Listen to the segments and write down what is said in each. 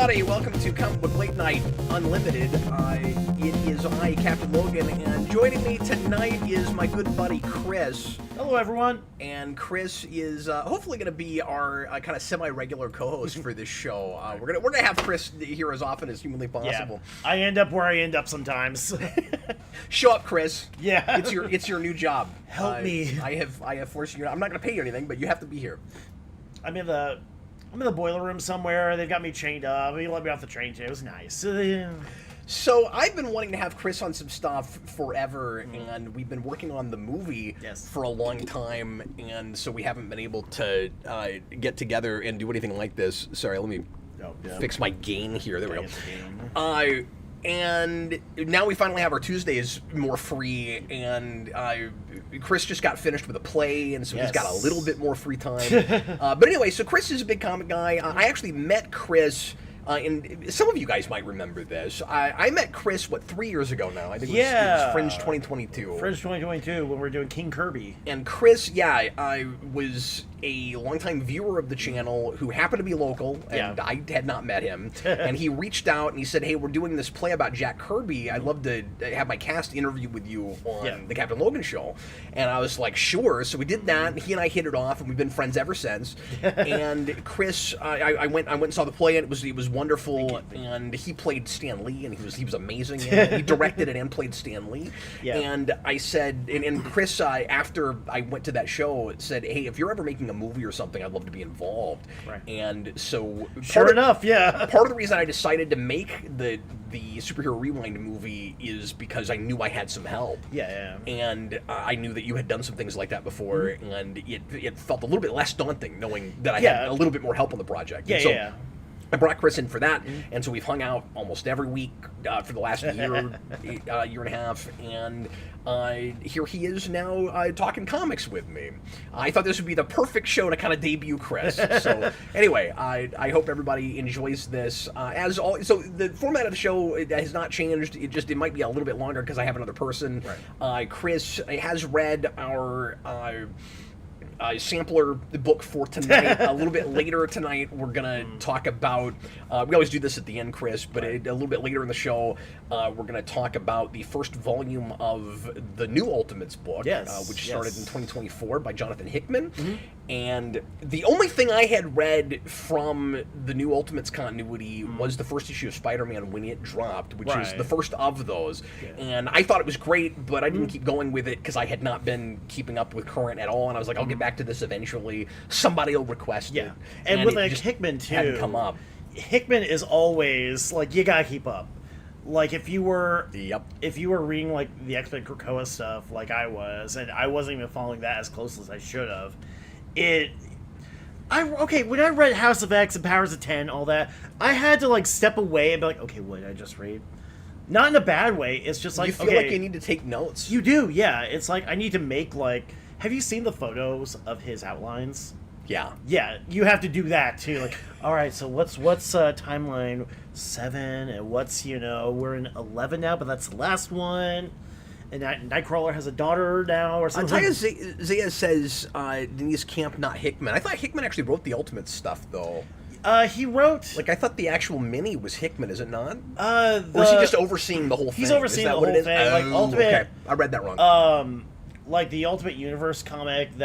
everybody. Welcome to Comic Book Late Night Unlimited. It is I, Captain Logan, and joining me tonight is my good buddy Chris. Hello, everyone. And Chris is hopefully going to be our kind of semi-regular co-host for this show. We're gonna have Chris here as often as humanly possible. Yeah, I end up where I end up sometimes. Show up, Chris. Yeah, it's your new job. Help me. I have forced you. I'm not going to pay you anything, but you have to be here. I'm in the boiler room somewhere. They've got me chained up. He let me off the train too. It was nice. So I've been wanting to have Chris on some stuff forever, and we've been working on the movie for a long time, and so we haven't been able to get together and do anything like this. Sorry, let me fix my gain here. There we go. And now we finally have our Tuesdays more free, and Chris just got finished with a play, and so he's got a little bit more free time. But anyway, so Chris is a big comic guy. I actually met Chris, and some of you guys might remember this. I met Chris, 3 years ago now? I think it was Fringe 2022. Fringe 2022, when we were doing King Kirby. And Chris, I was a longtime viewer of the channel who happened to be local, and I had not met him. And he reached out and he said, "Hey, we're doing this play about Jack Kirby. I'd love to have my cast interview with you on the Captain Logan show." And I was like, "Sure." So we did that. He and I hit it off, and we've been friends ever since. And Chris, I went and saw the play, and it was wonderful. And he played Stan Lee, and he was amazing. And he directed it and played Stan Lee. And I said, and Chris, after I went to that show, said, "Hey, if you're ever making a movie or something, I'd love to be involved." And so part of the reason I decided to make the Superhero Rewind movie is because I knew I had some help. And I knew that you had done some things like that before, and it felt a little bit less daunting knowing that I had a little bit more help on the project. I brought Chris in for that, and so we've hung out almost every week for the last year, year and a half, and here he is now talking comics with me. I thought this would be the perfect show to kind of debut Chris. So anyway, I hope everybody enjoys this. So the format of the show has not changed. It might be a little bit longer because I have another person. Chris has read our sampler book for tonight. A little bit later tonight, we're going to talk about, we always do this at the end, Chris, but a little bit later in the show, we're going to talk about the first volume of the New Ultimates book, which started in 2024 by Jonathan Hickman. And the only thing I had read from the New Ultimates continuity was the first issue of Spider-Man when it dropped, which is the first of those. And I thought it was great, but I didn't keep going with it because I had not been keeping up with current at all. And I was like, I'll get back to this eventually. Somebody will request it. And with Hickman too, hadn't come up. Hickman is always like, you gotta keep up. Like if you were reading like the X-Men Krakoa stuff like I was, and I wasn't even following that as close as I should have, when I read House of X and Powers of 10, all that, I had to like step away and be like, okay, what did I just read? Not in a bad way. It's just like, you feel like you need to take notes. You do, yeah. It's like I need to make like. Have you seen the photos of his outlines? Yeah, you have to do that too. Like, all right, so what's timeline 7, and what's we're in 11 now, but that's the last one. And Nightcrawler has a daughter now, or something. Zaya says Denise Camp, not Hickman. I thought Hickman actually wrote the Ultimate stuff, though. He wrote... I thought the actual mini was Hickman, is it not? Or is he just overseeing the whole thing? He's overseeing the whole thing. Ultimate... Okay, I read that wrong. Like the Ultimate Universe comic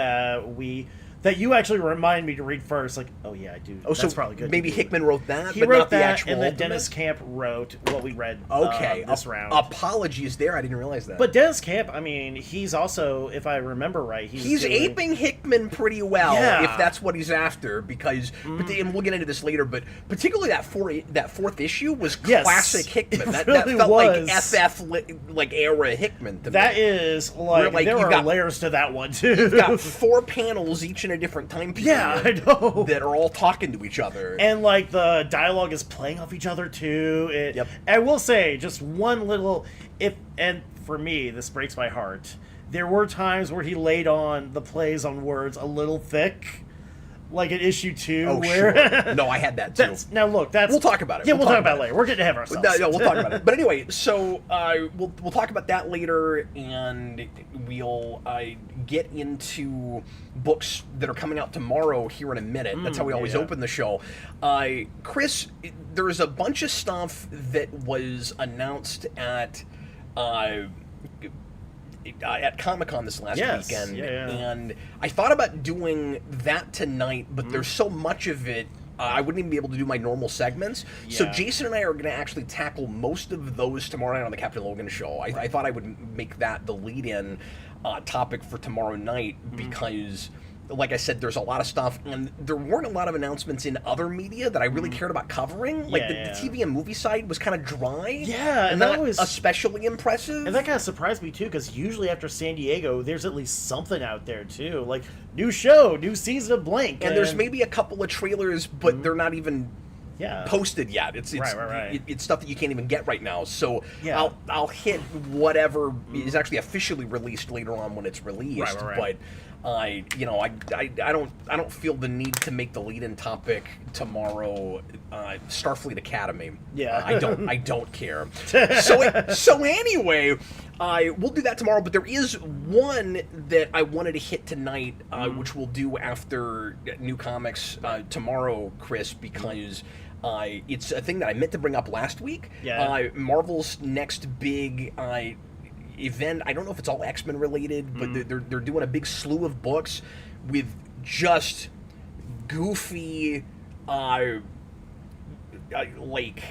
that you actually remind me to read first. Like, oh yeah, I do. Oh, that's so probably good. Maybe Hickman wrote that, he but wrote not that, the actual and then Ultimate? Dennis Camp wrote what we read this round. Apologies there, I didn't realize that. But Dennis Camp, I mean, he's also, if I remember right, he's aping Hickman pretty well, if that's what he's after, because, and we'll get into this later, but particularly that fourth issue was classic Hickman. That felt like FF era Hickman to me. That is, there are layers to that one, too. You've got 4 panels, each in a different time period. Yeah, I know. That are all talking to each other. And, the dialogue is playing off each other, too. I will say, just one little... And for me, this breaks my heart. There were times where he laid on the plays on words a little thick. like in issue 2. Oh, where sure. No, I had that too. Now look, we'll talk about it. Yeah, we'll talk about it later. We're getting ahead of ourselves. No, we'll talk about it. But anyway, so we'll talk about that later, and we'll get into books that are coming out tomorrow here in a minute. That's how we always open the show. Chris, there's a bunch of stuff that was announced at Comic-Con this last weekend, and I thought about doing that tonight, but there's so much of it, I wouldn't even be able to do my normal segments. So Jason and I are going to actually tackle most of those tomorrow night on the Captain Logan show. I thought I would make that the lead-in topic for tomorrow night, because like I said, there's a lot of stuff, and there weren't a lot of announcements in other media that I really cared about covering. Like, the TV and movie side was kind of dry. Yeah, and that was especially impressive. And that kind of surprised me, too, because usually after San Diego, there's at least something out there, too. Like, new show, new season of blank. And there's maybe a couple of trailers, but they're not even posted yet. It's it's stuff that you can't even get right now. So I'll hit whatever is actually officially released later on when it's released. But I don't feel the need to make the lead-in topic tomorrow Starfleet Academy. I don't care. So anyway, we'll do that tomorrow. But there is one that I wanted to hit tonight, which we'll do after New Comics tomorrow, Chris, because it's a thing that I meant to bring up last week. Marvel's next big event. I don't know if it's all X-Men related, but they're doing a big slew of books with just goofy like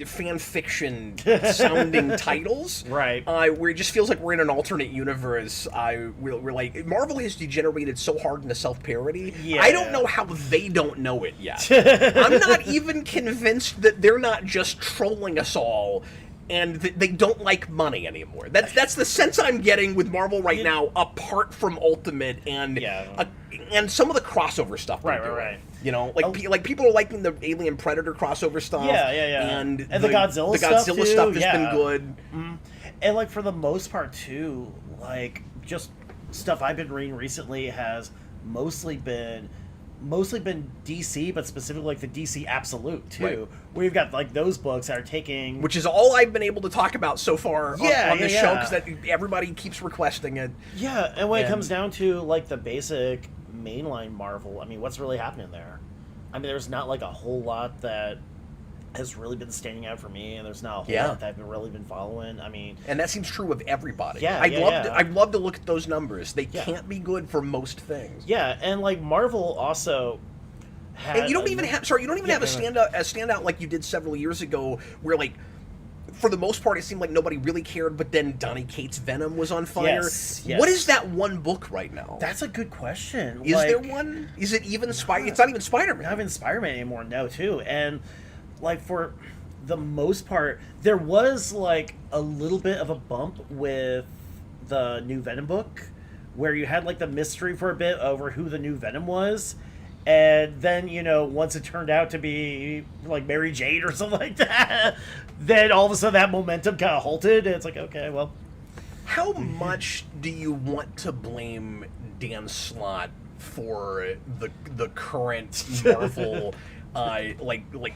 fan fiction sounding titles, where it just feels like we're in an alternate universe. We're like, Marvel has degenerated so hard into self-parody. I don't know how they don't know it yet. I'm not even convinced that they're not just trolling us all, and they don't like money anymore. That's the sense I'm getting with Marvel right now, apart from Ultimate and some of the crossover stuff. Right. You know, like people are liking the Alien Predator crossover stuff. And the Godzilla stuff has been good. And like for the most part too, like just stuff I've been reading recently has mostly been DC, but specifically like the DC Absolute too, where you've got like those books that are taking, which is all I've been able to talk about so far on the show, because that everybody keeps requesting it. And when it comes down to like the basic mainline Marvel, I mean, what's really happening there? I mean, there's not like a whole lot that has really been standing out for me, and there's not a whole lot that I've really been following. I mean, and that seems true of everybody. I'd love to look at those numbers. They can't be good for most things. And like Marvel also had, and you don't even have a standout like you did several years ago, where like, for the most part, it seemed like nobody really cared, but then Donny Cates' Venom was on fire. What is that one book right now? That's a good question. Is there one? Is it even Spider? It's not even Spider-Man. Not even Spider-Man anymore, no, too. And like for the most part, there was like a little bit of a bump with the new Venom book, where you had like the mystery for a bit over who the new Venom was. And then, you know, once it turned out to be like Mary Jane or something like that, then all of a sudden that momentum kind of halted. And it's like, okay, well. How much do you want to blame Dan Slott for the current Marvel, like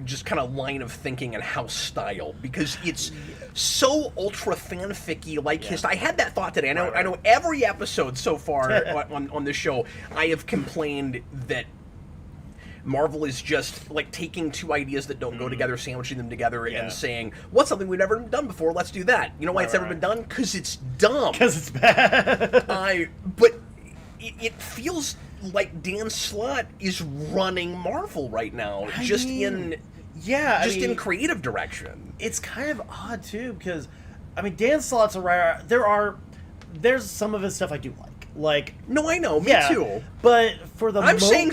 just kind of line of thinking and house style? Because it's so ultra fanficky, like his. I had that thought today. I know every episode so far on this show, I have complained that Marvel is just like taking two ideas that don't go together, sandwiching them together, and saying, what's something we've never done before? Let's do that. You know why it's never been done? Because it's dumb. Because it's bad. But it feels like Dan Slott is running Marvel right now, in creative direction. It's kind of odd too, because I mean, Dan Slott's a writer. There's some of his stuff I do like. No, I know, me too. But for the saying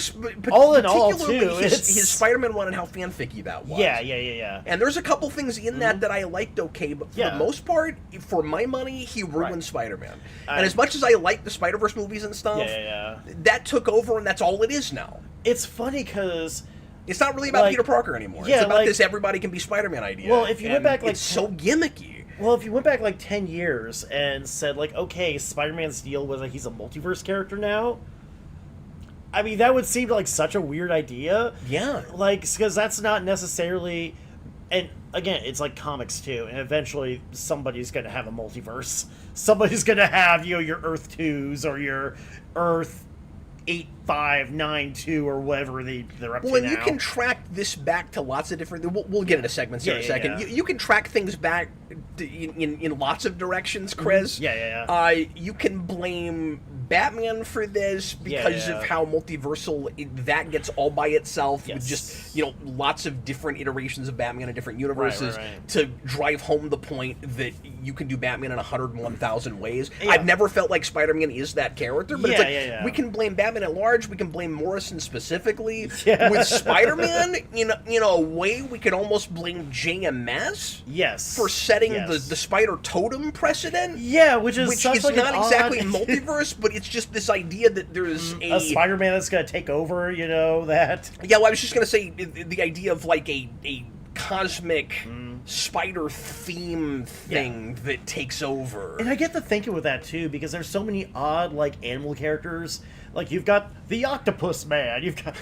all in all too, his Spider-Man one and how fanficky that was. Yeah. And there's a couple things in that I liked, okay, but for the most part, for my money, he ruined Spider-Man. And as much as I like the Spider-Verse movies and stuff, that took over, and that's all it is now. It's funny because it's not really about Peter Parker anymore. It's about this everybody can be Spider-Man idea. Well, if you went back, it's so gimmicky. Well, if you went back like 10 years and said like, okay, Spider-Man's deal was like he's a multiverse character now, I mean, that would seem like such a weird idea. Yeah. Like, because that's not necessarily... And, again, it's like comics, too. And eventually, somebody's going to have a multiverse. Somebody's going to have, your Earth 2s or your Earth 8592 or whatever they're up to now. Well, and you can track this back to lots of different... We'll get into segments here in a second. Yeah. You can track things back in lots of directions, Chris. Yeah. You can blame Batman for this because of how multiversal that gets all by itself with just, lots of different iterations of Batman in different universes to drive home the point that you can do Batman in 101,000 ways. Yeah. I've never felt like Spider-Man is that character, but it's like we can blame Batman at large, we can blame Morrison specifically. Yeah. With Spider-Man, in a way, we could almost blame JMS for setting the Spider Totem precedent. Yeah, which is not exactly multiverse, but it's just this idea that there's a Spider-Man that's going to take over, that. Yeah, well, I was just going to say the idea of like a cosmic spider theme thing that takes over. And I get the thinking with that too, because there's so many odd like animal characters. Like you've got the Octopus Man, you've got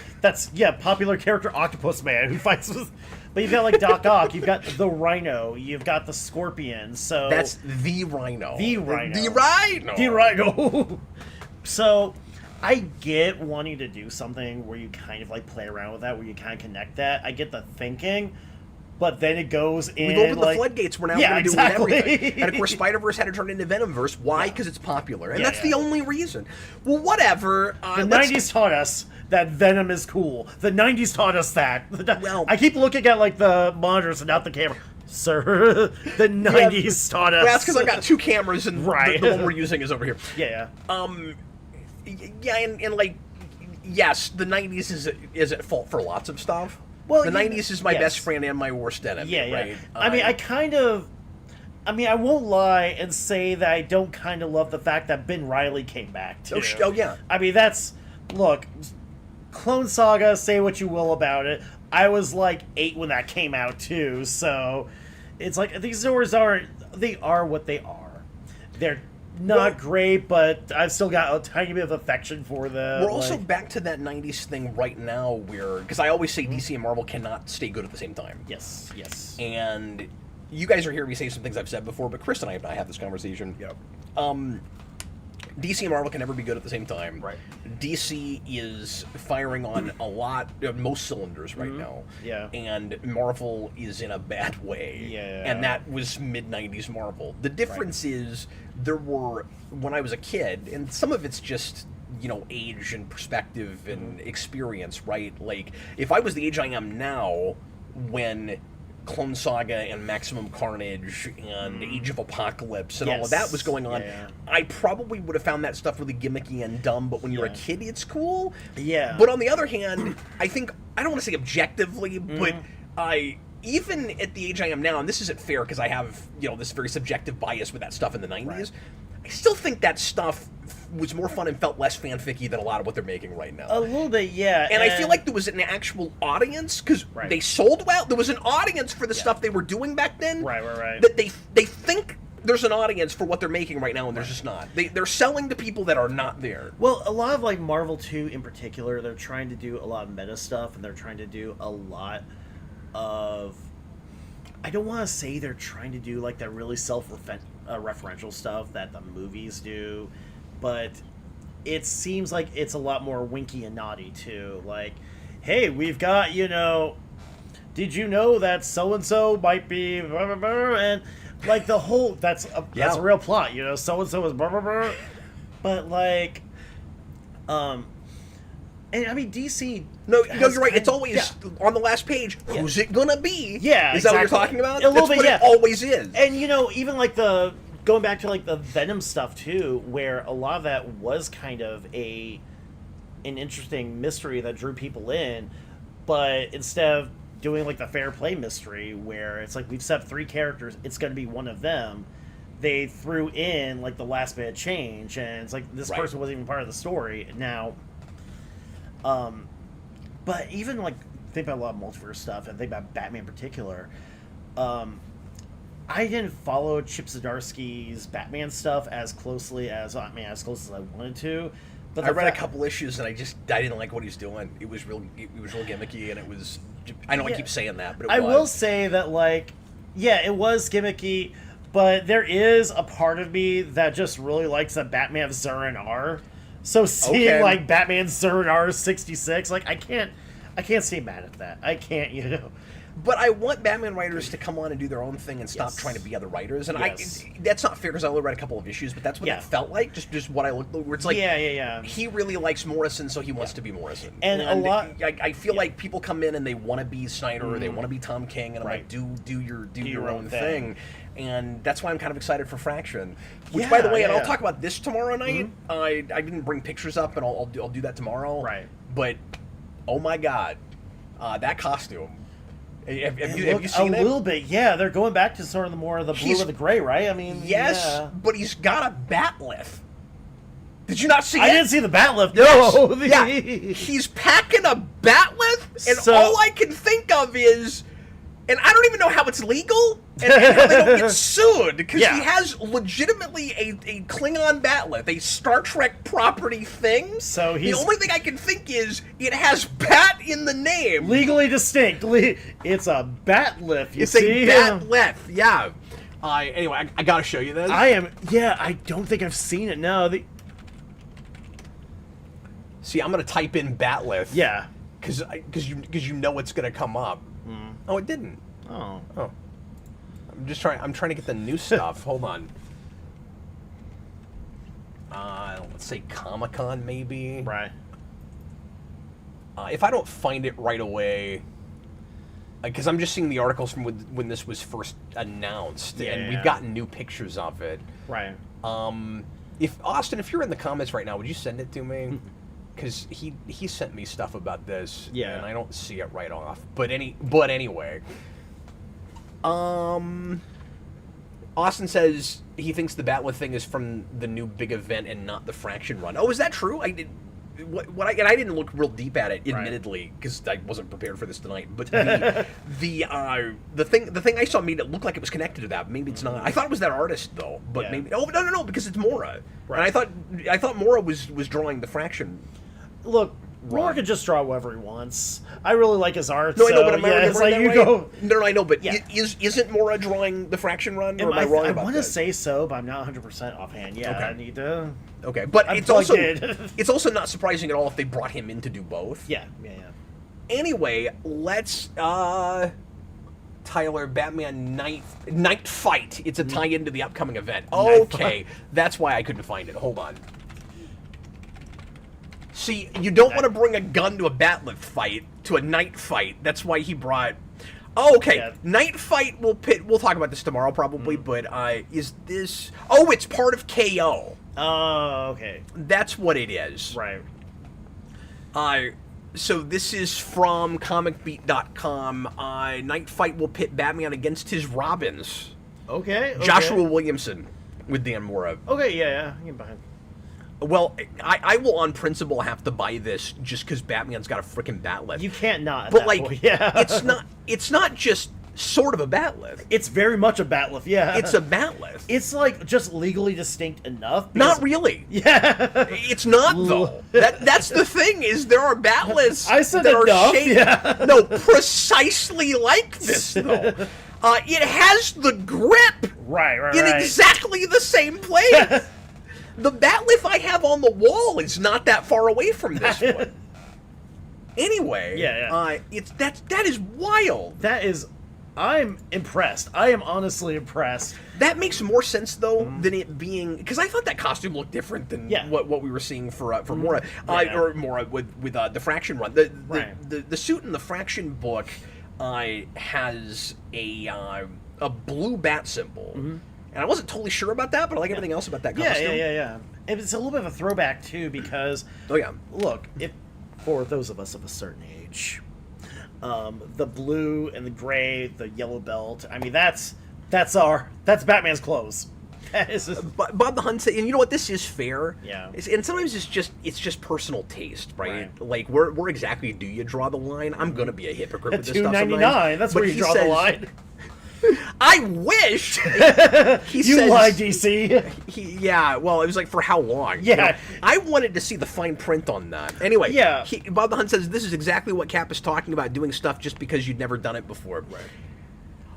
popular character Octopus Man who fights with, but you've got like Doc Ock, you've got the Rhino, you've got the Scorpion. So that's the Rhino. The Rhino. The Rhino. The Rhino. So I get wanting to do something where you kind of like play around with that, where you kind of connect that. I get the thinking. But then it goes in. We've opened the floodgates. We're now going to do everything. And of course, Spider-Verse had to turn into Venomverse. Why? Because it's popular, and that's the only reason. Well, whatever. The '90s taught us that Venom is cool. The '90s taught us that. Well, I keep looking at like the monitors and not the camera. Sir, the '90s taught us. Well, that's because I've got two cameras, and the one we're using is over here. Yeah. And like, yes, the '90s is at fault for lots of stuff. Well, the '90s is my best friend and my worst enemy, right? I mean, I won't lie and say that I don't kind of love the fact that Ben Reilly came back, too. Oh, yeah. I mean, look, Clone Saga, say what you will about it. I was like 8 when that came out, too, so it's like, these stories are what they are. They're not great, but I've still got a tiny bit of affection for them. We're also back to that '90s thing right now, where because I always say DC and Marvel cannot stay good at the same time. Yes. And you guys are hearing me say some things I've said before, but Chris and I have not had this conversation. Yep. DC and Marvel can never be good at the same time. Right. DC is firing on most cylinders right now. Yeah. And Marvel is in a bad way. Yeah. And that was mid-90s Marvel. The difference is there were, when I was a kid, and some of it's just, age and perspective and experience, right? Like, if I was the age I am now when Clone Saga and Maximum Carnage and Age of Apocalypse and all of that was going on, I probably would have found that stuff really gimmicky and dumb, but when you're a kid, it's cool. Yeah. But on the other hand, I think, I don't want to say objectively, but even at the age I am now, and this isn't fair because I have, this very subjective bias with that stuff in the 90s, I still think that stuff was more fun and felt less fanficky than a lot of what they're making right now. A little bit, yeah. And I feel like there was an actual audience, because they sold well. There was an audience for the stuff they were doing back then. Right. That they think there's an audience for what they're making right now, and there's just not. They're selling to people that are not there. Well, a lot of, like, Marvel 2 in particular, they're trying to do a lot of meta stuff, and they're trying to do a lot of... I don't want to say they're trying to do, like, that really self-referential stuff that the movies do, but it seems like it's a lot more winky and naughty, too. Like, hey, we've got, did you know that so-and-so might be... Blah, blah, blah, and, like, the whole... That's a real plot, so-and-so is... Blah, blah, blah. But, like... And I mean, DC. No, you're right. It's always on the last page. Who's it gonna be? Yeah, is that what you're talking about? A little bit, what it always is. And even like going back to like the Venom stuff too, where a lot of that was kind of an interesting mystery that drew people in, but instead of doing like the fair play mystery where it's like we've set up 3 characters, it's going to be one of them. They threw in like the last bit of change, and it's like this person wasn't even part of the story now. But even like think about a lot of multiverse stuff and think about Batman in particular. I didn't follow Chip Zdarsky's Batman stuff as closely as I wanted to, But I read a couple issues and I didn't like what he's doing. It was real gimmicky, and it was. I know I keep saying that, but I will say that it was gimmicky, but there is a part of me that just really likes that Batman Zurin R. So seeing Batman Zurin R 66, I can't stay mad at that. I can't, But I want Batman writers to come on and do their own thing and stop trying to be other writers. And that's not fair because I only read a couple of issues, but that's what it felt like. Just what I looked. Where it's like, he really likes Morrison, so he wants to be Morrison. And a lot, I feel like people come in and they want to be Snyder or they want to be Tom King, and I'm like, do your own thing. And that's why I'm kind of excited for Fraction. Which, by the way, and I'll talk about this tomorrow night. I didn't bring pictures up, and I'll do that tomorrow. Right. But oh my god, that costume. Have you seen it? A little bit, yeah. They're going back to sort of the blue or the gray, right? I mean, yes, but he's got a bat lift. Did you not see it? I didn't see the bat lift. No. Yeah, he's packing a bat lift, and all I can think of is, and I don't even know how it's legal and how they don't get sued, because he has legitimately a Klingon bat lift, a Star Trek property thing. So the only thing I can think is it has bat in the name. Legally distinct. It's a bat lift. It's a bat lift. Yeah. Anyway, I gotta show you this. I don't think I've seen it. No. See, I'm gonna type in bat lift. Yeah. Because you know it's gonna come up. Oh, it didn't. Oh. I'm trying to get the new stuff. Hold on. Let's say Comic-Con, maybe. Right. If I don't find it right away, because I'm just seeing the articles from when this was first announced, and we've gotten new pictures of it. Right. If Austin, if you're in the comments right now, would you send it to me? Because he sent me stuff about this, and I don't see it right off. But anyway, Austin says he thinks the Batlift thing is from the new big event and not the Fraction run. Oh, is that true? I didn't look real deep at it, admittedly, because I wasn't prepared for this tonight. But the thing I saw made it look like it was connected to that. Maybe it's not. I thought it was that artist though, but maybe. Oh no, because it's Mora. Right. And I thought Mora was drawing the Fraction. Look, Mora can just draw whatever he wants. I really like his art. No, I know, but am I it's like you go. No, I know, but isn't Mora drawing the Fraction run? Or am I wrong about that? I want to say so, but I'm not 100% offhand. Yeah, okay. I need to. Okay, but it's also not surprising at all if they brought him in to do both. Yeah. Anyway, let's Tyler, Batman Night Fight. It's a tie-in to the upcoming event. Okay, that's why I couldn't find it. Hold on. See, you don't want to bring a gun to a Batlift fight, to a night fight. That's why he brought. Oh, okay. Yeah. Night Fight. We'll talk about this tomorrow probably. But is this? Oh, it's part of KO. Oh, okay. That's what it is. Right. So this is from comicbeat.com. Night Fight will pit Batman against his Robins. Okay. Joshua Williamson with Dan Mora. Okay, yeah. I can get behind. Well, I will on principle have to buy this just because Batman's got a freaking Batlift. You can't not. But it's not just sort of a Batlift. It's very much a Batlift. Yeah, it's a Batlift. It's just legally distinct enough. Not really. Yeah, it's not though. That's the thing is there are Batlifts that are shaped no precisely like this though. It has the grip in exactly the same place. The Batlift I have on the wall is not that far away from this one. Anyway, that is wild. I'm impressed. I am honestly impressed. That makes more sense though than it being because I thought that costume looked different than what we were seeing for Mora or Mora with the Fraction run. The suit in the Fraction book has a blue bat symbol. And I wasn't totally sure about that, but I like everything else about that costume. Yeah. And it's a little bit of a throwback, too, because... Look, for those of us of a certain age, the blue and the gray, the yellow belt, I mean, that's Batman's clothes. Bob the Hunt said, and you know what, this is fair. Yeah. And sometimes it's just personal taste, right? Like, where exactly do you draw the line? I'm going to be a hypocrite with this stuff sometimes. $2.99, that's where you draw the line. I wish. You says, lie, DC. Yeah, well, it was like, for how long? Yeah. You know, I wanted to see the fine print on that. Anyway, yeah. Bob the Hunt says, this is exactly what Cap is talking about, doing stuff just because you'd never done it before. Right.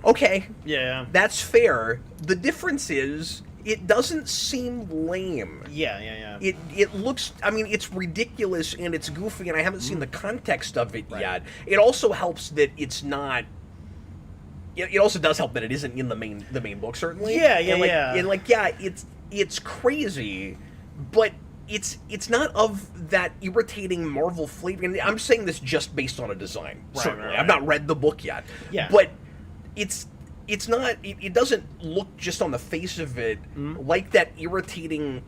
Okay. Yeah. That's fair. The difference is, it doesn't seem lame. Yeah. It looks, I mean, it's ridiculous and it's goofy, and I haven't seen the context of it yet. It also helps that it's not. It also does help that it isn't in the main book, certainly. Yeah. It's crazy, but it's not of that irritating Marvel flavor. And I'm saying this just based on a design. Certainly, right. I've not read the book yet. Yeah, but it's not. It doesn't look, just on the face of it, like that irritating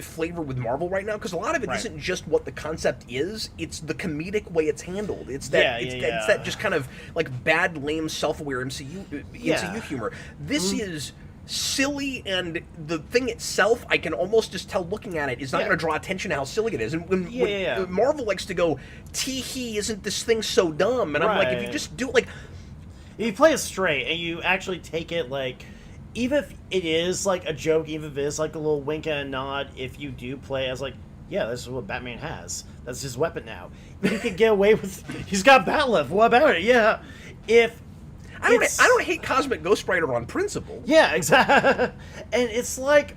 flavor with Marvel right now, because a lot of it isn't just what the concept is, it's the comedic way it's handled. It's that it's that just kind of like bad, lame, self-aware MCU humor. This is silly, and the thing itself, I can almost just tell looking at it, is not going to draw attention to how silly it is. And when Marvel likes to go, tee-hee, isn't this thing so dumb? And I'm like, if you just do it, like, if you play it straight and you actually take it, like, even if it is like a joke, even if it is like a little wink and a nod, if you do play as like, yeah, this is what Batman has. That's his weapon now. You can get away with. He's got Bat Lift. What about it? Yeah. If I don't hate Cosmic Ghost Rider on principle. Yeah, exactly. And it's like,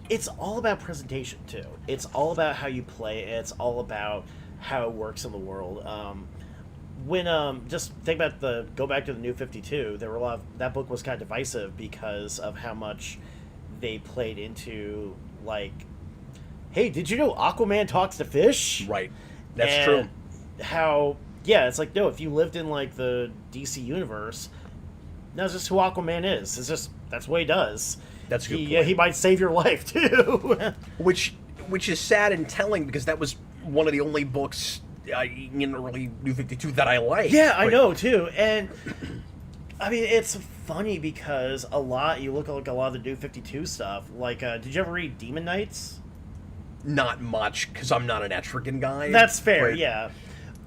it's all about presentation too. It's all about how you play. It's all about how it works in the world. When just think about go back to the New 52, there were a lot of, that book was kind of divisive because of how much they played into, like, hey, did you know Aquaman talks to fish? Right. That's true. How, yeah, it's like, no, if you lived in like the DC universe, that's just who Aquaman is. It's just, that's what he does. That's a good point. Yeah, he might save your life too. Which is sad and telling, because that was one of the only books in early New 52 that I like. Yeah, I know too. And I mean, it's funny because you look at like a lot of the New 52 stuff. Like, did you ever read Demon Knights? Not much, because I'm not an Etrigan guy. That's fair, yeah.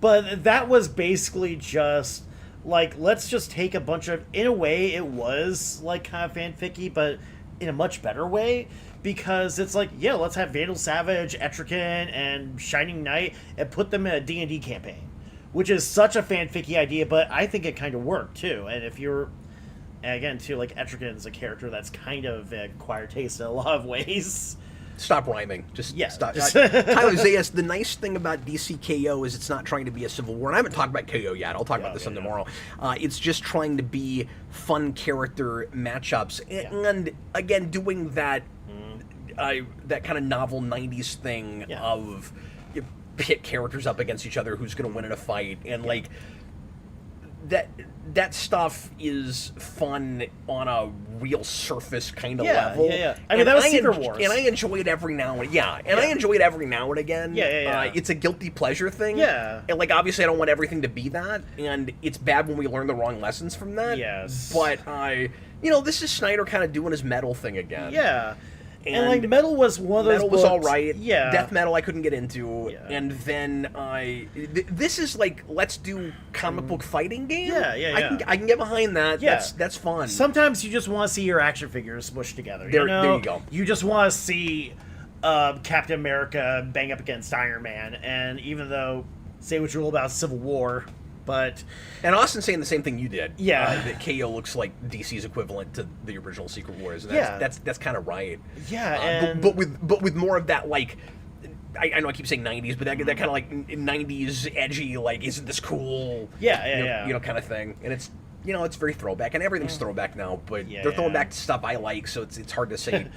But that was basically just like, let's just take a bunch of, in a way it was like kind of fanficky, but in a much better way. Because it's like, yeah, let's have Vandal Savage, Etrigan, and Shining Knight, and put them in a D&D campaign. Which is such a fanficky idea, but I think it kind of worked, too. And if you're, again, too, like, Etrigan's a character that's kind of an acquired taste in a lot of ways. Stop rhyming. Just stop. Tyler Zayas, the nice thing about DC KO is it's not trying to be a Civil War. And I haven't talked about KO yet. I'll talk about this on tomorrow. It's just trying to be fun character matchups. And again, doing that that kind of novel 90s thing of pit characters up against each other, who's going to win in a fight. And like, that stuff is fun on a real surface kind of level. I mean, that was Secret Wars. And I enjoy it every now and I enjoy it every now and again. It's a guilty pleasure thing. And like, obviously I don't want everything to be that, and it's bad when we learn the wrong lessons from that. But this is Snyder kind of doing his metal thing again. And like, Metal was one of those Metal books. was all right. Death Metal I couldn't get into. And then this is like, let's do comic book fighting game. I can get behind that. That's fun. Sometimes you just want to see your action figures smushed together. There you go. You just want to see Captain America bang up against Iron Man. And even though, say what you will about Civil War, but... And Austin saying the same thing you did. That KO looks like DC's equivalent to the original Secret Wars. And that's kind of right. But with more of that, like... I know I keep saying 90s, but that kind of like 90s edgy, like, isn't this cool? Kind of thing. And it's... it's very throwback, and everything's throwback now, but they're throwing back to stuff I like, so it's hard to say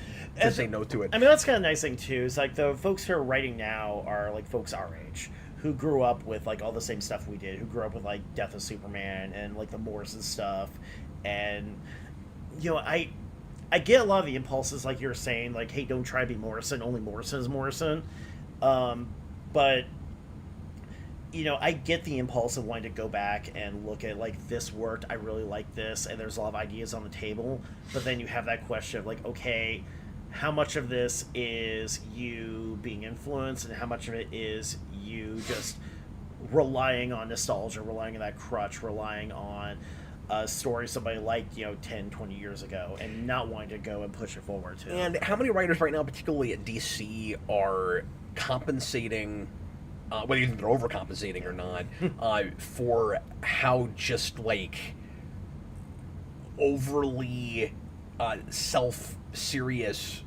say no to it. I mean, that's kind of a nice thing, too, is like, the folks who are writing now are like folks our age, who grew up with like all the same stuff we did, who grew up with like Death of Superman and like the Morrison stuff. And I get a lot of the impulses, like you're saying, like, hey, don't try to be Morrison, only Morrison is Morrison. But I get the impulse of wanting to go back and look at, like, this worked, I really like this, and there's a lot of ideas on the table. But then you have that question of, like, okay, how much of this is you being influenced, and how much of it is you just relying on nostalgia, relying on that crutch, relying on a story somebody liked, 10, 20 years ago, and not wanting to go and push it forward too. And how many writers right now, particularly at DC, are compensating, whether you think they're overcompensating or not, for how just like overly self-serious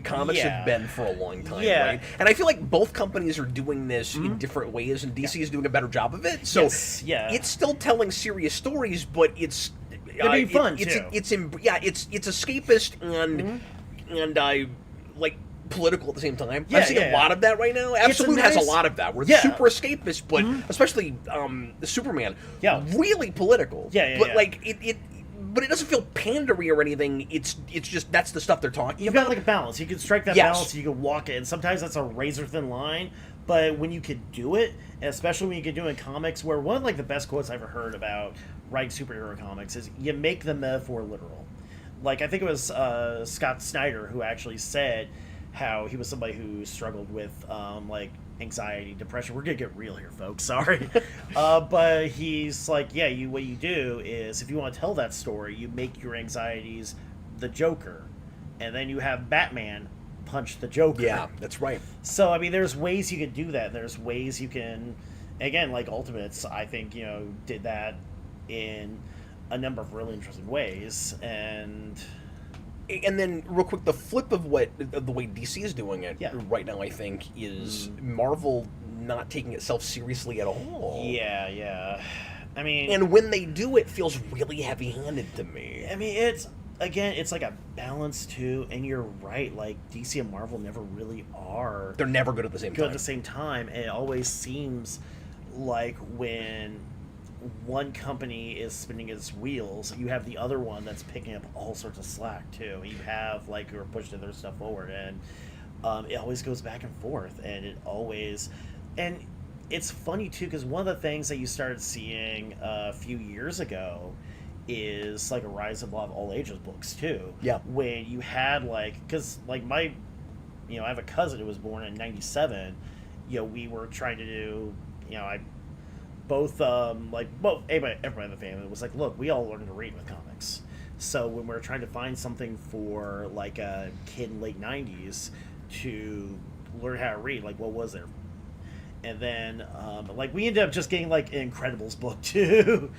comics have been for a long time, right? And I feel like both companies are doing this in different ways, and DC is doing a better job of it. So it's still telling serious stories, but it's being fun too. It's escapist and like political at the same time. I'm seeing a lot of that right now. Absolute has a lot of that. We're super escapist, but especially Superman, really political. But like but it doesn't feel pandery or anything. It's just that's the stuff they're talking You've about. got like a balance. You can strike that balance. You can walk it, and sometimes that's a razor thin line. But when you could do it, and especially when you could do it in comics, where one of like the best quotes I've ever heard about writing superhero comics is you make the metaphor literal. Like I think it was Scott Snyder who actually said how he was somebody who struggled with like anxiety, depression. We're gonna get real here, folks. Sorry, but he's like, what you do is if you want to tell that story, you make your anxieties the Joker, and then you have Batman punch the Joker. Yeah, that's right. So I mean, there's ways you can do that. There's ways you can, again, like Ultimates. I think did that in a number of really interesting ways, and then real quick, the flip of the way DC is doing it right now, I think, is Marvel not taking itself seriously at all. Yeah. I mean, and when they do, it feels really heavy-handed to me. I mean, it's like a balance too, and you're right. Like DC and Marvel never really are. They're never good at the same time. Good at the same time, and it always seems like when one company is spinning its wheels, you have the other one that's picking up all sorts of slack too. You have like who are pushing their stuff forward, and it always goes back and forth, and it's funny too because one of the things that you started seeing a few years ago is like a rise of a lot of all ages books too. Yeah, when you had because my, I have a cousin who was born in '97. We were trying to do, everybody in the family was like, look, we all learned to read with comics. So when we were trying to find something for like a kid in late 90s to learn how to read, like what was there? And then we ended up just getting like an Incredibles book too.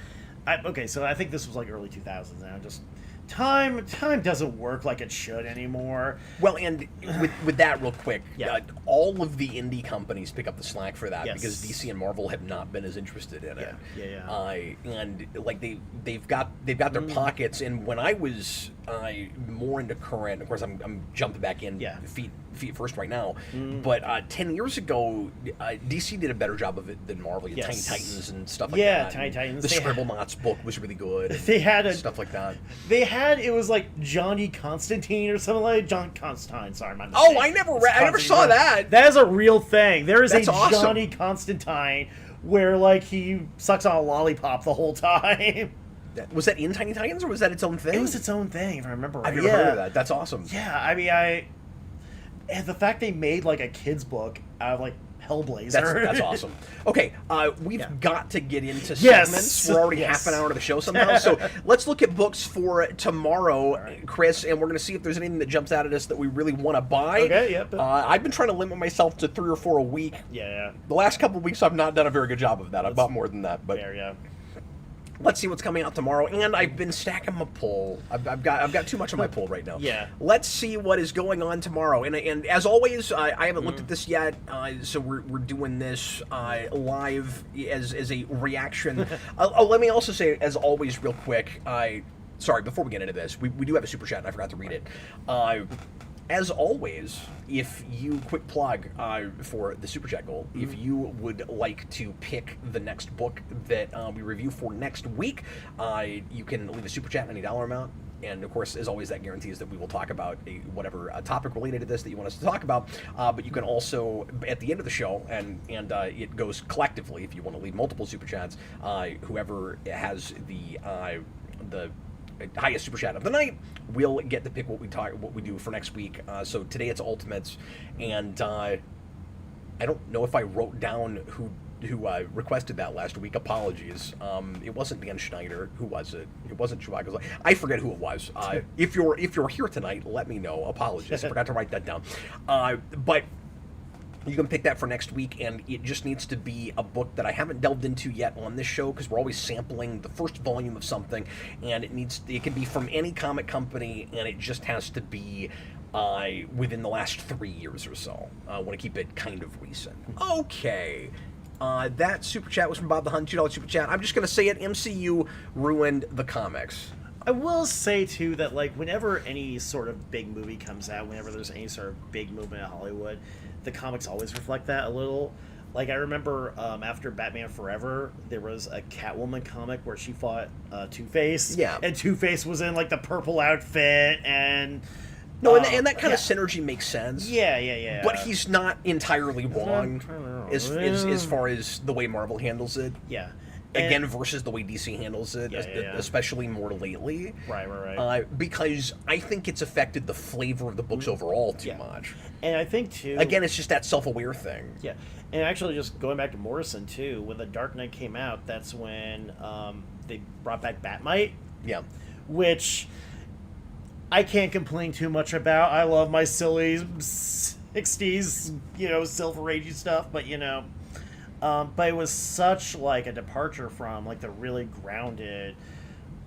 So I think this was like early 2000s now. Just time doesn't work like it should anymore. Well, and with that real quick, all of the indie companies pick up the slack for that because DC and Marvel have not been as interested in it. And like they've got their pockets. And when I was more into current, of course I'm jumping back in feet first right now. But 10 years ago, DC did a better job of it than Marvel. Tiny Titans and stuff like that. Yeah, Tiny Titans. The Scribblenauts book was really good. They had stuff like that. It was like Johnny Constantine or something like John Constantine. Sorry, my mistake. Oh, I never saw that. That is a real thing. There is awesome. Johnny Constantine where like he sucks on a lollipop the whole time. Was that in Tiny Titans or was that its own thing? It was its own thing, if I remember right. I've never heard of that. That's awesome. Yeah, I mean, and the fact they made like a kid's book out of like Hellblazer. That's awesome. Okay, we've got to get into segments. We're already half an hour to the show somehow. So let's look at books for tomorrow, Chris, and we're going to see if there's anything that jumps out at us that we really want to buy. Okay, yep. I've been trying to limit myself to 3 or 4 a week. Yeah. The last couple of weeks I've not done a very good job of that. I've bought more than that. But fair, let's see what's coming out tomorrow. And I've been stacking my pull. I've got too much on my pull right now. Yeah. Let's see what is going on tomorrow. And as always, I haven't looked at this yet, so we're doing this live as a reaction. Let me also say, as always, real quick. Sorry, before we get into this, we do have a super chat. And I forgot to read it. As always, if you, quick plug for the Super Chat goal, if you would like to pick the next book that we review for next week, you can leave a Super Chat any dollar amount. And, of course, as always, that guarantees that we will talk about whatever topic related to this that you want us to talk about. But you can also, at the end of the show, and it goes collectively, if you want to leave multiple Super Chats, whoever has the highest super chat of the night will get to pick what we do for next week. So today it's Ultimates, and I don't know if I wrote down who requested that last week. Apologies. It wasn't Dan Schneider. Who was it? It wasn't Chewbacca's. I forget who it was. If you're here tonight, let me know. Apologies. I forgot to write that down. But you can pick that for next week, and it just needs to be a book that I haven't delved into yet on this show, because we're always sampling the first volume of something, and it can be from any comic company, and it just has to be within the last 3 years or so. I want to keep it kind of recent. Okay. That super chat was from Bob the Hunt, $2 super chat. I'm just going to say it, MCU ruined the comics. I will say, too, that, like, whenever any sort of big movie comes out, whenever there's any sort of big movement in Hollywood, the comics always reflect that a little. Like, I remember after Batman Forever, there was a Catwoman comic where she fought Two-Face. Yeah. And Two-Face was in, like, the purple outfit, and... No, and that kind of synergy makes sense. Yeah. But he's not entirely wrong as far as the way Marvel handles it. Yeah. Again, versus the way DC handles it, especially more lately. Right. Because I think it's affected the flavor of the books overall too much. And I think, too... Again, it's just that self-aware thing. Yeah. And actually, just going back to Morrison, too, when The Dark Knight came out, that's when they brought back Batmite. Yeah. Which I can't complain too much about. I love my silly 60s, Silver Agey stuff, but, but it was such, like, a departure from, like, the really grounded,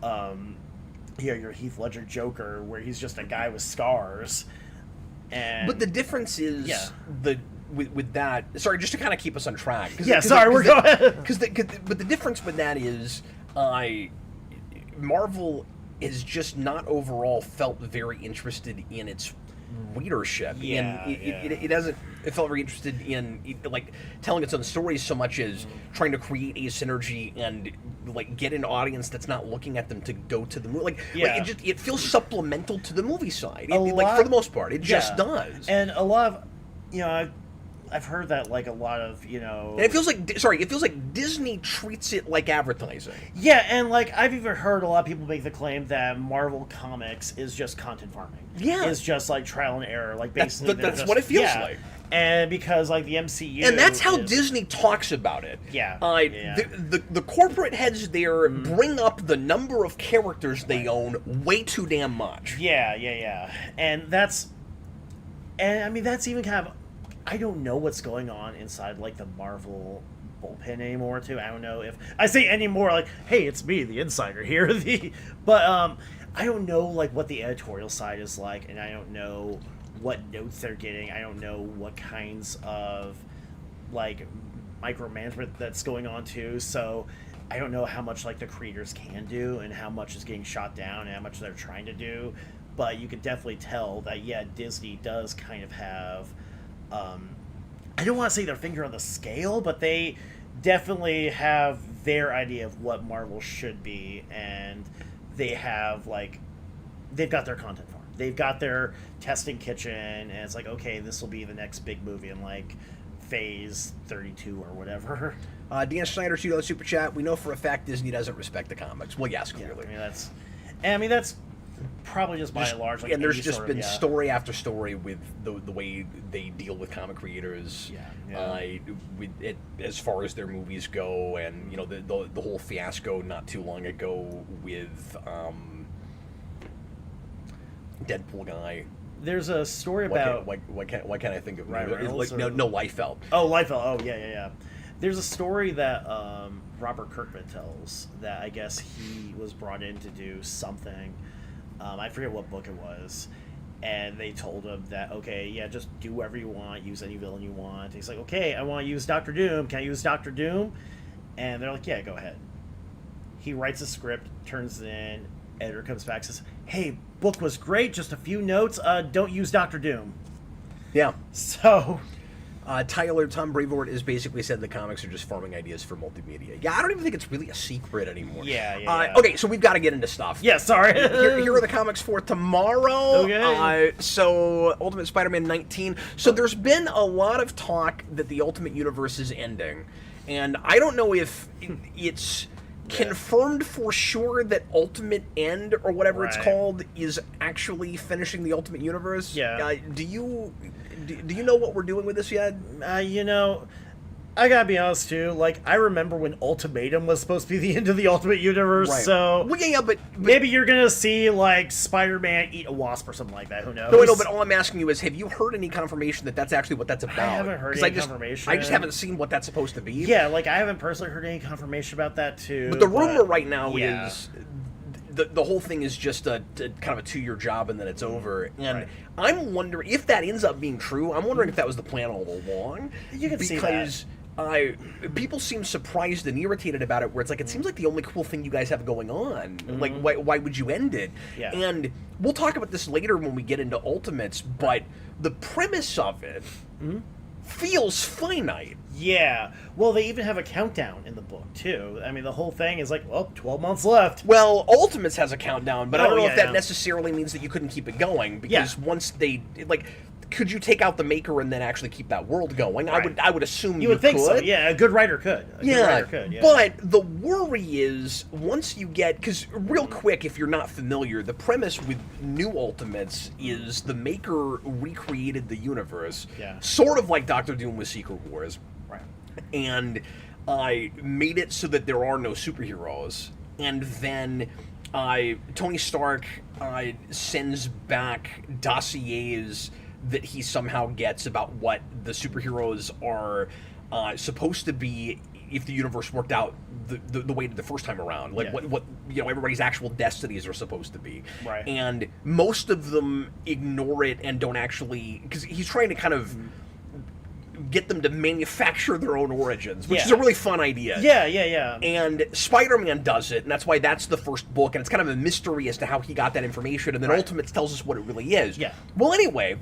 your Heath Ledger Joker, where he's just a guy with scars. But the difference is with that. Sorry, just to kind of keep us on track. We're going. But the difference with that is, Marvel is just not overall felt very interested in its readership. It hasn't. It felt very interested in like telling its own stories so much as trying to create a synergy and like get an audience that's not looking at them to go to the movie. It feels supplemental to the movie side. For the most part, it just does. And a lot of, I've heard that like a lot of And it feels like Disney treats it like advertising. Yeah, and like I've even heard a lot of people make the claim that Marvel Comics is just content farming. Yeah, it's just like trial and error. Like basically, that's what it feels like. And because like the MCU, and that's how Disney talks about it. Yeah, The corporate heads there bring up the number of characters they own way too damn much. Yeah, and that's even kind of. I don't know what's going on inside, like, the Marvel bullpen anymore, too. I don't know if... I say anymore, like, hey, it's me, the insider here. But I don't know, like, what the editorial side is like, and I don't know what notes they're getting. I don't know what kinds of, like, micromanagement that's going on, too. So I don't know how much, like, the creators can do and how much is getting shot down and how much they're trying to do. But you could definitely tell that, Disney does kind of have... I don't want to say their finger on the scale, but they definitely have their idea of what Marvel should be, and they have, like, they've got their content farm. They've got their testing kitchen, and it's like, okay, this will be the next big movie in, like, phase 32 or whatever. Dan Snyder, $2 super chat. We know for a fact Disney doesn't respect the comics. Well, yes, clearly. That's probably just by and large. Like, and there's just been story after story with the way they deal with comic creators. As far as their movies go, and the whole fiasco not too long ago with Deadpool guy. There's a story about why can't I think of Ryan Reynolds Liefeld. Oh, Liefeld. Oh, yeah. There's a story that Robert Kirkman tells that I guess he was brought in to do something. I forget what book it was, and they told him that, okay, just do whatever you want, use any villain you want. He's like, okay, I want to use Doctor Doom. Can I use Doctor Doom? And they're like, yeah, go ahead. He writes a script, turns it in, editor comes back, says, hey, book was great, just a few notes, don't use Doctor Doom. Yeah. So... Tom Brevoort has basically said the comics are just farming ideas for multimedia. Yeah, I don't even think it's really a secret anymore. Yeah. Okay, so we've got to get into stuff. Yeah, sorry. Here are the comics for tomorrow. Okay. So, Ultimate Spider-Man 19. So there's been a lot of talk that the Ultimate Universe is ending. And I don't know if it's confirmed for sure that Ultimate End, or whatever it's called, is actually finishing the Ultimate Universe. Yeah. Do you know what we're doing with this yet? I gotta be honest too. Like, I remember when Ultimatum was supposed to be the end of the Ultimate Universe. Right. So well, yeah, but maybe you're gonna see like Spider-Man eat a wasp or something like that. Who knows? No, but all I'm asking you is, have you heard any confirmation that that's actually what that's about? I haven't heard any confirmation. I just haven't seen what that's supposed to be. Yeah, like I haven't personally heard any confirmation about that too. But the rumor right now is the whole thing is just a kind of a 2-year job and then it's over. And I'm wondering if that ends up being true. I'm wondering if that was the plan all along. You can see that. People seem surprised and irritated about it, where it's like, it seems like the only cool thing you guys have going on. Like, why would you end it? Yeah. And we'll talk about this later when we get into Ultimates, but the premise of it feels finite. Yeah. Well, they even have a countdown in the book, too. I mean, the whole thing is like, well, 12 months left. Well, Ultimates has a countdown, but I don't know if that necessarily means that you couldn't keep it going, because once they, like... Could you take out the Maker and then actually keep that world going? Right. I would assume you would think so. Yeah, a good writer could. But the worry is once you get, because real quick, if you're not familiar, the premise with New Ultimates is the Maker recreated the universe, sort of like Doctor Doom with Secret Wars, and made it so that there are no superheroes, and then Tony Stark sends back dossiers that he somehow gets about what the superheroes are supposed to be if the universe worked out the way the first time around, like what everybody's actual destinies are supposed to be. Right. And most of them ignore it and don't actually, because he's trying to kind of get them to manufacture their own origins, which is a really fun idea. Yeah. And Spider-Man does it, and that's why that's the first book, and it's kind of a mystery as to how he got that information, and then Ultimates tells us what it really is. Yeah. Well, anyway,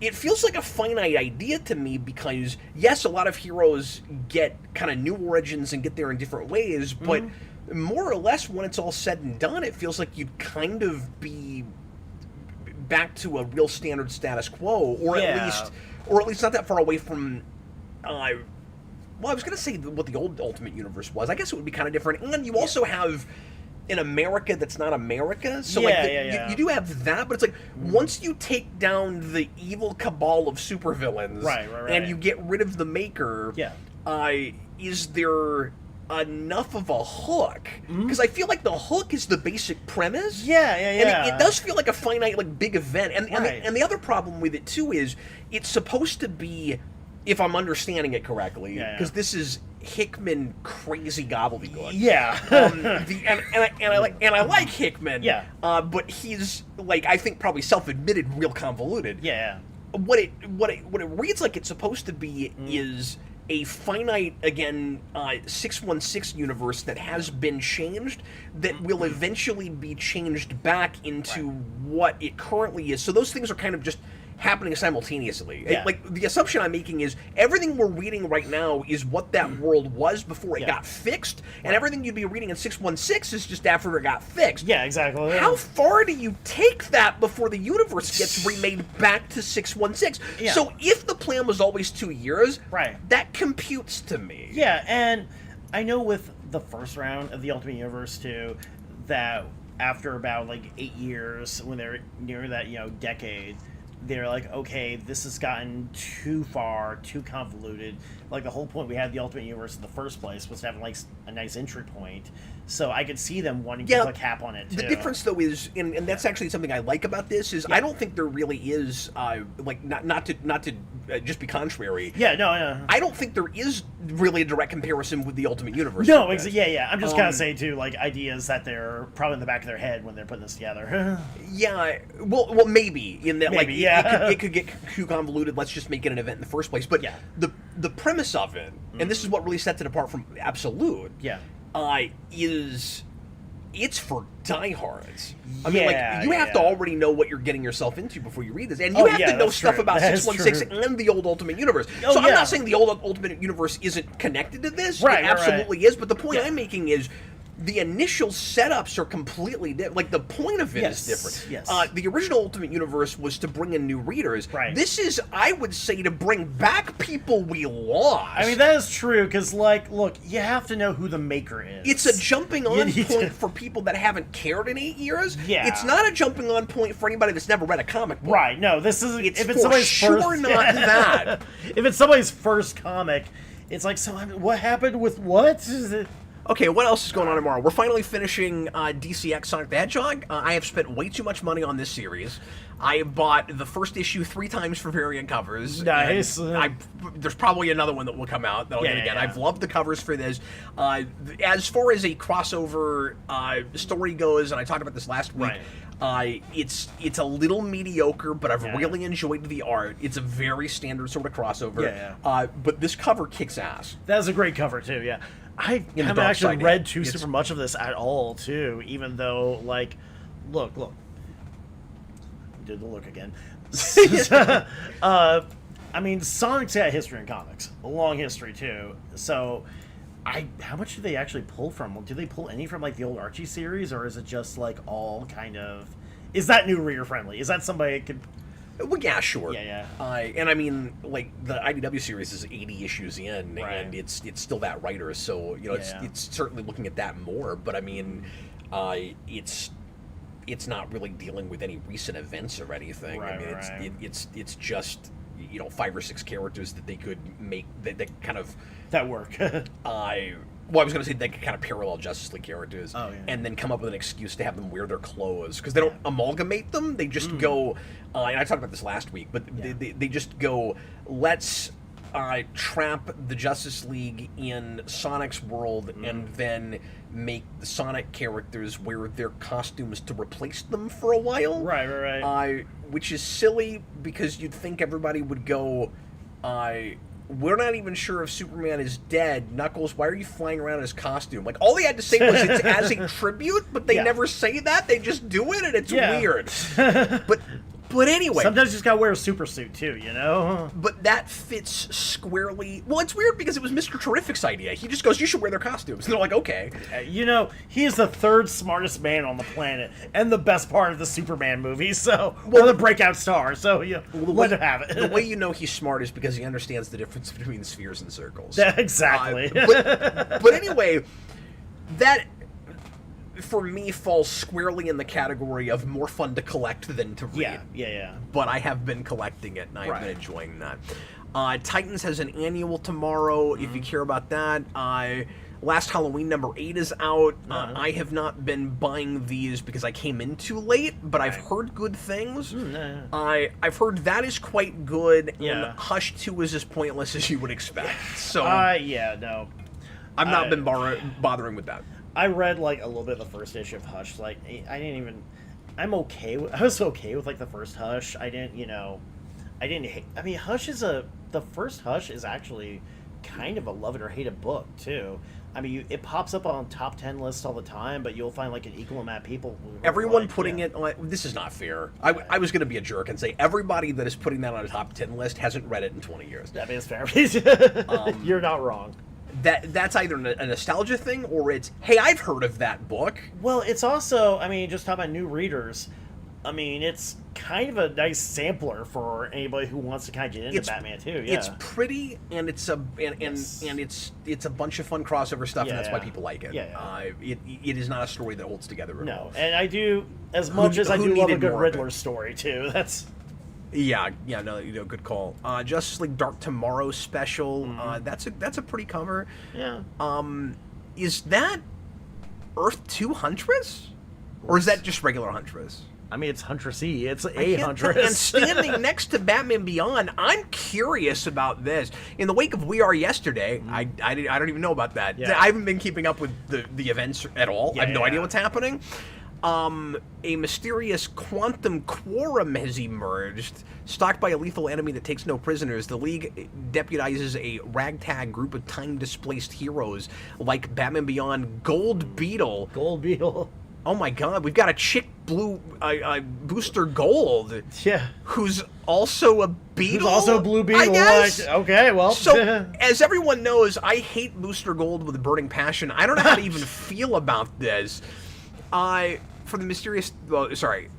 it feels like a finite idea to me because, yes, a lot of heroes get kind of new origins and get there in different ways, but more or less when it's all said and done, it feels like you'd kind of be back to a real standard status quo, or at least not that far away from, well, I was going to say what the old Ultimate Universe was. I guess it would be kind of different. And you also have an America that's not America. So you do have that, but it's like once you take down the evil cabal of supervillains and you get rid of the Maker, is there enough of a hook? Because I feel like the hook is the basic premise. And it does feel like a finite, like, big event. And the other problem with it too is it's supposed to be, if I'm understanding it correctly, because this is Hickman crazy gobbledygook. And I like Hickman. But he's, like, I think probably self-admitted real convoluted. What it reads like it's supposed to be is a finite, again, 616 universe that has been changed, that will eventually be changed back into what it currently is. So those things are kind of just happening simultaneously. Like, the assumption I'm making is everything we're reading right now is what that world was before it got fixed, and everything you'd be reading in 616 is just after it got fixed. Exactly. How far do you take that before the universe gets remade back to 616? So if the plan was always 2 years, that computes to me. And I know with the first round of the Ultimate Universe too, that after about like 8 years, when they're near that decade, they're like, okay, this has gotten too far, too convoluted. Like, the whole point we had the Ultimate Universe in the first place was to have, like, a nice entry point. So I could see them wanting to put a cap on it, too. The difference, though, is, and that's actually something I like about this, is I don't think there really is, like, not to just be contrary. No. I don't think there is really a direct comparison with the Ultimate Universe. No, I'm just kind of saying, too, like, ideas that they're probably in the back of their head when they're putting this together. Well, maybe, in that, it could get too convoluted, let's just make it an event in the first place. But the premise of it, and this is what really sets it apart from Absolute, is it's for diehards. I mean, like, you have to already know what you're getting yourself into before you read this, and you have to know stuff about 616 and the old Ultimate Universe. So I'm not saying the old Ultimate Universe isn't connected to this. It absolutely is, but the point I'm making is the initial setups are completely different. Like, the point of it is different. The original Ultimate Universe was to bring in new readers. This is, I would say, to bring back people we lost. I mean, that is true, because, like, look, you have to know who the Maker is. It's a jumping on point for people that haven't cared in 8 years. It's not a jumping on point for anybody that's never read a comic book. No, this isn't. If it's somebody's first, not that. If it's somebody's first comic, It's like, so what happened with what? Okay, what else is going on tomorrow? We're finally finishing DCX Sonic the Hedgehog. I have spent way too much money on this series. I have bought the first issue 3 times for variant covers. Nice. There's probably another one that will come out that I'll get again. Yeah. I've loved the covers for this. As far as a crossover story goes, and I talked about this last week, it's a little mediocre, but I've really enjoyed the art. It's a very standard sort of crossover. But this cover kicks ass. That's a great cover, too, yeah. I haven't actually read super much of this at all, too, even though, like, look. Did the look again. I mean, Sonic's got history in comics. A long history, too. So, how much do they actually pull from? Do they pull any from, like, the old Archie series, or is it just, like, all kind of... Is that new reader-friendly? Is that somebody could... Well, yeah, sure. Yeah. And I mean, like, the IDW series is 80 issues in, and it's still that writer, so, you know, it's certainly looking at that more, but I mean, it's not really dealing with any recent events or anything. I mean, it's just, you know, 5 or 6 characters that they could make, that kind of... That work. Well, I was going to say they could kind of parallel Justice League characters and then come up with an excuse to have them wear their clothes. Because they don't amalgamate them. They just go, and I talked about this last week, but they just go, let's trap the Justice League in Sonic's world and then make the Sonic characters wear their costumes to replace them for a while. Right. Which is silly because you'd think everybody would go, we're not even sure if Superman is dead. Knuckles, why are you flying around in his costume? Like, all they had to say was it's as a tribute, but they never say that. They just do it, and it's weird. But anyway. Sometimes you just gotta wear a super suit, too, you know? But that fits squarely... Well, it's weird because it was Mr. Terrific's idea. He just goes, you should wear their costumes. And they're like, okay. You know, he is the 3rd smartest man on the planet, and the best part of the Superman movie, so... Well, the breakout star, so, let him have it. The way you know he's smart is because he understands the difference between spheres and circles. Yeah, exactly. But anyway, that... for me, falls squarely in the category of more fun to collect than to read. Yeah. But I have been collecting it, and I've been enjoying that. Titans has an annual tomorrow, if you care about that. Last Halloween number 8 is out. I have not been buying these because I came in too late, but I've heard good things. I've heard that is quite good, and Hush 2 is as pointless as you would expect. So, no. I've not been bothering with that. I read, like, a little bit of the first issue of Hush. Like, I was okay with, like, the first Hush. I didn't hate... I mean, the first Hush is actually kind of a love it or hate it book, too. I mean, it pops up on top 10 lists all the time, but you'll find, like, an equal amount of people... Everyone putting it on... This is not fair. I was going to be a jerk and say everybody that is putting that on a top 10 list hasn't read it in 20 years. That is fair. You're not wrong. That's either a nostalgia thing or it's, hey, I've heard of that book. Well, it's also, I mean, just talking about new readers, I mean, it's kind of a nice sampler for anybody who wants to kind of get into Batman too. Yeah, it's pretty, and it's a it's a bunch of fun crossover stuff, and that's why people like it. It is not a story that holds together at all. And I do as much as I do love a good Riddler story too. That's. Yeah, no, good call. Justice League Dark Tomorrow special. That's a pretty cover. Yeah. Is that Earth 2 Huntress, or is that just regular Huntress? I mean, it's Huntress-y. It's a Huntress. And standing next to Batman Beyond, I'm curious about this. In the wake of We Are Yesterday, I don't even know about that. I haven't been keeping up with the events at all. I have no idea what's happening. A mysterious quantum quorum has emerged. Stalked by a lethal enemy that takes no prisoners, the League deputizes a ragtag group of time-displaced heroes like Batman Beyond, Gold Beetle. Oh my god, we've got a chick Booster Gold. Yeah. Who's also a beetle? Who's also a blue beetle. I guess. Like, okay, well. So, as everyone knows, I hate Booster Gold with a burning passion. I don't know how to even feel about this. For the mysterious... Well, sorry.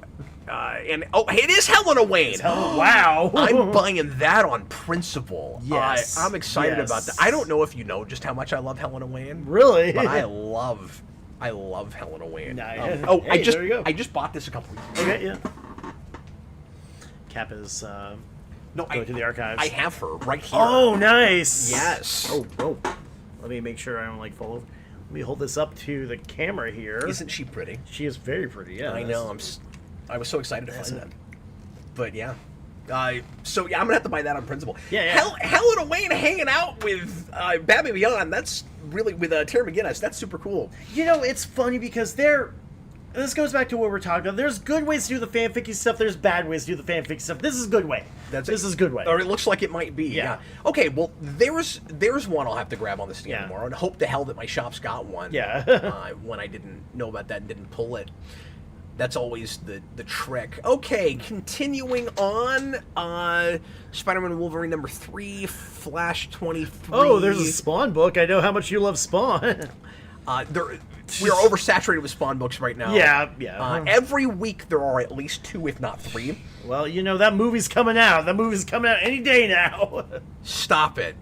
It is Helena Wayne. Wow. I'm buying that on principle. Yes. I'm excited about that. I don't know if you know just how much I love Helena Wayne. Really? But I love Helena Wayne. There you go. I just bought this a couple weeks ago. Okay, yeah. Cap is No, go to the archives. I have her right here. Oh, nice. Yes. Oh. Let me make sure I don't like fall over. Let me hold this up to the camera here. Isn't she pretty? She is very pretty. Yeah. I know. I was so excited to find that. But yeah. So yeah, I'm gonna have to buy that on principle. Yeah. Helen Wayne hanging out with Batman Beyond. That's really with Terry McGinnis. That's super cool. You know, it's funny because this goes back to what we're talking about. There's good ways to do the fanficky stuff. There's bad ways to do the fanficky stuff. This is a good way. This is a good way. Or it looks like it might be. Yeah. Okay. Well, there's one I'll have to grab on the stand tomorrow, and hope to hell that my shop's got one. Yeah. When I didn't know about that and didn't pull it. That's always the trick. Okay, continuing on. Spider-Man and Wolverine number 3, Flash 23. Oh, there's a Spawn book. I know how much you love Spawn. We are oversaturated with Spawn books right now. Yeah. Every week there are at least 2, if not 3. Well, you know, that movie's coming out. That movie's coming out any day now. Stop it.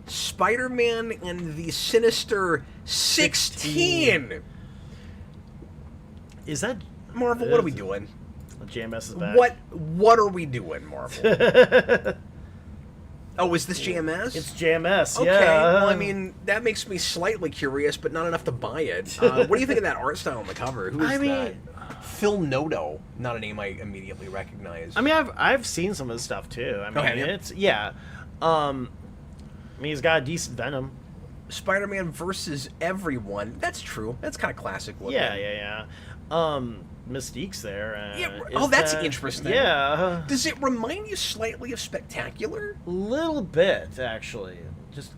Spider-Man and the Sinister 16. Is that Marvel? What are we doing? JMS is back. What are we doing, Marvel? Oh, is this JMS? It's JMS. Okay. Yeah. Well, I mean, that makes me slightly curious, but not enough to buy it. What do you think of that art style on the cover? Who is that? Phil Noto. Not a name I immediately recognize. I mean, I've seen some of his stuff too. I mean, it's I mean, he's got a decent Venom. Spider-Man versus everyone. That's true. That's kind of classic looking. Yeah. Mystique's there. That's interesting. Yeah. Does it remind you slightly of Spectacular? A little bit, actually. Just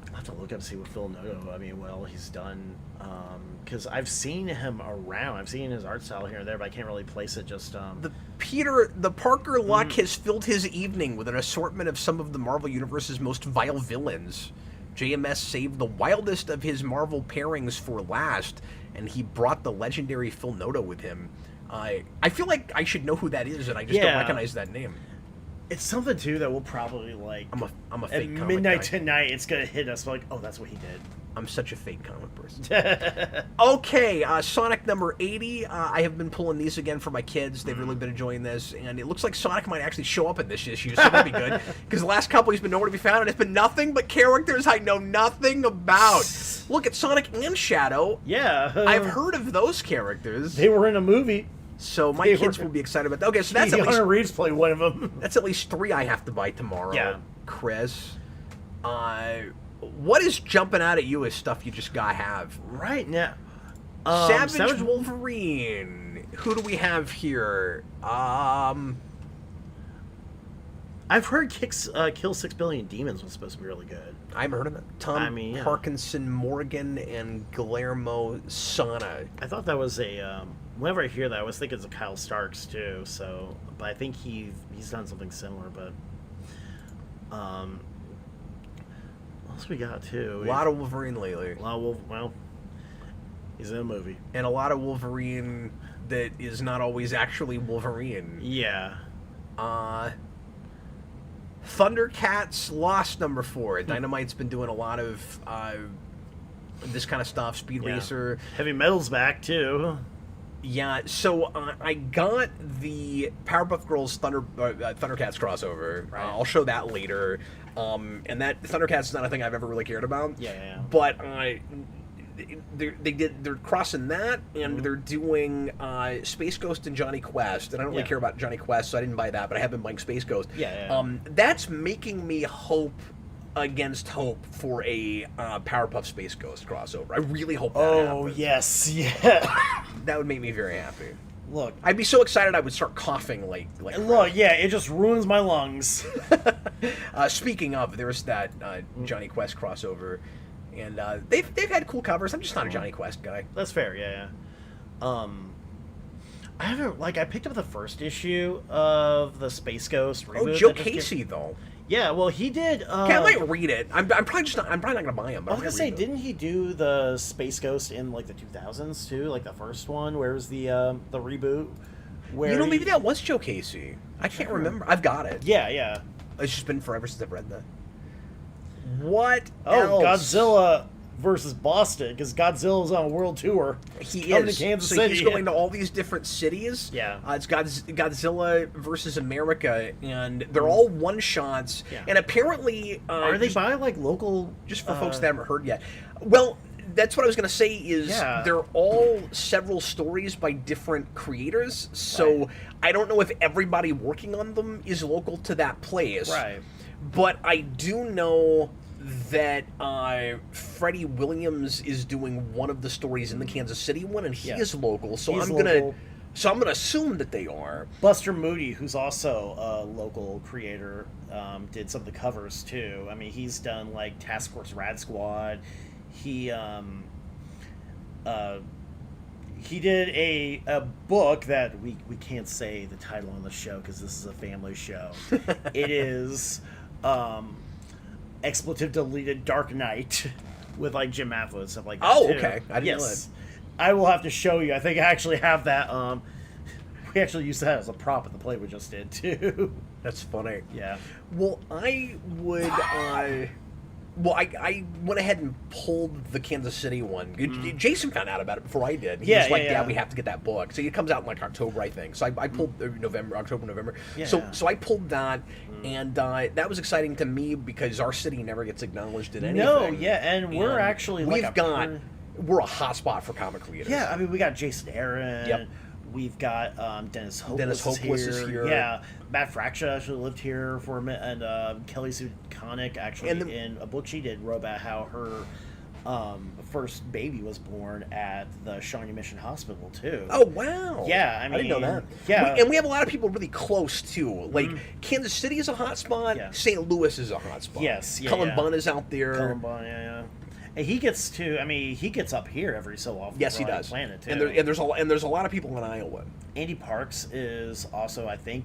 I'll have to look up and see what Phil Noto. I mean, he's done. Because I've seen him around. I've seen his art style here and there, but I can't really place it. Just the Parker luck has filled his evening with an assortment of some of the Marvel Universe's most vile villains. JMS saved the wildest of his Marvel pairings for last, and he brought the legendary Phil Noto with him. I feel like I should know who that is, and I just don't recognize that name. It's something too that we'll probably like. I'm a fake at midnight tonight. It's gonna hit us like, oh, that's what he did. I'm such a fake comic person. Okay, Sonic number 80. I have been pulling these again for my kids. They've really been enjoying this, and it looks like Sonic might actually show up in this issue, so that'd be good. Because the last couple he's been nowhere to be found, and it's been nothing but characters I know nothing about. Look at Sonic and Shadow. Yeah. I've heard of those characters. They were in a movie. So my kids will be excited about that. Okay, so that's at least... Reeves played one of them. That's at least 3 I have to buy tomorrow. Yeah. Chris. What is jumping out at you as stuff you just gotta have? Right now. Savage Wolverine. Who do we have here? I've heard Kill 6 Billion Demons was supposed to be really good. I haven't heard of it. Tom Parkinson Morgan and Guillermo Sana. I thought that was a... whenever I hear that, I always think it's a Kyle Starks too. So, but I think he's done something similar. But what else we got too? A lot of Wolverine lately. Well, he's in a movie, and a lot of Wolverine that is not always actually Wolverine. Yeah. Thundercats Lost number 4. Dynamite's been doing a lot of this kind of stuff. Speed Racer. Heavy Metal's back too. Yeah, so I got the Powerpuff Girls Thundercats crossover. Right. I'll show that later. And that Thundercats is not a thing I've ever really cared about. Yeah. But they're crossing that, and they're doing Space Ghost and Johnny Quest. And I don't really care about Johnny Quest, so I didn't buy that. But I have been buying Space Ghost. Yeah. That's making me hope against hope for a Powerpuff Space Ghost crossover. I really hope that happens. Oh, yes, yeah. That would make me very happy. Look. I'd be so excited I would start coughing like Look, yeah, it just ruins my lungs. Speaking of, there's that Johnny Quest crossover, and they've had cool covers. I'm just not a Johnny Quest guy. That's fair, yeah. I haven't, I picked up the first issue of the Space Ghost reboot. Oh, Joe Casey, though. Yeah, well, he did. I might read it. I'm probably not gonna buy him. But I was gonna say, didn't he do the Space Ghost in the 2000s too? The first one. Where was the reboot? Where maybe that was Joe Casey. I can't remember. I've got it. Yeah. It's just been forever since I've read that. What? Oh, else? Godzilla versus Boston, because Godzilla's on a world tour. He coming is. to Kansas so City. He's going to all these different cities. Yeah. It's Godzilla versus America, and they're all one-shots. Yeah. And apparently... Are they by, like, local... Just for folks that haven't heard yet. Well... That's what I was going to say is they're all several stories by different creators, so I don't know if everybody working on them is local to that place. Right. But I do know that Freddie Williams is doing one of the stories in the Kansas City one, and he is local, so I'm gonna assume that they are. Buster Moody, who's also a local creator, did some of the covers too. I mean, he's done like Task Force Rad Squad. He did a book that we can't say the title on the show because this is a family show. It is expletive deleted Dark Knight with like Jim Mathis and stuff like that. Oh, too. Okay. I didn't know that. I will have to show you. I think I actually have that. We actually used that as a prop in the play we just did too. That's funny. Yeah. Well, I would. I went ahead and pulled the Kansas City one. Jason found out about it before I did. He was like, "Yeah, we have to get that book." So it comes out in like October, I think. So I pulled October, November. Yeah. So I pulled that, and that was exciting to me because our city never gets acknowledged in anything. No, and we're actually we're a hotspot for comic creators. Yeah, I mean we got Jason Aaron. Yep. We've got Dennis Hopeless is here. Yeah, Matt Fraction actually lived here for a minute, and Kelly Sue Connick actually in a book she did wrote about how her first baby was born at the Shawnee Mission Hospital too. Oh wow! Yeah, I didn't know that. Yeah, and we have a lot of people really close too. Like Kansas City is a hot spot. Yeah. St. Louis is a hot spot. Yes, Cullen Bunn is out there. Cullen Bunn, yeah. And he gets he gets up here every so often. Yes, he does. Planet too. And there's a lot of people in Iowa. Andy Parks is also, I think,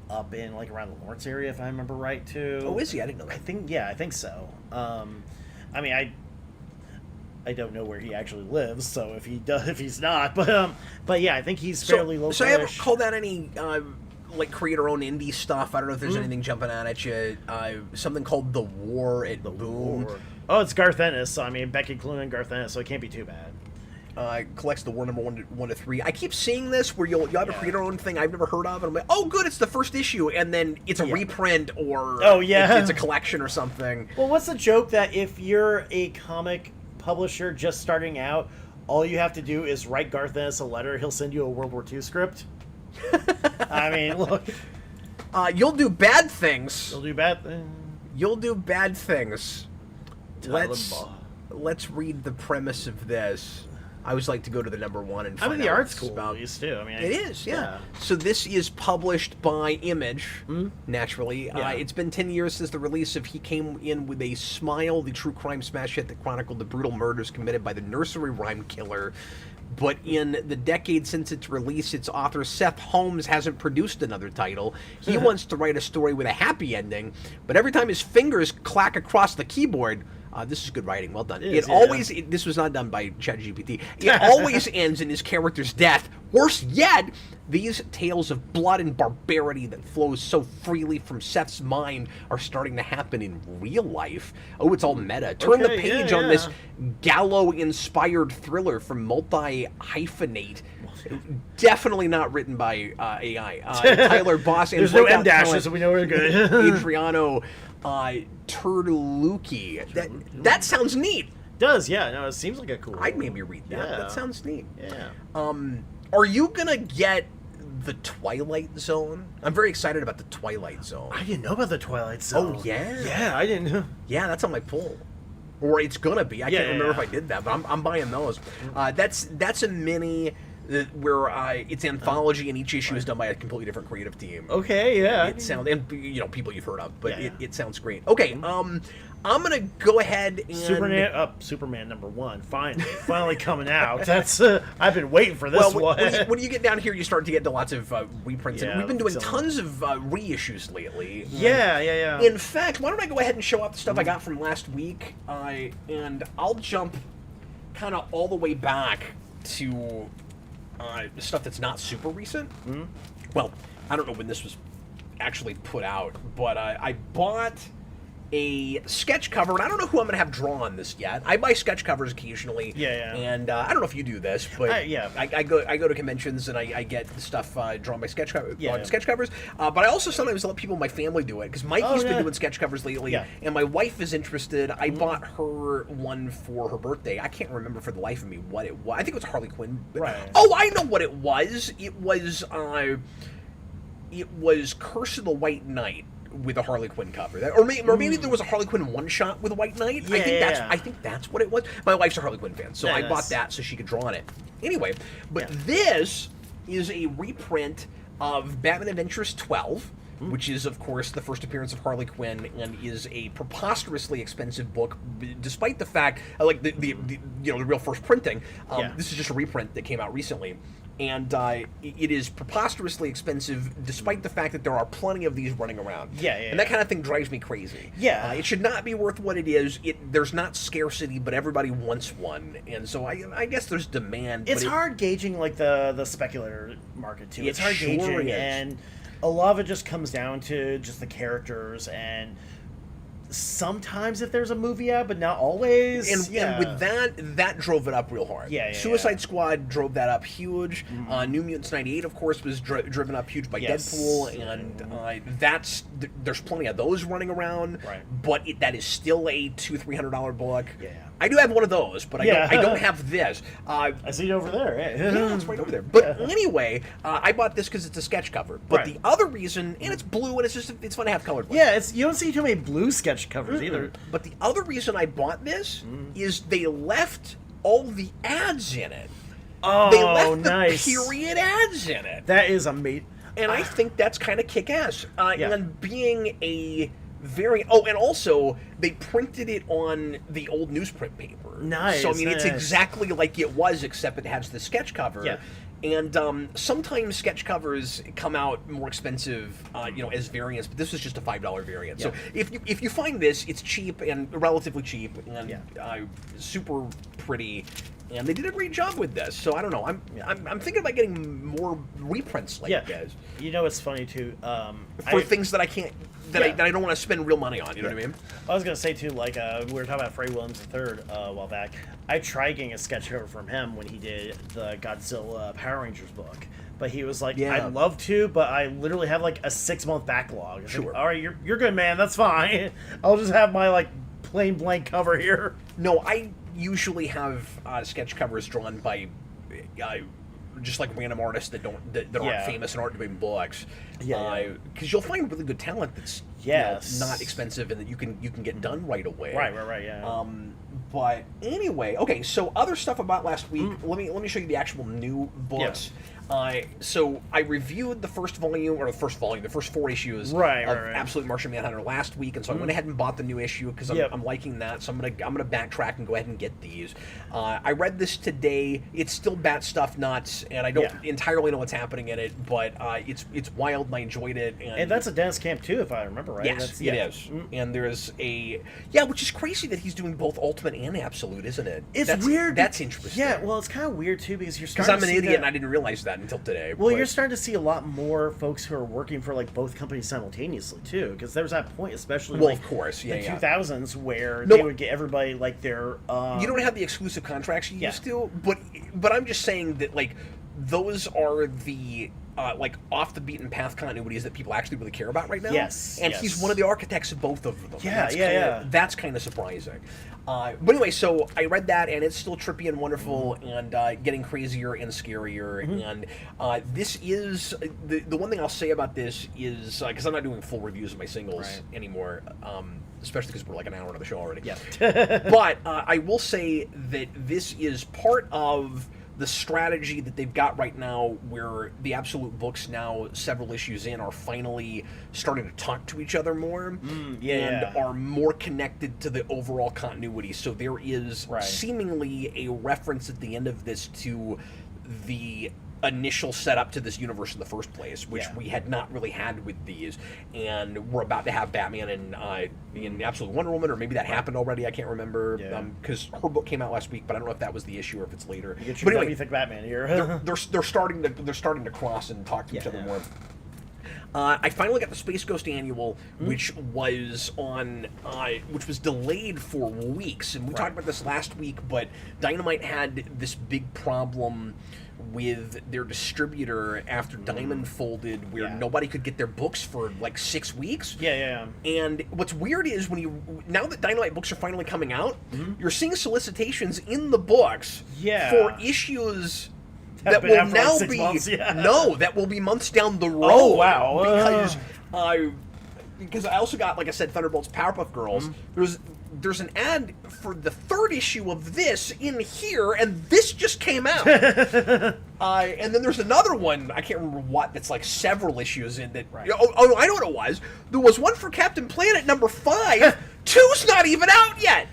up in like around the Lawrence area, if I remember right too. Oh, is he? I didn't know that. I think so. I mean, I don't know where he actually lives, so if he's not, but yeah, I think he's fairly local. So I haven't called out any like creator-owned indie stuff. I don't know if there's anything jumping out at you. Something called The War at Boom. Oh, it's Garth Ennis. So I mean, Becky Cloonan and Garth Ennis, so it can't be too bad. Collects the War number 1 to 3. I keep seeing this where you'll have a creator-owned thing I've never heard of, and I'm like, oh, good, it's the first issue, and then it's a reprint or it's a collection or something. Well, what's the joke that if you're a comic publisher just starting out, all you have to do is write Garth Ennis a letter, he'll send you a World War II script? I mean, look. You'll do bad things. You'll do bad things. Let's read the premise of this. I always like to go to the number 1 and find out the art's cool about too. I mean, it is, yeah. So this is published by Image, naturally. Yeah. It's been 10 years since the release of He Came In With a Smile, the true crime smash hit that chronicled the brutal murders committed by the nursery rhyme killer. But in the decade since its release, its author Seth Holmes hasn't produced another title. He wants to write a story with a happy ending, but every time his fingers clack across the keyboard, this is good writing, well done. This was not done by ChatGPT. It always ends in his character's death. Worse yet, these tales of blood and barbarity that flows so freely from Seth's mind are starting to happen in real life. Oh, it's all meta. Turn the page on this Gallo-inspired thriller from Multi-Hyphenate. Definitely not written by AI. Tyler Boss and there's no M dashes, so we know we're good. Adriano Turtulucci. That sounds neat. Does, yeah. No, it seems like a cool. I'd maybe read that. Yeah. That sounds neat. Yeah. Are you gonna get the Twilight Zone? I'm very excited about the Twilight Zone. I didn't know about the Twilight Zone. Oh yeah. Yeah, I didn't know. Yeah, that's on my pull. Or it's gonna be. I can't remember if I did that, but I'm buying those. That's a mini where it's anthology, and each issue is done by a completely different creative team. Okay, yeah. It sounds, and people you've heard of, but it sounds great. Okay, I'm gonna go ahead and Superman number 1, finally coming out. That's I've been waiting for this one. When you get down here, you start to get to lots of reprints, and we've been doing tons of reissues lately. Yeah. In fact, why don't I go ahead and show off the stuff I got from last week, and I'll jump kind of all the way back to stuff that's not super recent. Well, I don't know when this was actually put out, but I bought a sketch cover, and I don't know who I'm going to have draw on this yet. I buy sketch covers occasionally, and I don't know if you do this, but I go to conventions and I get stuff drawn by sketch covers. But I also sometimes let people in my family do it because Mikey's been doing sketch covers lately, and my wife is interested. I bought her one for her birthday. I can't remember for the life of me what it was. I think it was Harley Quinn. Oh, I know what it was. It was Curse of the White Knight with a Harley Quinn cover, or maybe there was a Harley Quinn one shot with a White Knight. I think that's what it was. My wife's a Harley Quinn fan, so I bought that so she could draw on it. Anyway, but this is a reprint of Batman Adventures 12, which is, of course, the first appearance of Harley Quinn, and is a preposterously expensive book, despite the fact, like the real first printing. This is just a reprint that came out recently. And it is preposterously expensive, despite the fact that there are plenty of these running around. And that kind of thing drives me crazy. It should not be worth what it is. There's not scarcity, but everybody wants one, and so I guess there's demand. It's hard gauging like the speculator market too. It's hard gauging, and a lot of it just comes down to just the characters and. Sometimes if there's a movie out, but not always. And with that drove it up real hard. Suicide Squad drove that up huge. New Mutants 98, of course, was driven up huge by Deadpool, and there's plenty of those running around. But that is still a $200-300 book. I do have one of those, but I don't have this. I see it over there. It's right over there. But anyway, I bought this because it's a sketch cover. But the other reason, and it's blue, and it's fun to have colored ones. You don't see too many blue sketch covers either. But the other reason I bought this is they left all the ads in it. Oh, they left nice. the period ads in it. That is amazing. And I think that's kind of kick-ass. And being a very... Oh, and also, they printed it on the old newsprint paper. Nice. So, I mean, it's exactly like it was, except it has the sketch cover. And sometimes sketch covers come out more expensive, as variants, but this was just a $5 variant. So if you find this, it's cheap and relatively cheap and super pretty, and they did a great job with this. So I don't know. I'm thinking about getting more reprints like this. You know, it's funny too. For things that I can't. That I don't want to spend real money on, you know what I mean? I was going to say, too, like, we were talking about Freddie Williams III a while back. I tried getting a sketch cover from him when he did the Godzilla Power Rangers book. But he was like, I'd love to, but I literally have, like, a 6-month backlog. Like, all right, you're good, man. That's fine. I'll just have my, like, plain blank cover here. No, I usually have sketch covers drawn by... just like random artists that aren't famous and aren't doing books, because you'll find really good talent that's not expensive and that you can get done right away. But anyway, okay. So other stuff about last week. Let me show you the actual new books. So I reviewed the first 4 issues of Absolute Martian Manhunter last week, and so I went ahead and bought the new issue because I'm liking that. So I'm gonna backtrack and go ahead and get these. I read this today. It's still bat stuff nuts, and I don't entirely know what's happening in it, but it's wild, and I enjoyed it. And that's a Dennis Camp too, if I remember right. Yes, it is. And there's which is crazy that he's doing both Ultimate and Absolute, isn't it? That's weird. That's interesting. Yeah, well, it's kind of weird too because you're starting. Because I'm an idiot and I didn't realize that until today. Well, you're starting to see a lot more folks who are working for like both companies simultaneously too, because there's that point, especially of course, the 2000s where they would get everybody like their. You don't have the exclusive contracts you used to, but I'm just saying that like those are the like off the beaten path continuities that people actually really care about right now. And he's one of the architects of both of them. That's kind of surprising. But anyway, so I read that, and it's still trippy and wonderful, and getting crazier and scarier. And this is the one thing I'll say about this is because I'm not doing full reviews of my singles anymore, especially because we're like an hour into the show already. But I will say that this is part of the strategy that they've got right now, where the Absolute books now, several issues in, are finally starting to talk to each other more and are more connected to the overall continuity. So there is seemingly a reference at the end of this to the initial setup to this universe in the first place, which we had not really had with these, and we're about to have Batman in Absolute Wonder Woman, or maybe that happened already. I can't remember because her book came out last week, but I don't know if that was the issue or if it's later. But anyway, you think Batman here? they're starting to cross and talk to each other more. I finally got the Space Ghost Annual, which was delayed for weeks, and we talked about this last week. But Dynamite had this big problem with their distributor after Diamond folded, where nobody could get their books for like 6 weeks. And what's weird is now that Dynamite books are finally coming out, you're seeing solicitations in the books for issues that will now be that will be months down the road. Oh wow! Because I also got, like I said, Thunderbolts Powerpuff Girls. There's an ad for the 3rd issue of this in here, and this just came out. And then there's another one, I can't remember what, that's like several issues in that. Oh, I know what it was. There was one for Captain Planet number 5. 2's not even out yet.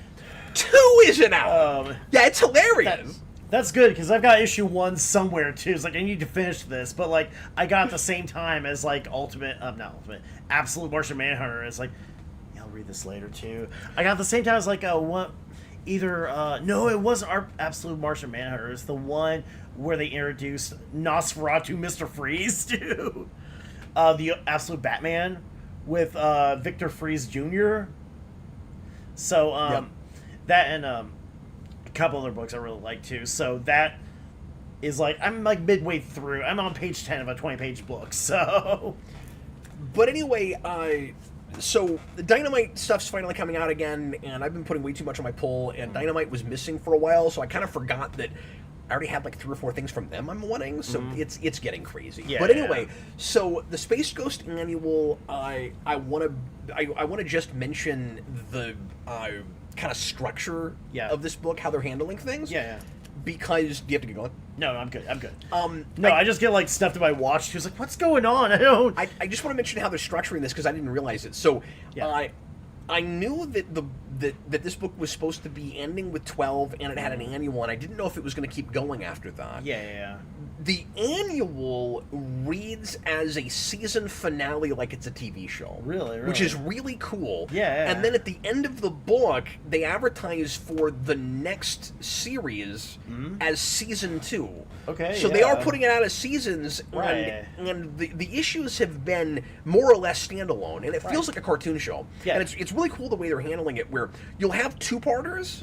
2 isn't out. Yeah, it's hilarious. That's good, because I've got issue 1 somewhere, too. It's like, I need to finish this, but, like, I got at the same time as, like, Absolute Martian Manhunter. It's like, yeah, I'll read this later, too. I got at the same time as, like, no, it wasn't our Absolute Martian Manhunter. It's the one where they introduced Nosferatu Mr. Freeze, too. The Absolute Batman with Victor Freeze Jr. So, that and, couple other books I really like too. So that is like, I'm like midway through. I'm on page 10 of a 20-page book. So, but anyway, so the Dynamite stuff's finally coming out again, and I've been putting way too much on my pull. And Dynamite was missing for a while, so I kind of forgot that I already had like 3 or 4 things from them I'm wanting. So it's getting crazy. But anyway, so the Space Ghost Annual, I want to just mention the kind of structure of this book, how they're handling things. Because do you have to get going? No, I'm good. I just get like stuff to my watch. She was like, "What's going on?" I just want to mention how they're structuring this because I didn't realize it. So I knew that this book was supposed to be ending with 12, and it had an annual, and I didn't know if it was going to keep going after that. The annual reads as a season finale, like it's a TV show. Really? Which is really cool. And then at the end of the book, they advertise for the next series as season 2. Okay. So they are putting it out as seasons, and the issues have been more or less standalone, and it feels like a cartoon show. And it's really cool the way they're handling it, where you'll have 2-parters,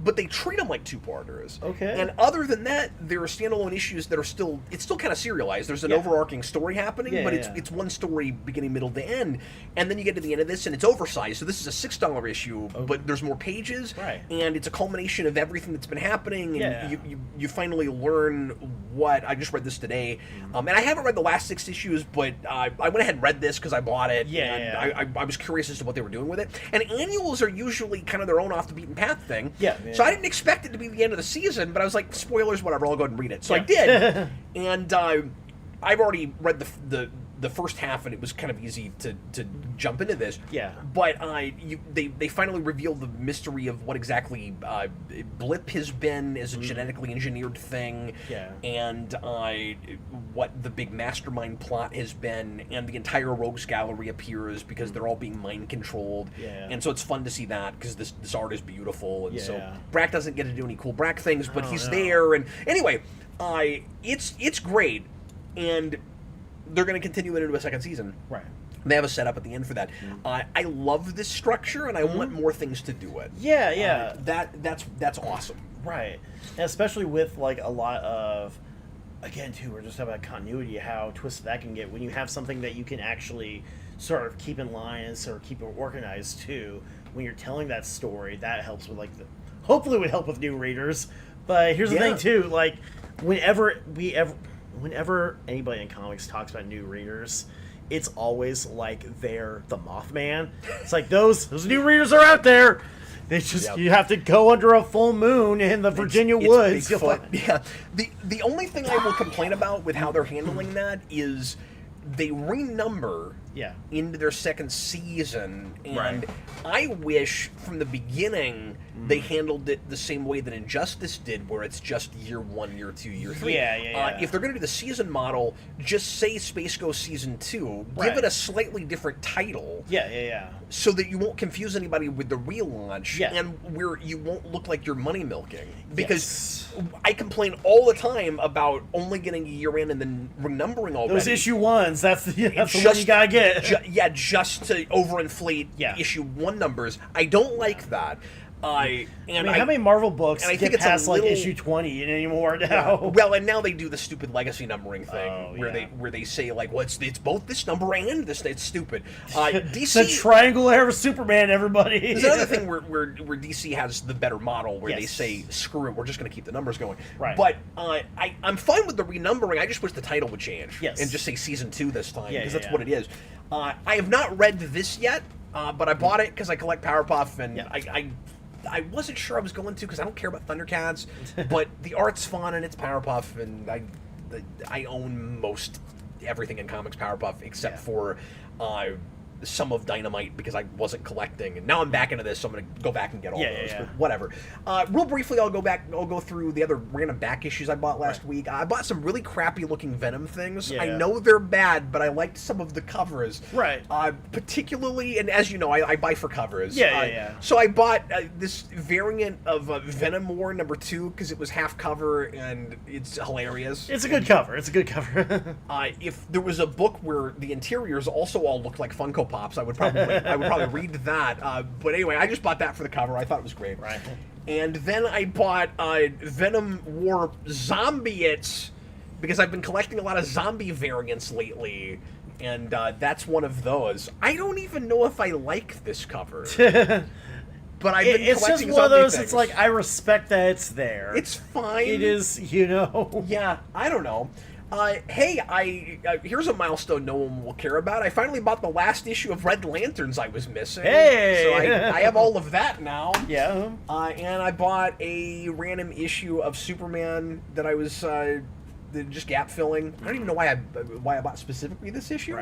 but they treat them like 2-parters. And other than that, there are standalone issues that are still kind of serialized. There's an overarching story happening, but it's one story beginning, middle to end. And then you get to the end of this, and it's oversized. So this is a $6 issue, but there's more pages, and it's a culmination of everything that's been happening. And you finally learn what I just read this today, and I haven't read the last 6 issues, but I went ahead and read this because I bought it. I was curious as to what they were doing with it. And annuals are usually kind of their own off the beaten path thing. So I didn't expect it to be the end of the season, but I was like, spoilers, whatever, I'll go ahead and read it. So I did. And I've already read the first half, and it was kind of easy to jump into this. But they finally revealed the mystery of what exactly Blip has been as a genetically engineered thing, and what the big mastermind plot has been, and the entire Rogues Gallery appears because they're all being mind controlled. And so it's fun to see that because this art is beautiful, and so Brack doesn't get to do any cool Brack things, but he's there. And anyway, it's great, and they're going to continue it into a second season. They have a setup at the end for that. I love this structure, and I want more things to do it. That's awesome. And especially with like a lot of, again too, we're just talking about continuity, how twisted that can get when you have something that you can actually sort of keep in line and sort of keep it organized too. When you're telling that story, that helps with like hopefully would help with new readers. But here's the thing too, like whenever anybody in comics talks about new readers, it's always like they're the Mothman. It's like those new readers are out there. They just you have to go under a full moon in the Virginia woods. The only thing I will complain about with how they're handling that is they renumber into their second season, and I wish from the beginning they handled it the same way that Injustice did, where it's just year 1, year 2, year 3. If they're going to do the season model, just say Space Ghost Season 2. Give it a slightly different title. So that you won't confuse anybody with the relaunch, and where you won't look like you're money milking. Because I complain all the time about only getting a year in and then renumbering already. Those issue 1s, that's the one you gotta get. Just to overinflate issue 1 numbers. I don't like that. I mean, how many Marvel books get past like issue 20 anymore now? Well, and now they do the stupid legacy numbering thing where they say like, well, it's both this number and this. It's stupid. DC, the triangle era of Superman, everybody. There's another thing where DC has the better model where they say, screw it, we're just going to keep the numbers going. But I'm fine with the renumbering. I just wish the title would change and just say Season 2 this time, because that's what it is. I have not read this yet, but I bought it because I collect Powerpuff, and I wasn't sure I was going to because I don't care about Thundercats, but the art's fun and it's Powerpuff, and I own most everything in comics Powerpuff except for some of Dynamite because I wasn't collecting, and now I'm back into this, so I'm going to go back and get all those. But whatever. Real briefly, I'll go through the other random back issues I bought last week. I bought some really crappy looking Venom things. I know they're bad, but I liked some of the covers. Particularly, and as you know, I buy for covers. So I bought this variant of Venom War #2 because it was half cover and it's hilarious. It's a good cover. If there was a book where the interiors also all looked like Funko Pops, I would probably read that. But anyway, I just bought that for the cover. I thought it was great. And then I bought Venom War Zombie-its because I've been collecting a lot of zombie variants lately, and that's one of those. I don't even know if I like this cover. But I've been it's just one of those. Things. It's like, I respect that it's there. It's fine. It is, Yeah, I don't know. Hey, here's a milestone no one will care about. I finally bought the last issue of Red Lanterns I was missing. Hey! So I have all of that now. Yeah. And I bought a random issue of Superman that I was just gap filling. I don't even know why I bought specifically this issue.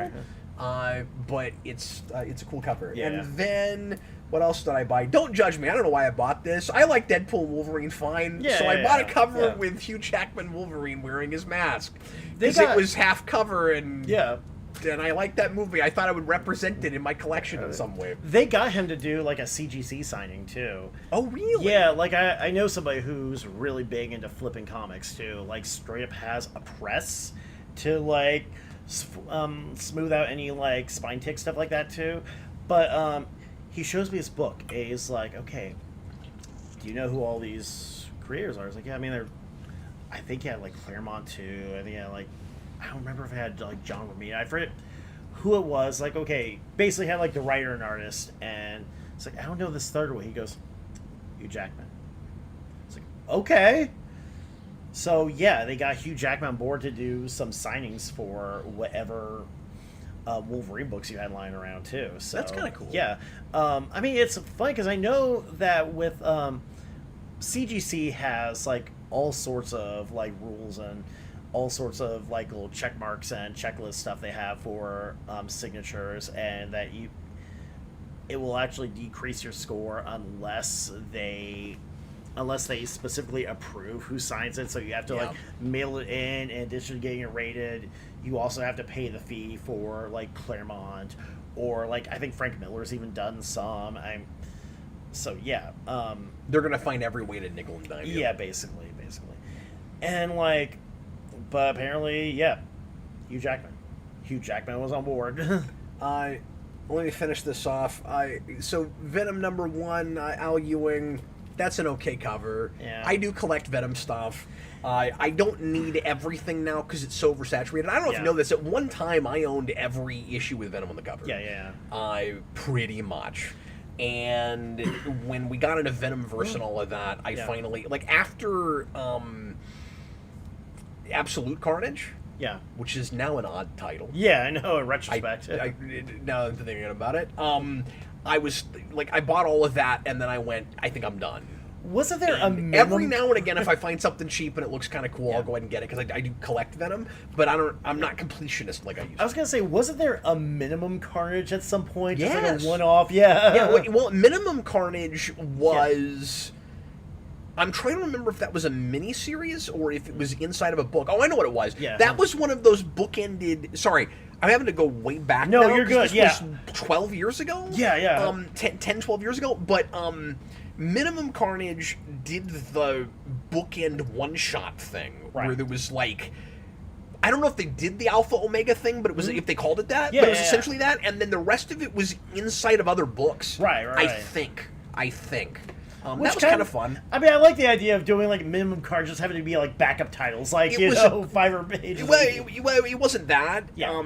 But it's a cool cover. And then what else did I buy? Don't judge me. I don't know why I bought this. I like Deadpool and Wolverine fine. So I bought a cover with Hugh Jackman Wolverine wearing his mask. Because it was half cover and I liked that movie. I thought I would represent it in my collection in some way. They got him to do like a CGC signing too. Oh really? Yeah, like I know somebody who's really big into flipping comics too. Like straight up has a press to like smooth out any like spine tick stuff like that too. But he shows me his book. And he's like, okay, do you know who all these creators are? I was like, yeah, I mean, I think he had like Claremont too. I think he had like, I don't remember if it had like John Romita. I forget who it was. Like, okay, basically had like the writer and artist, and it's like, I don't know this third one. He goes, Hugh Jackman. It's like, okay. So yeah, they got Hugh Jackman on board to do some signings for whatever Wolverine books you had lying around too. So that's kind of cool. Yeah, I mean, it's funny because I know that with CGC has like all sorts of like rules and all sorts of like little check marks and checklist stuff they have for signatures, and that it will actually decrease your score unless they specifically approve who signs it. So you have to like mail it in addition to getting it rated. You also have to pay the fee for like Claremont, or like I think Frank Miller's even done some. They're gonna find every way to nickel and dime you. Yeah, basically. And like, but apparently, Hugh Jackman was on board. Let me finish this off. So Venom #1, Al Ewing. That's an okay cover. Yeah. I do collect Venom stuff. I don't need everything now because it's so oversaturated. I don't know if you know this. At one time, I owned every issue with Venom on the cover. Pretty much. And when we got into Venomverse and all of that, I finally, like, after Absolute Carnage, which is now an odd title. Yeah, I know, in retrospect. Now that I'm thinking about it. I was, like, I bought all of that, and then I went, I think I'm done. Wasn't there a minimum... Every now and again, if I find something cheap and it looks kind of cool, I'll go ahead and get it, because I do collect Venom, but I'm not completionist like I used to. I was going to say, wasn't there a Minimum Carnage at some point? Yes. Just like a one-off? Yeah. Well, Minimum Carnage was... I'm trying to remember if that was a miniseries or if it was inside of a book. Oh, I know what it was. Yeah. That was one of those bookended... Sorry, I'm having to go way back now. No, you're good, this was 12 years ago? Yeah. 10, 12 years ago? But, Minimum Carnage did the bookend one-shot thing, where there was, like... I don't know if they did the Alpha Omega thing, but it was if they called it that. But it was essentially that, and then the rest of it was inside of other books. Right. I think. Which that was kind of fun. I mean, I like the idea of doing like Minimum Carnage just having to be like backup titles, like 5 pages. Well, it wasn't that. Yeah.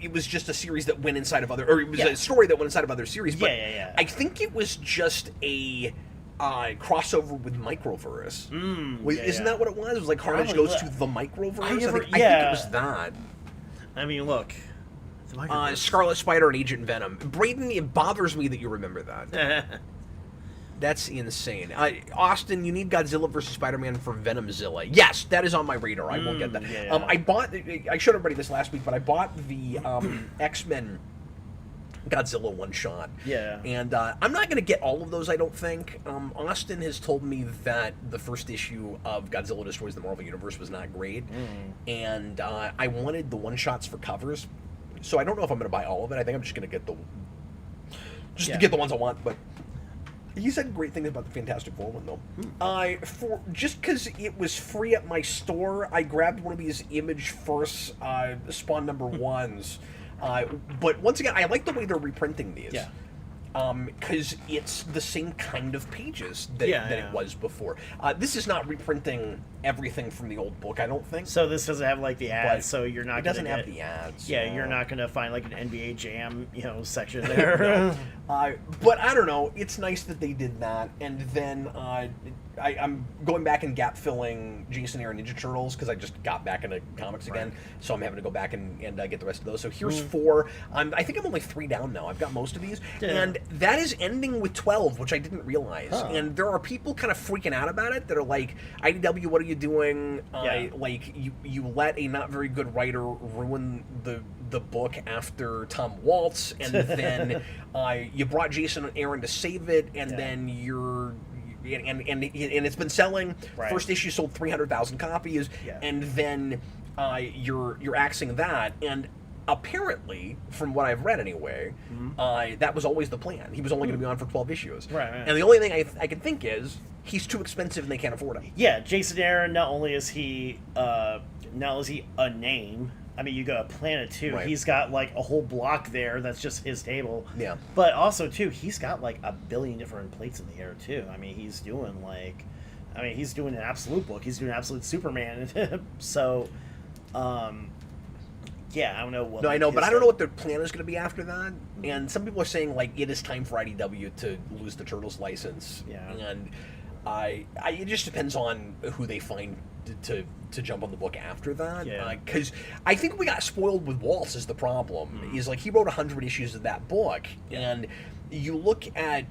It was just a series that went inside of other, or it was a story that went inside of other series. But yeah. I think it was just a crossover with Microverse. Isn't that what it was? It was like Carnage goes to the Microverse. I think it was that. I mean, look. Scarlet Spider and Agent Venom. Braden, it bothers me that you remember that. That's insane. Austin, you need Godzilla vs. Spider-Man for Venomzilla. Yes, that is on my radar. I will get that. I showed everybody this last week, but I bought the X-Men Godzilla one-shot. Yeah. And I'm not going to get all of those, I don't think. Austin has told me that the first issue of Godzilla Destroys the Marvel Universe was not great. And I wanted the one-shots for covers. So I don't know if I'm going to buy all of it. I think I'm just going to get to get the ones I want, but... He said great things about the Fantastic Four one, though. Just because it was free at my store, I grabbed one of these Image First Spawn #1s. But once again, I like the way they're reprinting these. Yeah. Because it's the same kind of pages that it was before. This is not reprinting everything from the old book, I don't think. So this doesn't have like the ads, so you're not. It doesn't have the ads. Yeah, you're not going to find like an NBA Jam, section there. But I don't know. It's nice that they did that, and then I'm going back and gap filling Jason Aaron Ninja Turtles because I just got back into comics again, so I'm having to go back and get the rest of those. So here's 4. I think I'm only 3 down now. I've got most of these, and that is ending with 12, which I didn't realize. And there are people kind of freaking out about it that are like, IDW, what are you doing? Like you let a not very good writer ruin the book after Tom Waltz, and then you brought Jason Aaron to save it, and then you're. And it's been selling. First issue sold 300,000 copies, and then you're axing that. And apparently, from what I've read anyway, that was always the plan. He was only going to be on for 12 issues. Right. And the only thing I can think is he's too expensive and they can't afford him. Yeah, Jason Aaron. Not only is he a name. I mean, you go to Planet too. Right. He's got like a whole block there that's just his table. Yeah. But also too, he's got like a billion different plates in the air too. I mean, he's doing he's doing an Absolute book. He's doing Absolute Superman. So, yeah, I don't know what. No, I know, but I don't know what their plan is going to be after that. And some people are saying like it is time for IDW to lose the Turtles license. Yeah. And it just depends on who they find to jump on the book after that. Because I think we got spoiled with Waltz is the problem. Is like he wrote 100 issues of that book, and you look at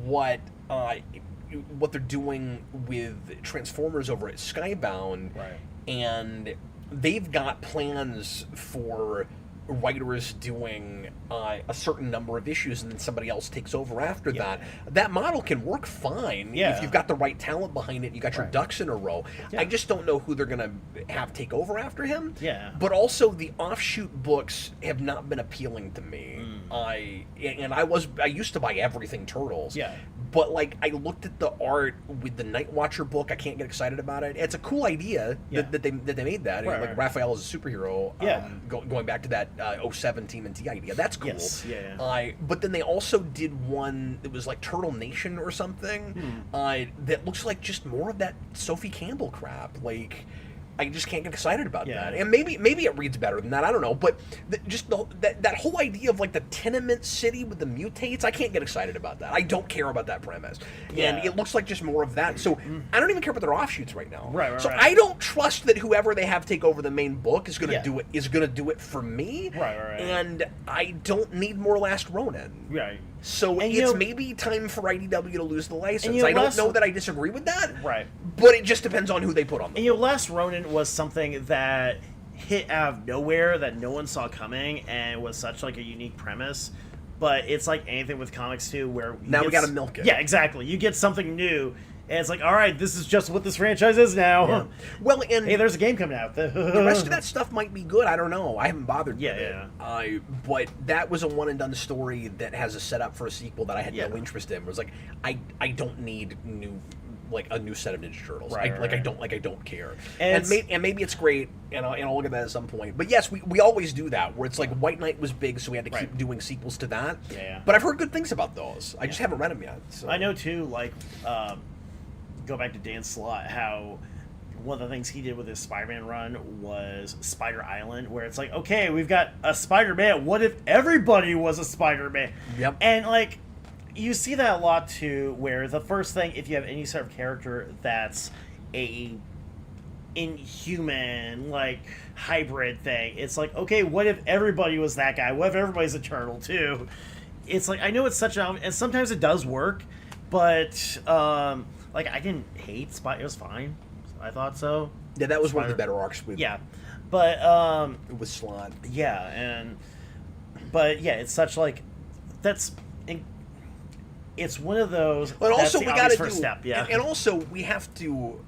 what they're doing with Transformers over at Skybound, and they've got plans for writers doing a certain number of issues and then somebody else takes over after that. That model can work fine if you've got the right talent behind it, you got your ducks in a row. I just don't know who they're going to have take over after him. But also the offshoot books have not been appealing to me. I used to buy everything Turtles. But like I looked at the art with the Night Watcher book, I can't get excited about it. It's a cool idea that they made that. Like Raphael as a superhero, going back to that 07 TMNT idea. That's cool. But then they also did one that was like Turtle Nation or something that looks like just more of that Sophie Campbell crap. Like I just can't get excited about that. And maybe it reads better than that. I don't know. But that whole idea of like the tenement city with the mutates, I can't get excited about that. I don't care about that premise. And it looks like just more of that. So I don't even care about their offshoots right now. So I don't trust that whoever they have take over the main book is going to do it. Is going to do it for me. And I don't need more Last Ronin. So it's maybe time for IDW to lose the license. I don't know that I disagree with that. Right. But it just depends on who they put on them. And Last Ronin was something that hit out of nowhere that no one saw coming and was such like a unique premise. But it's like anything with comics too, where now we gotta milk it. Yeah, exactly. You get something new, and it's like, all right, this is just what this franchise is now. Yeah. Well, and hey, there's a game coming out. The rest of that stuff might be good. I don't know. I haven't bothered with it. But that was a one and done story that has a setup for a sequel that I had no interest in. It was like, I don't need a new set of Ninja Turtles. I don't care. And maybe it's great, and I'll look at that at some point. But yes, we always do that, where it's like White Knight was big, so we had to keep doing sequels to that. Yeah. But I've heard good things about those. I just haven't read them yet. So. I know too. Go back to Dan Slott, how one of the things he did with his Spider-Man run was Spider Island, where it's like, okay, we've got a Spider-Man. What if everybody was a Spider-Man? Yep. And you see that a lot too, where the first thing, if you have any sort of character that's a inhuman, hybrid thing, it's like, okay, what if everybody was that guy? What if everybody's a turtle too? It's like, I know it's such and sometimes it does work, but I didn't hate Spider. It was fine. I thought so. Yeah, that was one of the better arcs with. Yeah, but with Slot. Yeah, but it's such that's. It's one of those. But also, we got to do. Step, yeah. And also, we have to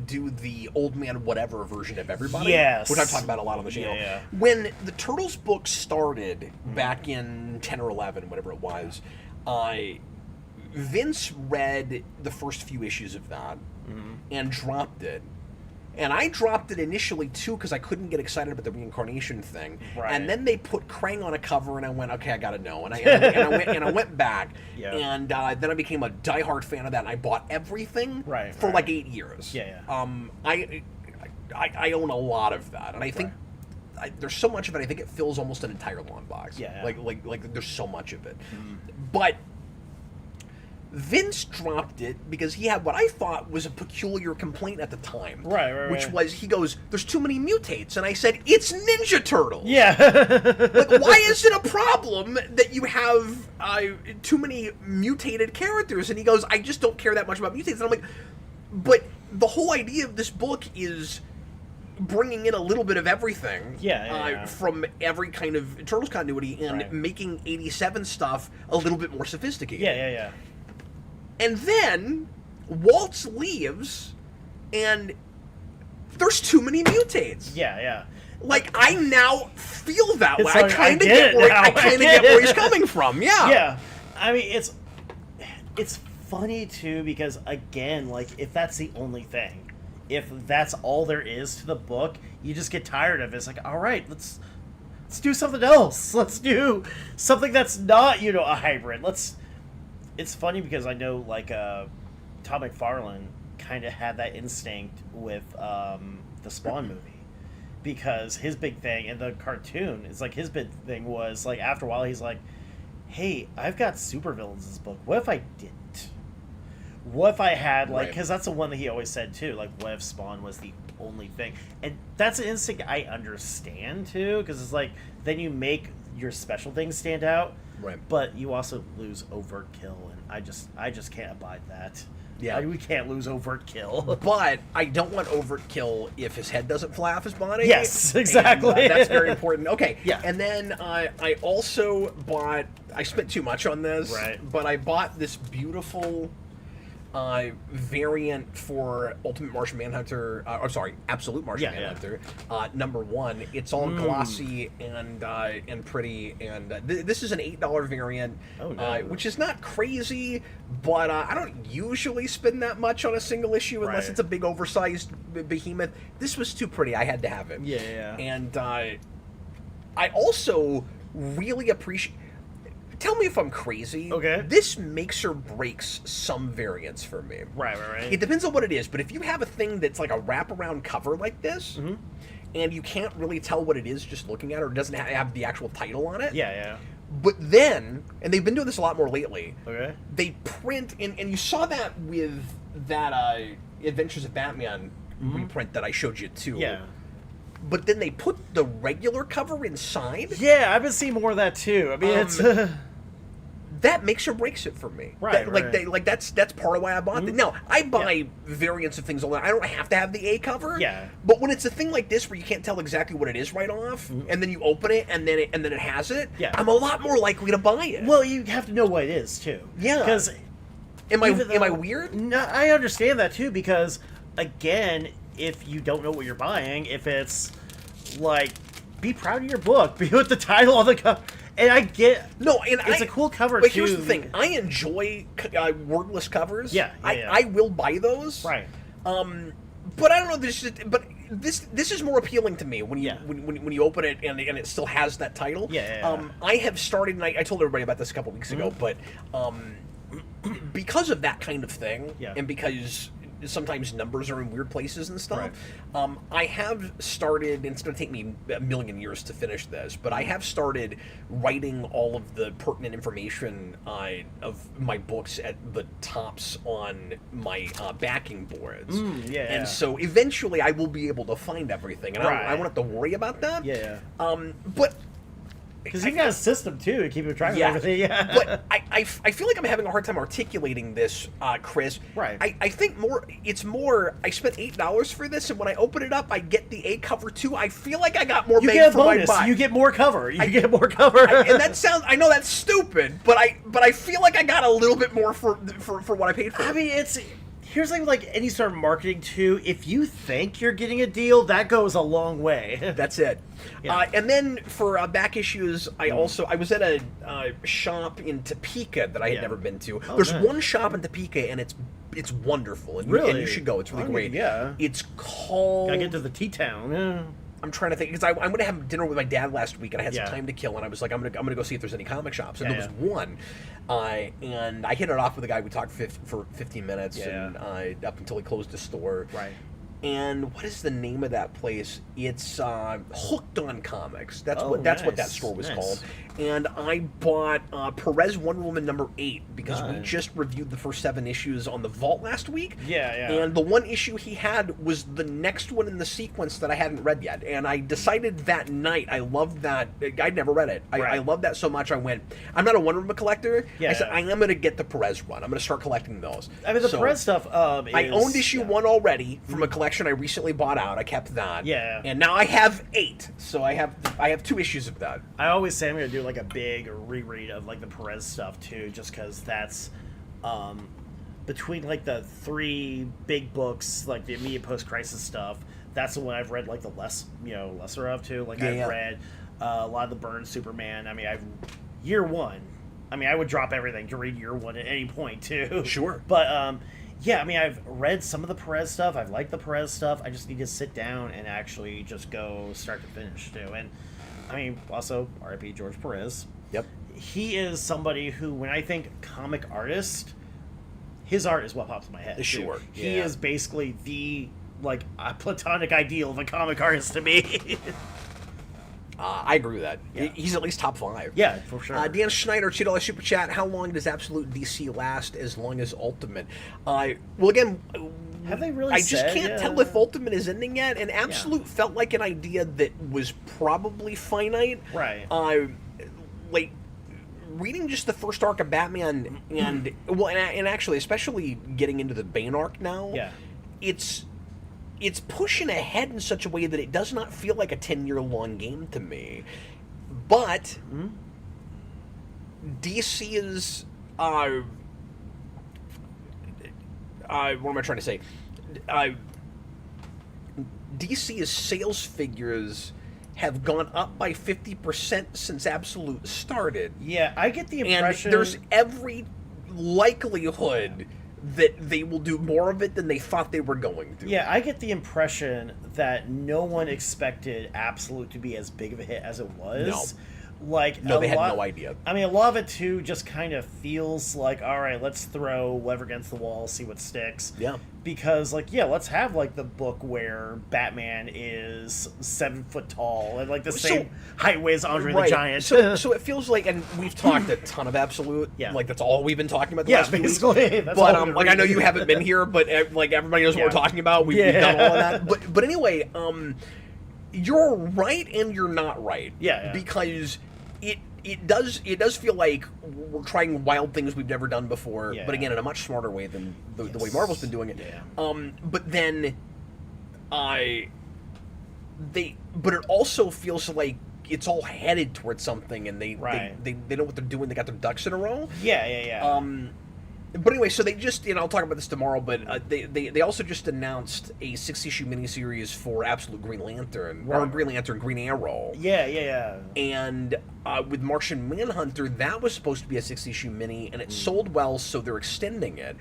do the Old Man Whatever version of everybody. Yes. Which I've talked about a lot on the channel. Yeah. When the Turtles book started back in 10 or 11, whatever it was, Vince read the first few issues of that and dropped it. And I dropped it initially, too, because I couldn't get excited about the reincarnation thing. Right. And then they put Krang on a cover, and I went, okay, I got to know. And I went back. Yeah. And then I became a diehard fan of that, and I bought everything for 8 years. Yeah. I own a lot of that, and I think there's so much of it, I think it fills almost an entire long box. Yeah. Like there's so much of it. But Vince dropped it because he had what I thought was a peculiar complaint at the time. Right. Which was, he goes, there's too many mutates. And I said, it's Ninja Turtles. Yeah. Why is it a problem that you have too many mutated characters? And he goes, I just don't care that much about mutates. And I'm like, but the whole idea of this book is bringing in a little bit of everything from every kind of Turtles continuity and making 87 stuff a little bit more sophisticated. Yeah. And then Waltz leaves, and there's too many mutates. Yeah. I now feel that way. I kind of get where he's coming from. Yeah. Yeah. I mean, it's funny too because again, if that's the only thing, if that's all there is to the book, you just get tired of it. It's like, all right, let's do something else. Let's do something that's not a hybrid. It's funny because I know, Todd McFarlane kind of had that instinct with the Spawn movie. Because his big thing in the cartoon is, his big thing was, after a while, he's like, hey, I've got supervillains in this book. What if I didn't? What if I had, because that's the one that he always said, too. What if Spawn was the only thing? And that's an instinct I understand, too. Because it's then you make your special things stand out. Right. But you also lose overt kill, and I just can't abide that. Yeah. We can't lose overt kill. But I don't want overt kill if his head doesn't fly off his body. Yes, exactly. And, that's very important. Okay. Yeah. And then I also bought, I spent too much on this. Right. But I bought this beautiful variant for Ultimate Martian Manhunter. Absolute Martian Manhunter. #1. It's all glossy and pretty, and this is an $8 variant, which is not crazy, but I don't usually spend that much on a single issue unless it's a big oversized behemoth. This was too pretty. I had to have it. Yeah. And I also really appreciate. Tell me if I'm crazy. Okay. This makes or breaks some variants for me. Right. It depends on what it is, but if you have a thing that's like a wraparound cover like this, and you can't really tell what it is just looking at it, or it doesn't have the actual title on it. Yeah. But then, and they've been doing this a lot more lately, okay, they print, and you saw that with that Adventures of Batman reprint that I showed you too. Yeah. But then they put the regular cover inside. Yeah, I've been seeing more of that too. I mean, it's that makes or breaks it for me. Right, that's part of why I bought it. Now, I buy variants of things all that. I don't have to have the A cover. Yeah. But when it's a thing like this where you can't tell exactly what it is right off, and then you open it and then it has it, I'm a lot more likely to buy it. Well, you have to know what it is too. Yeah. Because am I weird? No, I understand that too, because again, if you don't know what you're buying, if it's like, be proud of your book, be with the title on the cover. And I get it's a cool cover but too. But here's the thing: I enjoy wordless covers. Yeah, I will buy those. Right. But I don't know. This is more appealing to me when you open it and it still has that title. Yeah. I have started, and I told everybody about this a couple weeks ago, but because of that kind of thing, and because sometimes numbers are in weird places and stuff, I have started, and it's going to take me a million years to finish this, but I have started writing all of the pertinent information of my books at the tops on my backing boards. And so eventually I will be able to find everything, and I won't have to worry about that. But because you've got a system too to keep track of everything. But I feel like I'm having a hard time articulating this, Chris. I think it's more. I spent $8 for this, and when I open it up, I get the A cover too. I feel like I got more bang for my buck. You get more cover. You get more cover. And that sounds. I know that's stupid, but I feel like I got a little bit more for what I paid for. I mean, here's like any sort of marketing too. If you think you're getting a deal, that goes a long way. That's it. And then for back issues, I was at a shop in Topeka that I had never been to. There's one shop in Topeka, and it's wonderful. And, and you should go. It's really great. Yeah. It's called. Gotta get to the T-Town. Yeah. I'm trying to think, because I'm going to have dinner with my dad last week, and I had some time to kill, and I was like, I'm gonna go see if there's any comic shops, and there was one, and I hit it off with a guy. We talked for 15 minutes, and up until he closed his store. And what is the name of that place? It's Hooked on Comics. That's what that store was called. And I bought Perez Wonder Woman #8 because we just reviewed the first 7 issues on the Vault last week. And the one issue he had was the next one in the sequence that I hadn't read yet. And I decided that night, I loved that. I'd never read it. I loved that so much. I went, I'm not a Wonder Woman collector. I said, I am going to get the Perez run. I'm going to start collecting those. I mean, the Perez stuff I owned issue 1 already from a collection I recently bought out. I kept that. And now I have 8. So I have 2 issues of that. I always say I'm going to do like a big reread of like the Perez stuff too, just because that's between like the 3 big books, like the immediate post-crisis stuff, that's the one I've read like the lesser of too. Like I've read a lot of the Burns Superman. I mean, year 1. I mean, I would drop everything to read year 1 at any point too. Sure. But yeah, I mean, I've read some of the Perez stuff. I've liked the Perez stuff. I just need to sit down and actually just go start to finish too. And I mean, also R.I.P. George Perez. Yep. He is somebody who, when I think comic artist, his art is what pops in my head. Sure. He is basically the a platonic ideal of a comic artist to me. I agree with that. He's at least top 5. Yeah, for sure. Dan Schneider, $2 super chat. How long does Absolute DC last? As long as Ultimate. Well, again, have they really? I just can't tell if Ultimate is ending yet. And Absolute felt like an idea that was probably finite. Right. Like reading just the first arc of Batman, and and actually, especially getting into the Bane arc now. It's pushing ahead in such a way that it does not feel like a 10-year-long game to me. But DC is what am I trying to say? DC's sales figures have gone up by 50% since Absolute started. Yeah, I get the impression... And there's every likelihood that they will do more of it than they thought they were going to. Yeah, I get the impression that no one expected Absolute to be as big of a hit as it was. No, they had no idea. I mean, a lot of it, too, just kind of feels like, all right, let's throw whatever against the wall, see what sticks. Yeah. Because, let's have, the book where Batman is 7 foot tall and, the same height as Andre the Giant. So it feels like, and we've talked a ton of Absolute. Yeah. That's all we've been talking about the last few weeks. That's but, I know you haven't been here, but, everybody knows what we're talking about. We've done all of that. But anyway, you're right and you're not right. Yeah. Because it does feel like we're trying wild things we've never done before, but again, in a much smarter way than the way Marvel's been doing it. But then, but it also feels like it's all headed towards something, and they know what they're doing. They got their ducks in a row. But anyway, so they just, I'll talk about this tomorrow, but they also just announced a 6-issue miniseries for Absolute Green Lantern, or Green Lantern, Green Arrow. And with Martian Manhunter, that was supposed to be a 6-issue mini, and it sold well, so they're extending it.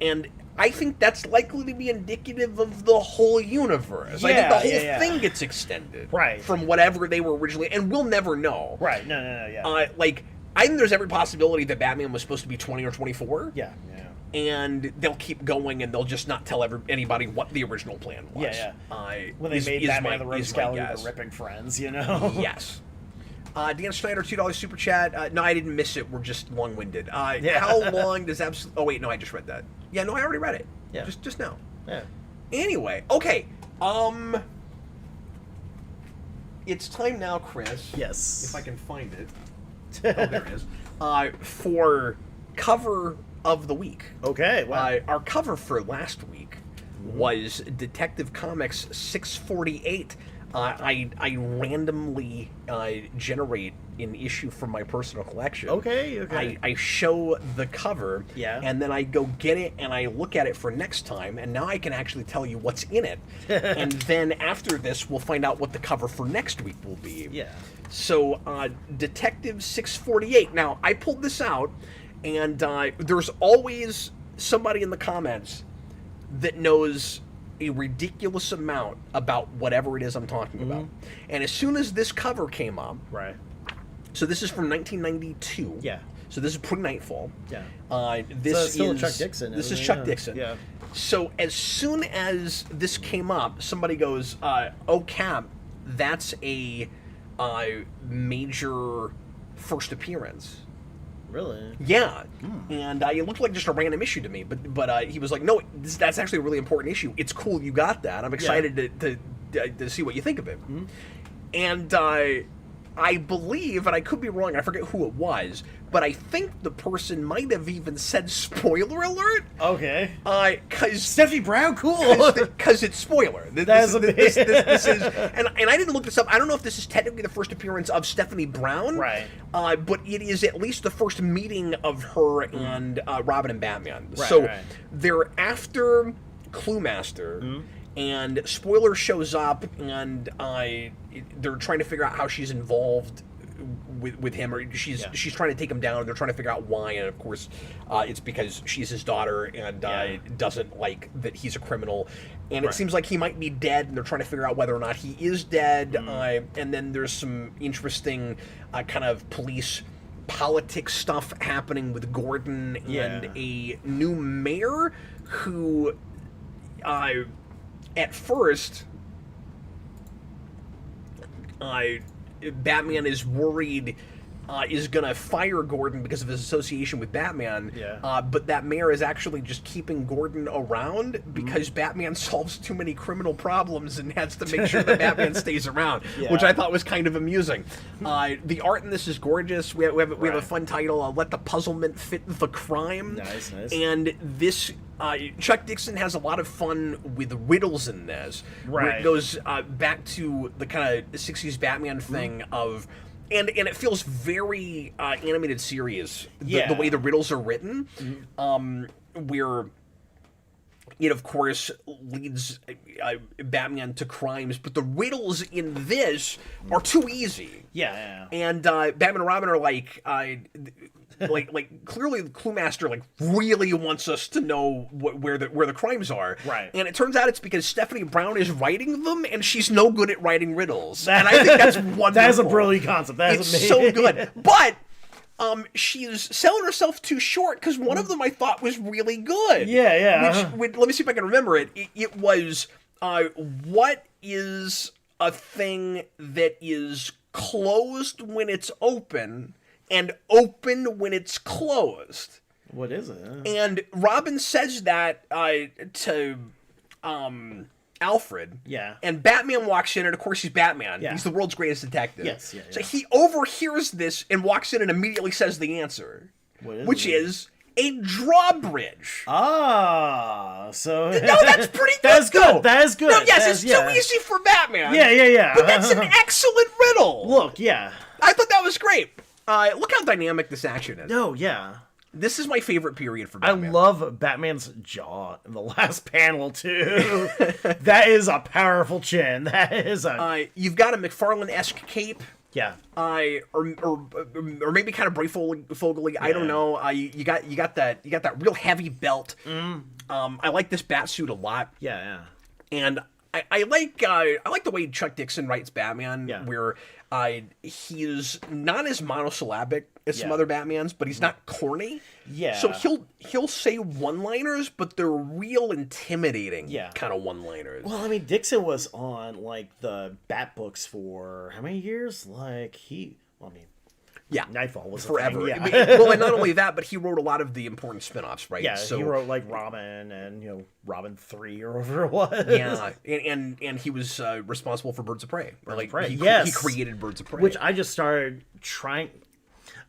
And I think that's likely to be indicative of the whole universe. I think the whole thing gets extended. From whatever they were originally, and we'll never know. I think there's every possibility that Batman was supposed to be 20 or 24. And they'll keep going, and they'll just not tell anybody what the original plan was. When they made Batman the Rogues Gallery, the Ripping Friends, Yes. Dan Schneider, $2 super chat. No, I didn't miss it. We're just long-winded. How long does Absolute... Oh, wait, no, I just read that. Yeah, no, I already read it. Just now. Anyway, okay. It's time now, Chris. If I can find it. Oh, there it is. For cover of the week. Our cover for last week was Detective Comics 648. I randomly generate an issue from my personal collection. I show the cover, and then I go get it, and I look at it for next time, and now I can actually tell you what's in it. And then after this, we'll find out what the cover for next week will be. So, Detective 648. Now, I pulled this out, and there's always somebody in the comments that knows a ridiculous amount about whatever it is I'm talking about. And as soon as this cover came up, so this is from 1992. So this is pre-Nightfall. This is Chuck Dixon. This is Chuck Dixon. So as soon as this came up, somebody goes, "Oh, Cap, that's a major first appearance." Really? Yeah. And it looked like just a random issue to me, but he was like, "No, that's actually a really important issue. It's cool you got that. I'm excited to see what you think of it." And I believe, and I could be wrong, I forget who it was, but I think the person might have even said spoiler alert. Because Stephanie Brown, cool. Because it's spoiler. This is, and I didn't look this up. I don't know if this is technically the first appearance of Stephanie Brown. But it is at least the first meeting of her and Robin and Batman. They're after Cluemaster. And Spoiler shows up, and they're trying to figure out how she's involved with him, or she's trying to take him down. They're trying to figure out why, and of course, it's because she's his daughter and doesn't like that he's a criminal. And it seems like he might be dead, and they're trying to figure out whether or not he is dead. And then there's some interesting kind of police politics stuff happening with Gordon and a new mayor who... at first, Batman is worried is going to fire Gordon because of his association with Batman. But that mayor is actually just keeping Gordon around because Batman solves too many criminal problems and has to make sure that Batman stays around, which I thought was kind of amusing. The art in this is gorgeous. We have a fun title, Let the Puzzlement Fit the Crime. Nice. And this... Chuck Dixon has a lot of fun with riddles in this. Where it goes back to the kind of 60s Batman thing of... And it feels very animated series, the way the riddles are written. Where it, of course, leads Batman to crimes, but the riddles in this are too easy. And Batman and Robin are like clearly the Cluemaster really wants us to know where the crimes are. And it turns out it's because Stephanie Brown is writing them, and she's no good at writing riddles. And I think that's wonderful. That is a brilliant concept. It's amazing. So good. But she's selling herself too short, because one of them I thought was really good. Which, let me see if I can remember it. It was, what is a thing that is closed when it's open and open when it's closed? What is it? And Robin says that to Alfred. Yeah. And Batman walks in, and of course he's Batman. Yeah. He's the world's greatest detective. Yes. Yeah, so he overhears this and walks in and immediately says the answer, which is a drawbridge. So no, that's pretty good. That's good. That is good. No, yes, it's so easy for Batman. Yeah. But that's an excellent riddle. Look, yeah. I thought that was great. Look how dynamic this action is. No, yeah. This is my favorite period for Batman. I love Batman's jaw in the last panel, too. That is a powerful chin. That is a... You've got a McFarlane-esque cape. Yeah. Or maybe kind of Brayfogle-y. I don't know. You got that real heavy belt. I like this bat suit a lot. Yeah. And I like the way Chuck Dixon writes Batman, where he's not as monosyllabic as some other Batmans, but he's not corny. Yeah. So he'll say one-liners, but they're real intimidating kind of one-liners. Well, I mean, Dixon was on like the Bat books for how many years? Nightfall was forever. A thing, yeah. Well, and not only that, but he wrote a lot of the important spin-offs, right? Yeah, so he wrote like Robin and Robin 3 or whatever it was. Yeah, and he was responsible for Birds of Prey. He created Birds of Prey, which I just started trying.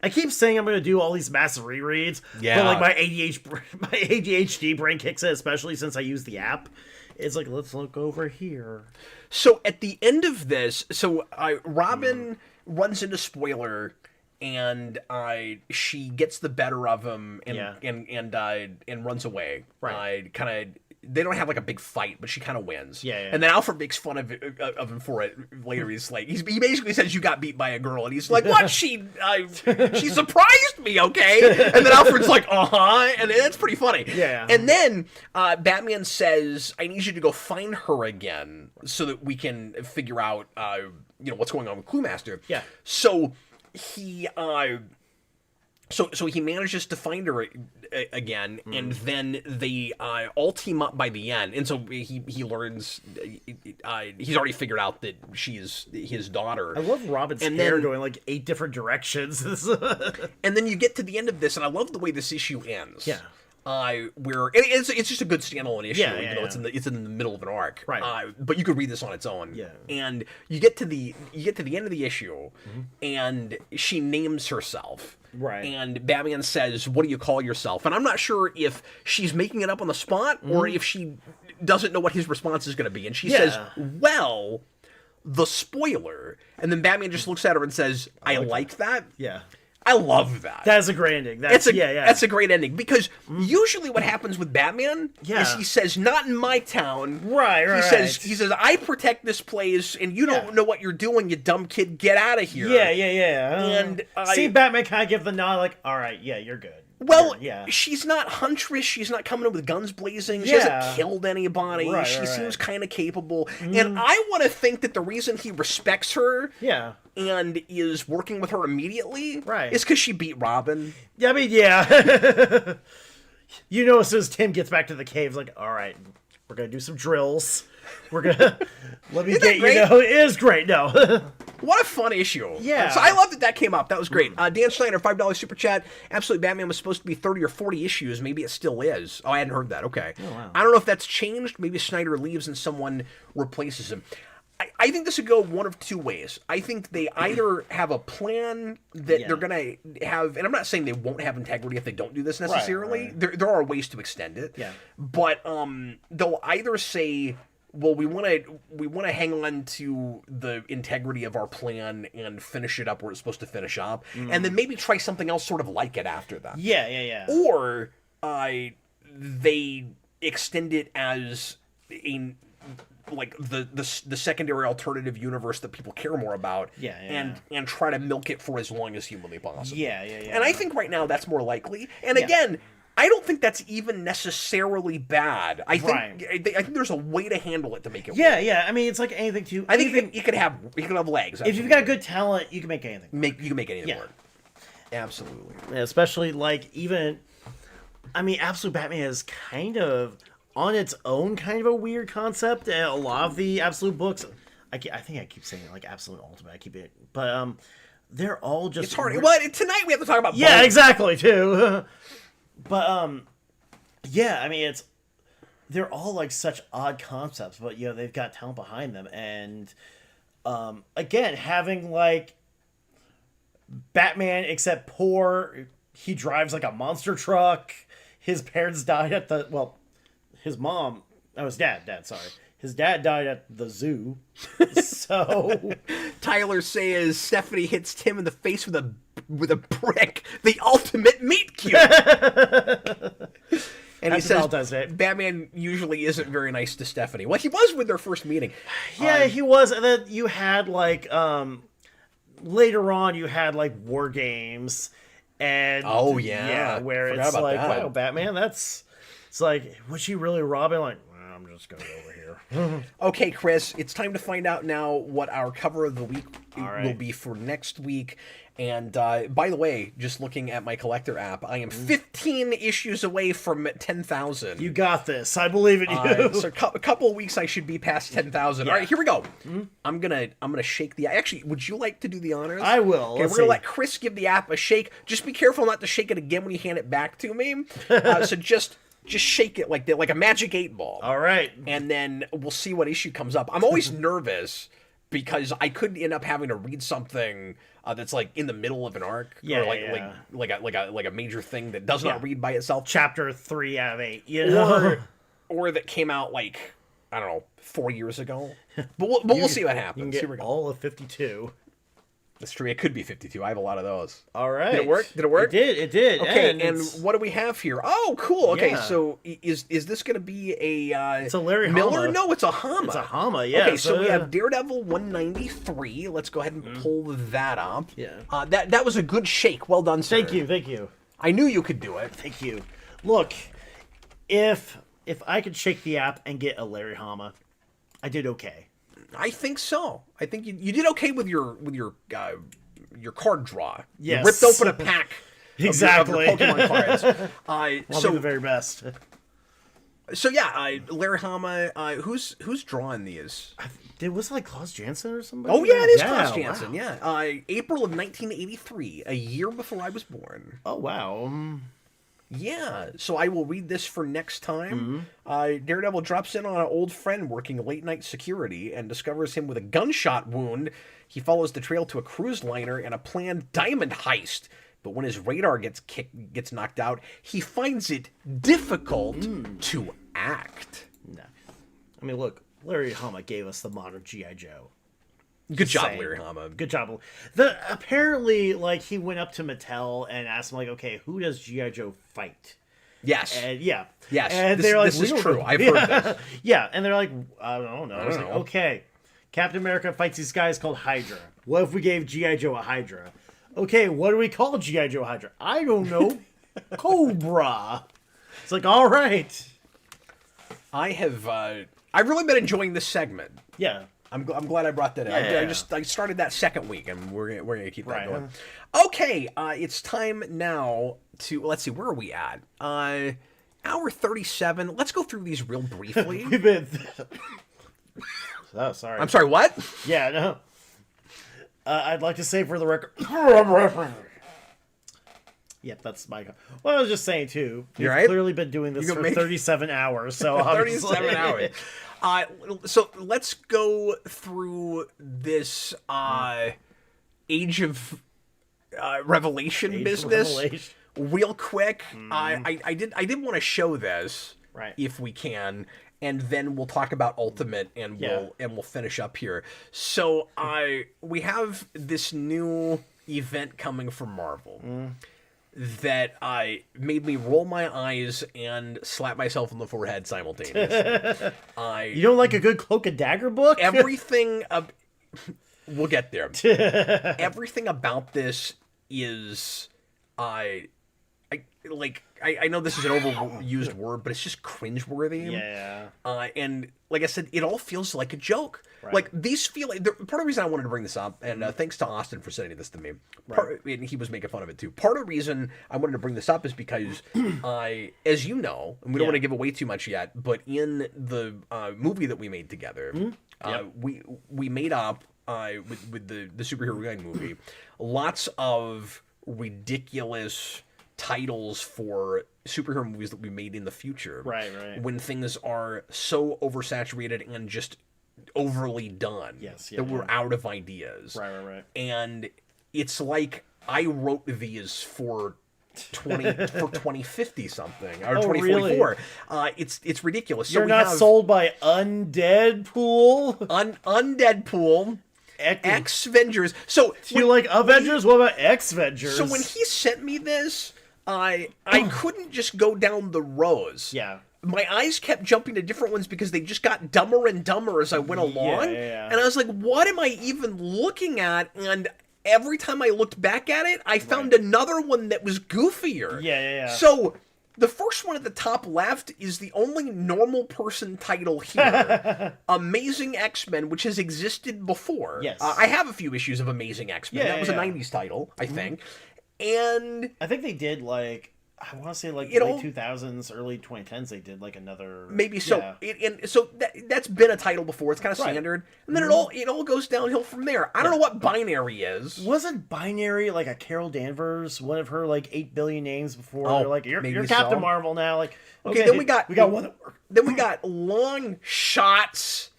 I keep saying I'm going to do all these massive rereads, but like my ADHD brain kicks in, especially since I use the app. It's like, let's look over here. So at the end of this, Robin runs into Spoiler, and she gets the better of him and runs away. Right. They don't have like a big fight, but she kind of wins. Yeah. And then Alfred makes fun of him for it later. He's like, he basically says, "You got beat by a girl," and he's like, "What? She surprised me, okay?" And then Alfred's like, and it's pretty funny. Yeah. And then Batman says, "I need you to go find her again, so that we can figure out, what's going on with Cluemaster." Yeah. So he So he manages to find her again, and then they all team up by the end. And so he learns he's already figured out that she's his daughter. I love Robin's hair going like 8 different directions. And then you get to the end of this, and I love the way this issue ends. Yeah. Where it's just a good standalone issue, even though it's in the middle of an arc. Right. But you could read this on its own. Yeah. And you get to the end of the issue, and she names herself. Right. And Batman says, "What do you call yourself?" And I'm not sure if she's making it up on the spot or if she doesn't know what his response is going to be. And she says, "Well, the Spoiler." And then Batman just looks at her and says, "I like that." Yeah. I love that. That's a great ending. That's a great ending, because usually what happens with Batman is he says, "Not in my town." Right. He says, "I protect this place, and you don't know what you're doing, you dumb kid. Get out of here." Yeah. And see, Batman kind of give the nod, like, "All right, yeah, you're good." Well, she's not huntress. She's not coming in with guns blazing. She hasn't killed anybody. She seems kind of capable. And I want to think that the reason he respects her and is working with her immediately is because she beat Robin. Yeah, I mean, as soon as Tim gets back to the cave, like, all right, we're going to do some drills. We're going to, let me get, it is great. No. What a fun issue. Yeah. So I love that came up. That was great. Dan Schneider, $5 super chat. Absolute Batman was supposed to be 30 or 40 issues. Maybe it still is. Oh, I hadn't heard that. Okay. Oh, wow. I don't know if that's changed. Maybe Schneider leaves and someone replaces him. I think this would go one of two ways. I think they either have a plan that they're going to have, and I'm not saying they won't have integrity if they don't do this necessarily. Right. There are ways to extend it. Yeah. But they'll either say, well, we want to hang on to the integrity of our plan and finish it up where it's supposed to finish up, and then maybe try something else sort of like it after that. Yeah. Or they extend it as the secondary alternative universe that people care more about, and try to milk it for as long as humanly possible. Yeah. And I think right now that's more likely. And again, I don't think that's even necessarily bad. I think there's a way to handle it to make it work. Yeah. I mean, it's like anything too. I think you could have legs. Absolutely. If you've got good talent, you can make anything. You can make anything work. Absolutely. Yeah, especially Absolute Batman is kind of on its own kind of a weird concept. And a lot of the Absolute books, I think I keep saying it like Absolute Ultimate. I keep it, but they're all just. It's hard. Well, tonight we have to talk about. Yeah, exactly too. But I mean, they're all like such odd concepts, but they've got talent behind them. And again, having like Batman, except poor, he drives like a monster truck. His parents died at his mom, his dad, sorry. His dad died at the zoo. So Tyler says Stephanie hits Tim in the face with a brick. The ultimate meet cute. And he says Batman usually isn't very nice to Stephanie. Well, he was with their first meeting. Yeah, he was. And then you had like later on you had like War Games, and where it's like, wow, Batman, it's like, was she really Robin? Like, I'm just gonna go over here. Okay, Chris, it's time to find out now what our cover of the week will be for next week. And by the way, just looking at my collector app, I am 15 issues away from 10,000. You got this. I believe in you. So a couple of weeks, I should be past 10,000. Yeah. All right, here we go. I'm gonna shake the. Actually, would you like to do the honors? I will. Okay, we're gonna let Chris give the app a shake. Just be careful not to shake it again when you hand it back to me. So just shake it like a magic 8-ball. All right. And then we'll see what issue comes up. I'm always nervous because I could end up having to read something that's like in the middle of an arc, or like a major thing that does not read by itself. Chapter 3 out of 8, you know, or that came out like, I don't know, 4 years ago. But we'll see what happens. You can get all of 52. That's true. It could be 52. I have a lot of those. All right. Did it work? It did. Okay, and what do we have here? Oh, cool. Okay, so is this going to be a... it's a Larry Miller? Hama. No, it's a Hama. It's a Hama, yeah. Okay, so we have Daredevil 193. Let's go ahead and pull that up. Yeah. That was a good shake. Well done, sir. Thank you. I knew you could do it. Thank you. Look, if I could shake the app and get a Larry Hama, I did okay. I think so. I think you did okay with your card draw. Yes. You ripped open a pack. Exactly. Of your Pokemon cards. So the very best. So yeah, Larry Hama. Who's drawing these? It was like Klaus Janson or somebody. Oh yeah, it is Klaus Janson. Wow. Yeah, April of 1983, a year before I was born. Oh wow. Yeah, so I will read this for next time. Daredevil drops in on an old friend working late-night security and discovers him with a gunshot wound. He follows the trail to a cruise liner and a planned diamond heist. But when his radar gets knocked out, he finds it difficult to act. No. I mean, look, Larry Hama gave us the modern G.I. Joe. Good job, Larry Hama. Good job. Apparently, like, he went up to Mattel and asked him, like, okay, who does G.I. Joe fight? Yes. And Yes. And they're like, this is true. I've heard this. Yeah. And they're like, I don't know. I was like, okay, Captain America fights these guys called Hydra. What if we gave G.I. Joe a Hydra? Okay, what do we call G.I. Joe Hydra? I don't know. Cobra. It's like, all right. I've really been enjoying this segment. Yeah. I'm glad I brought that in. Yeah. I started that second week, and we're gonna keep that going. Okay, it's time now to, let's see, where are we at? Hour 37. Let's go through these real briefly. We've been. Oh, sorry. I'm sorry. What? Yeah, no. I'd like to say for the record. Yep, that's my. Well, I was just saying too. We've clearly been doing this for 37 hours, so 37 hours. So let's go through this Age of Revelation business real quick. I did want to show this, if we can, and then we'll talk about Ultimate, and we'll finish up here. So we have this new event coming from Marvel. That made me roll my eyes and slap myself on the forehead simultaneously. You don't like a good Cloak and Dagger book? Everything... we'll get there. Everything about this is... I know this is an overused word, but it's just cringeworthy. Yeah. And like I said, it all feels like a joke. Right. Like these feel like part of the reason I wanted to bring this up, and thanks to Austin for sending this to me. And he was making fun of it too. Part of the reason I wanted to bring this up is because as you know, and we don't want to give away too much yet, but in the movie that we made together, we made up with the superhero guide movie lots of ridiculous titles for superhero movies that we made in the future. Right. When things are so oversaturated and just overly done. That we're out of ideas. Right. And it's like I wrote these for 2050 something or 2044. Really? It's ridiculous. You're not sold by Undead Pool? Undead Pool. X-Vengers. So do you like Avengers? What about X-Vengers? So when he sent me this, I couldn't just go down the rows. Yeah. My eyes kept jumping to different ones because they just got dumber and dumber as I went along. And I was like, what am I even looking at? And every time I looked back at it, I found another one that was goofier. Yeah. So the first one at the top left is the only normal person title here. Amazing X-Men, which has existed before. Yes. I have a few issues of Amazing X-Men. That was a 90s title, I think. And I think they did, like, I want to say, like, late 2000s, early 2010s, they did, like, another... Maybe so. Yeah. So that's been a title before. It's kind of standard. And then it all goes downhill from there. I don't know what Binary is. Wasn't Binary, like, a Carol Danvers, one of her, like, 8 billion names before? They're like, you're Captain Marvel now. Like, okay, then we got one that worked. Then we got Long Shots.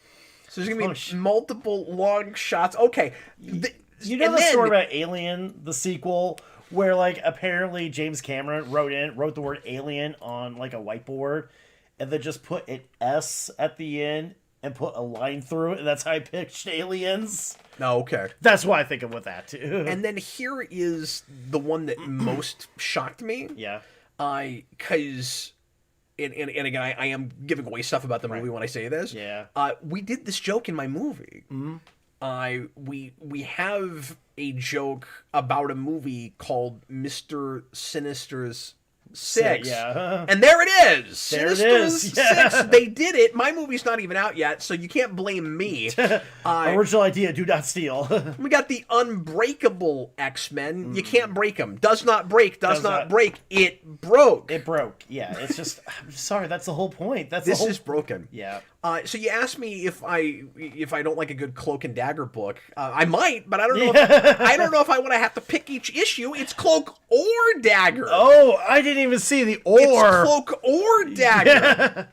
So there's going to be multiple long shots. Okay. You know the story about Alien, the sequel... where, like, apparently James Cameron wrote the word alien on, like, a whiteboard, and then just put an S at the end and put a line through it, and that's how I pitched Aliens. Oh, okay. That's why I think of with that, too. And then here is the one that most shocked me. Yeah. Because, and again, I am giving away stuff about the movie when I say this. Yeah. We did this joke in my movie. We have a joke about a movie called Mr. Sinister's 6. Yeah. And there it is. There Sinister's it is. 6. They did it. My movie's not even out yet, so you can't blame me. Original idea, do not steal. We got the Unbreakable X-Men. You can't break them. Does not break. Does not break. It broke. It broke. Yeah. It's just, I'm sorry, that's the whole point. This is broken. Yeah. So you asked me if I don't like a good Cloak and Dagger book. I might, but I don't know. I don't know if I want to have to pick each issue. It's Cloak or Dagger. Oh, I didn't even see the or. It's Cloak or Dagger. Yeah.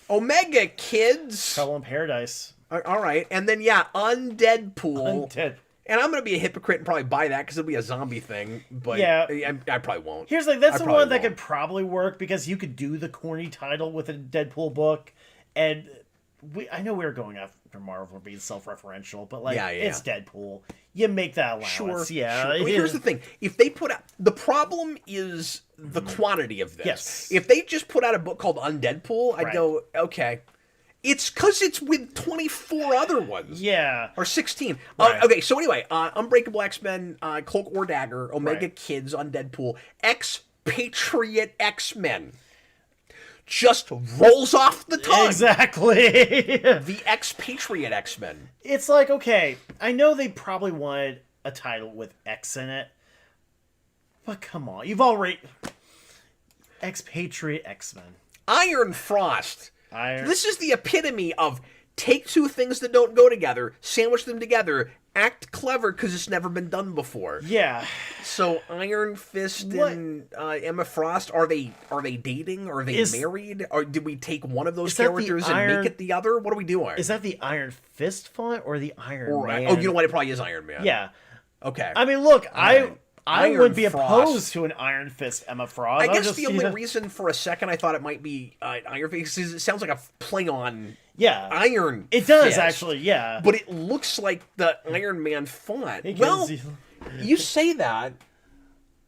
Omega Kids. Trouble in Paradise. All right, and then Undead Pool. Undead. And I'm going to be a hypocrite and probably buy that because it'll be a zombie thing. But I probably won't. Here's that's the one that could probably work because you could do the corny title with a Deadpool book. And I know we were going after Marvel being self-referential, but it's Deadpool. You make that allowance. Sure. Yeah. Sure. Well, here's the thing. If they put out... The problem is the quantity of this. Yes. If they just put out a book called Undeadpool, I'd go, okay... It's because it's with 24 other ones. Yeah. Or 16. Okay, so anyway, Unbreakable X-Men, Cloak or Dagger, Omega Kids, Undeadpool, Expatriate X-Men. Just rolls off the tongue. Exactly. The Expatriate X-Men. It's like, okay, I know they probably wanted a title with X in it, but come on. You've already... Expatriate X-Men. Iron Frost. This is the epitome of take two things that don't go together, sandwich them together, act clever because it's never been done before. Yeah. So Iron Fist and Emma Frost, are they dating? Are they married? Or did we take one of those characters and make it the other? What are we doing? Is that the Iron Fist font or the Iron Man? Oh, you know what? It probably is Iron Man. Yeah. Okay. I mean, look, I wouldn't be opposed to an Iron Fist Emma Frost. I guess the only reason for a second I thought it might be Iron Fist is it sounds like a play on Iron It does, Fist, actually, yeah. But it looks like the Iron Man font. Well, you say that.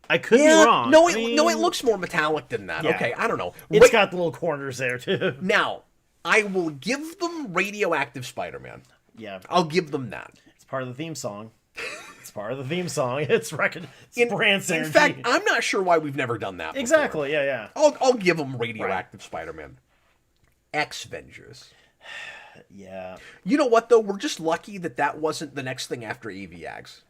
I could be wrong. No, it looks more metallic than that. Yeah. Okay, I don't know. It's got the little corners there, too. Now, I will give them Radioactive Spider-Man. Yeah. I'll give them that. It's part of the theme song. It's brand synergy. In fact, I'm not sure why we've never done that before. Exactly, yeah. I'll give them Radioactive Spider-Man. X-Vengers. Yeah. You know what, though? We're just lucky that wasn't the next thing after AVX.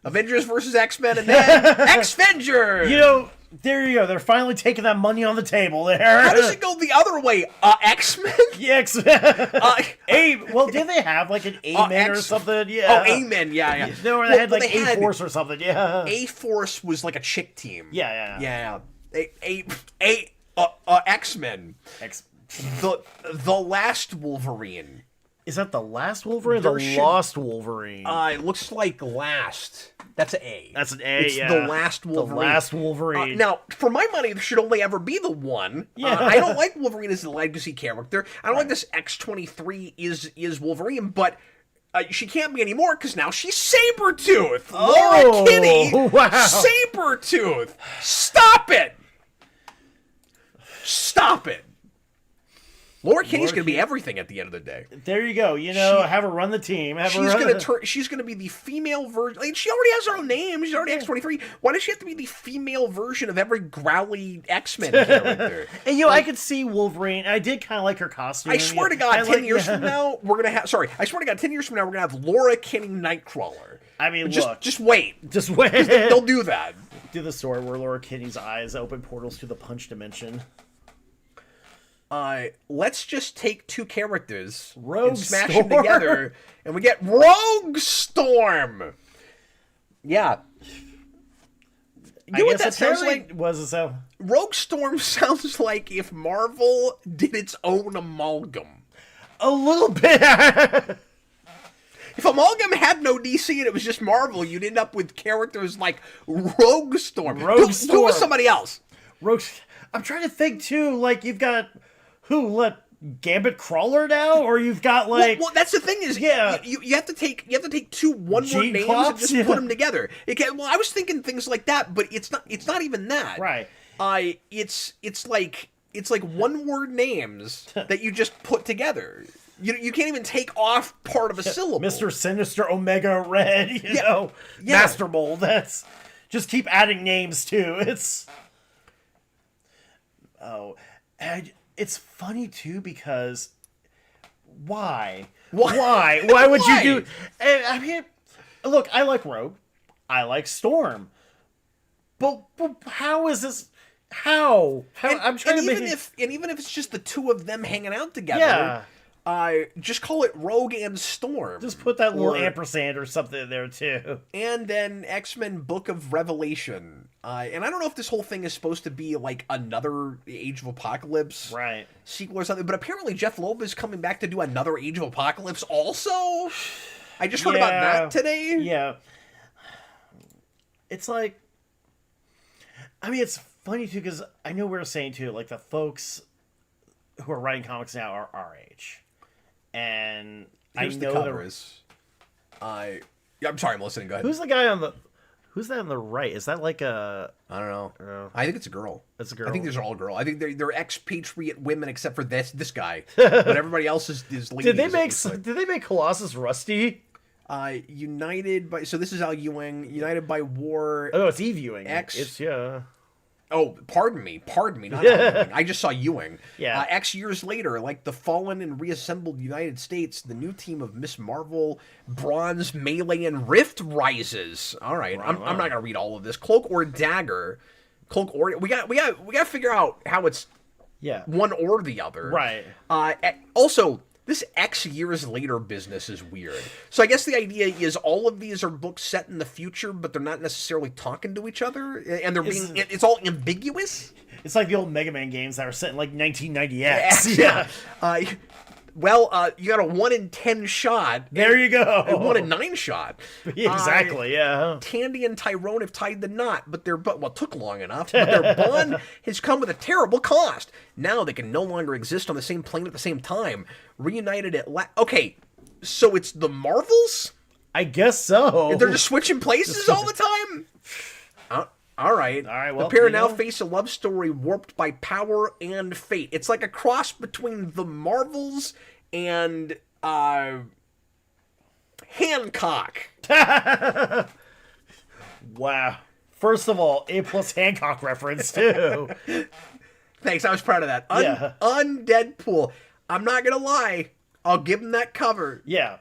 Avengers versus X-Men, and then X-Vengers! You know, there you go. They're finally taking that money on the table there. How does it go the other way? X-Men? Yeah, X-Men. Well, did they have like an A-Men or something? Yeah. Oh, A-Men, yeah. No, they had like A-Force or something, yeah. A-Force was like a chick team. Yeah. X-Men. The last Wolverine. Is that the last Wolverine? The Lost Wolverine. It looks like last. That's an A. That's an A, it's the last Wolverine. The last Wolverine. Now, for my money, there should only ever be the one. Yeah. I don't like Wolverine as a legacy character. I don't like this X-23 is Wolverine, but she can't be anymore because now she's Sabretooth. Laura Kinney. Wow. Sabretooth. Stop it. Stop it. Laura Kinney's going to be everything at the end of the day. There you go. You know, have her run the team. She's going to be the female version. Like, she already has her own name. She's already X-23. Why does she have to be the female version of every growly X-Men character? And I could see Wolverine. I did kind of like her costume. I swear to God, 10 years from now, we're going to have... Sorry, I swear to God, 10 years from now, we're going to have Laura Kinney Nightcrawler. I mean, just wait. Just wait. They'll do that. Do the story where Laura Kinney's eyes open portals to the Punch dimension. Let's just take two characters and smash them together, and we get Rogue Storm. Yeah. You know what that sounds like? What does it sound? Rogue Storm sounds like if Marvel did its own amalgam. A little bit. If Amalgam had no DC and it was just Marvel, you'd end up with characters like Rogue Storm. Do it with somebody else. I'm trying to think too. Like you've got Gambit Crawler now, or you've got like. Well, that's the thing is, you have to take two one-word names and just put them together. I was thinking things like that, but it's not even that. Right. It's like one-word names that you just put together. You can't even take off part of a syllable. Mr. Sinister, Omega Red, you know, Master Mold. That's just keep adding names too. It's funny too because why would you do? I mean, look, I like Rogue, I like Storm, but how is this? How? I'm trying to even if it's just the two of them hanging out together. Just call it Rogue and Storm. Just put that little ampersand or something in there too. And then X-Men Book of Revelation. And I don't know if this whole thing is supposed to be like another Age of Apocalypse sequel or something, but apparently Jeff Loeb is coming back to do another Age of Apocalypse also. I just heard about that today. Yeah. It's like, I mean, it's funny too because I know we were saying too, like the folks who are writing comics now are our age. And here's the covers. I'm sorry, I'm listening. Go ahead. Who's the guy on the? Who's that on the right? Is that like a? I don't know. I think it's a girl. It's a girl. I think these are all girl. I think they're expatriate women except for this guy, but everybody else is ladies. Did they make Colossus Rusty? United by this is Al Ewing. United by war. Oh, it's Eve Ewing. It's Oh, pardon me, not Ewing. I just saw Ewing. Yeah. X years later, like the fallen and reassembled United States, the new team of Miss Marvel, Bronze, Melee, and Rift rises. All right, I'm not gonna read all of this. Cloak or Dagger, we got to figure out how it's one or the other. Right. Also, this X years later business is weird. So I guess the idea is all of these are books set in the future, but they're not necessarily talking to each other, and it's all ambiguous. It's like the old Mega Man games that are set in like 1990X. Yeah. You got a 1 in 10 shot. There you go. A 1 in 9 shot. Exactly, yeah. Tandy and Tyrone have tied the knot, but it took long enough, but their bond has come with a terrible cost. Now they can no longer exist on the same plane at the same time. Reunited at Okay, so it's the Marvels? I guess so. They're just switching places all the time? All right. Well, the pair now face a love story warped by power and fate. It's like a cross between the Marvels and Hancock. Wow. First of all, A+ Hancock reference too. Thanks, I was proud of that. Undeadpool. I'm not gonna lie. I'll give him that cover. Yeah.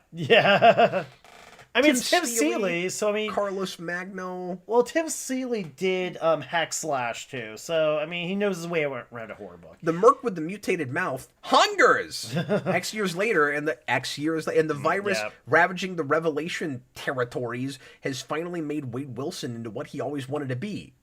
I mean, it's Tim Seeley, so I mean... Carlos Magno. Well, Tim Seeley did Hack Slash, too, so, I mean, he knows his way around a horror book. The Merc with the mutated mouth hungers! X years later, and the virus ravaging the Revelation territories has finally made Wade Wilson into what he always wanted to be.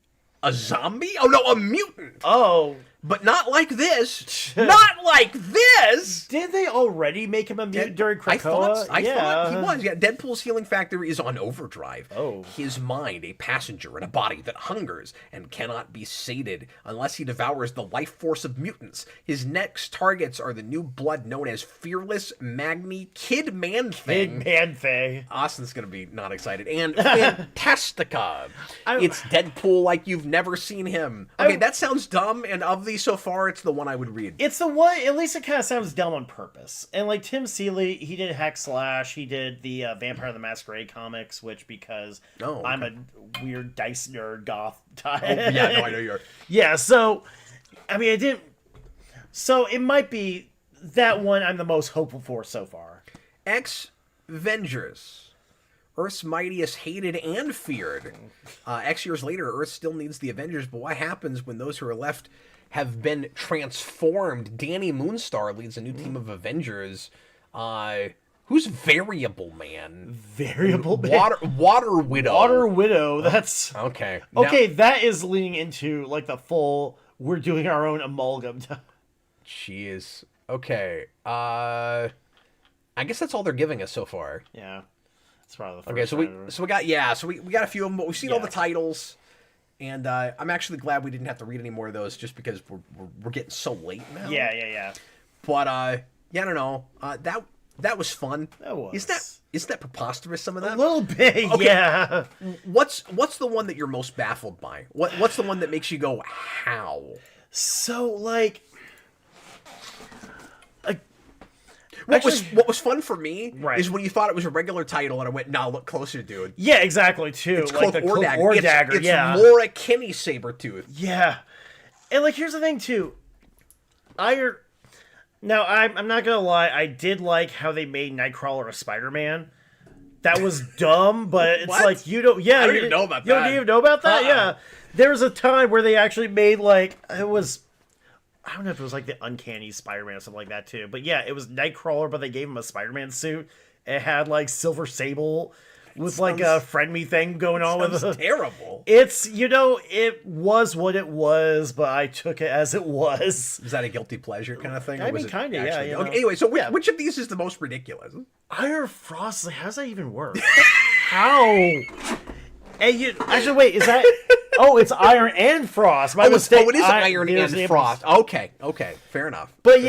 A zombie? Oh, no, a mutant! Oh... But not like this. Not like this. Did they already make him a mutant during Krakoa? I thought he was. Yeah, Deadpool's healing factor is on overdrive. Oh. His mind, a passenger in a body that hungers and cannot be sated unless he devours the life force of mutants. His next targets are the new blood known as Fearless Magni Kid Man-Thing. Kid Man-Thing. Austin's going to be not excited. And Fantastica. It's Deadpool like you've never seen him. Okay, that sounds dumb, and of these so far, it's the one I would read. It's the one, at least it kind of sounds dumb on purpose. And like Tim Seeley, he did Hack Slash, he did the Vampire the Masquerade comics, which because I'm a weird dice nerd goth type. Oh, yeah, no, I know you are. Yeah, so, I mean, so it might be that one I'm the most hopeful for so far. X-Vengers. Earth's mightiest hated and feared. X years later, Earth still needs the Avengers, but what happens when those who are left have been transformed? Danny Moonstar leads a new team of Avengers. Who's Variable Man? Variable Man? Water Widow. Water Widow, that's... Okay. Okay, that is leaning into, like, the full, we're doing our own amalgam. Jeez. Okay. I guess that's all they're giving us so far. Yeah. That's probably the first we got we got a few of them, but we've seen all the titles. And I'm actually glad we didn't have to read any more of those, just because we're getting so late now. Yeah. But I don't know. That was fun. That was. Isn't that preposterous? Some of that. A little bit. Okay. Yeah. What's the one that you're most baffled by? What's the one that makes you go, how? So like. What was fun for me is when you thought it was a regular title and I went, nah, look closer, dude. Yeah, exactly, too. It's like Cloak or Dagger. It's Laura Kinney Sabretooth. Yeah. And, like, here's the thing, too. Now, I'm not gonna lie, I did like how they made Nightcrawler a Spider-Man. That was dumb, but it's like, you don't... Yeah, I don't even know about that. You don't even know about that? Yeah. There was a time where they actually made, like, it was... I don't know if it was like the Uncanny Spider-Man or something like that too. But yeah, it was Nightcrawler, but they gave him a Spider-Man suit. It had like Silver Sable with like a friend me thing going on with it. Terrible. It's, it was what it was, but I took it as it was. Is that a guilty pleasure kind of thing? I mean, kind of, yeah. Okay, anyway, so which of these is the most ridiculous? Iron Frost, like, how does that even work? How? And actually, wait, is that... Oh, it's Iron and Frost. My mistake. Oh, it is Iron and Frost. Okay, fair enough. But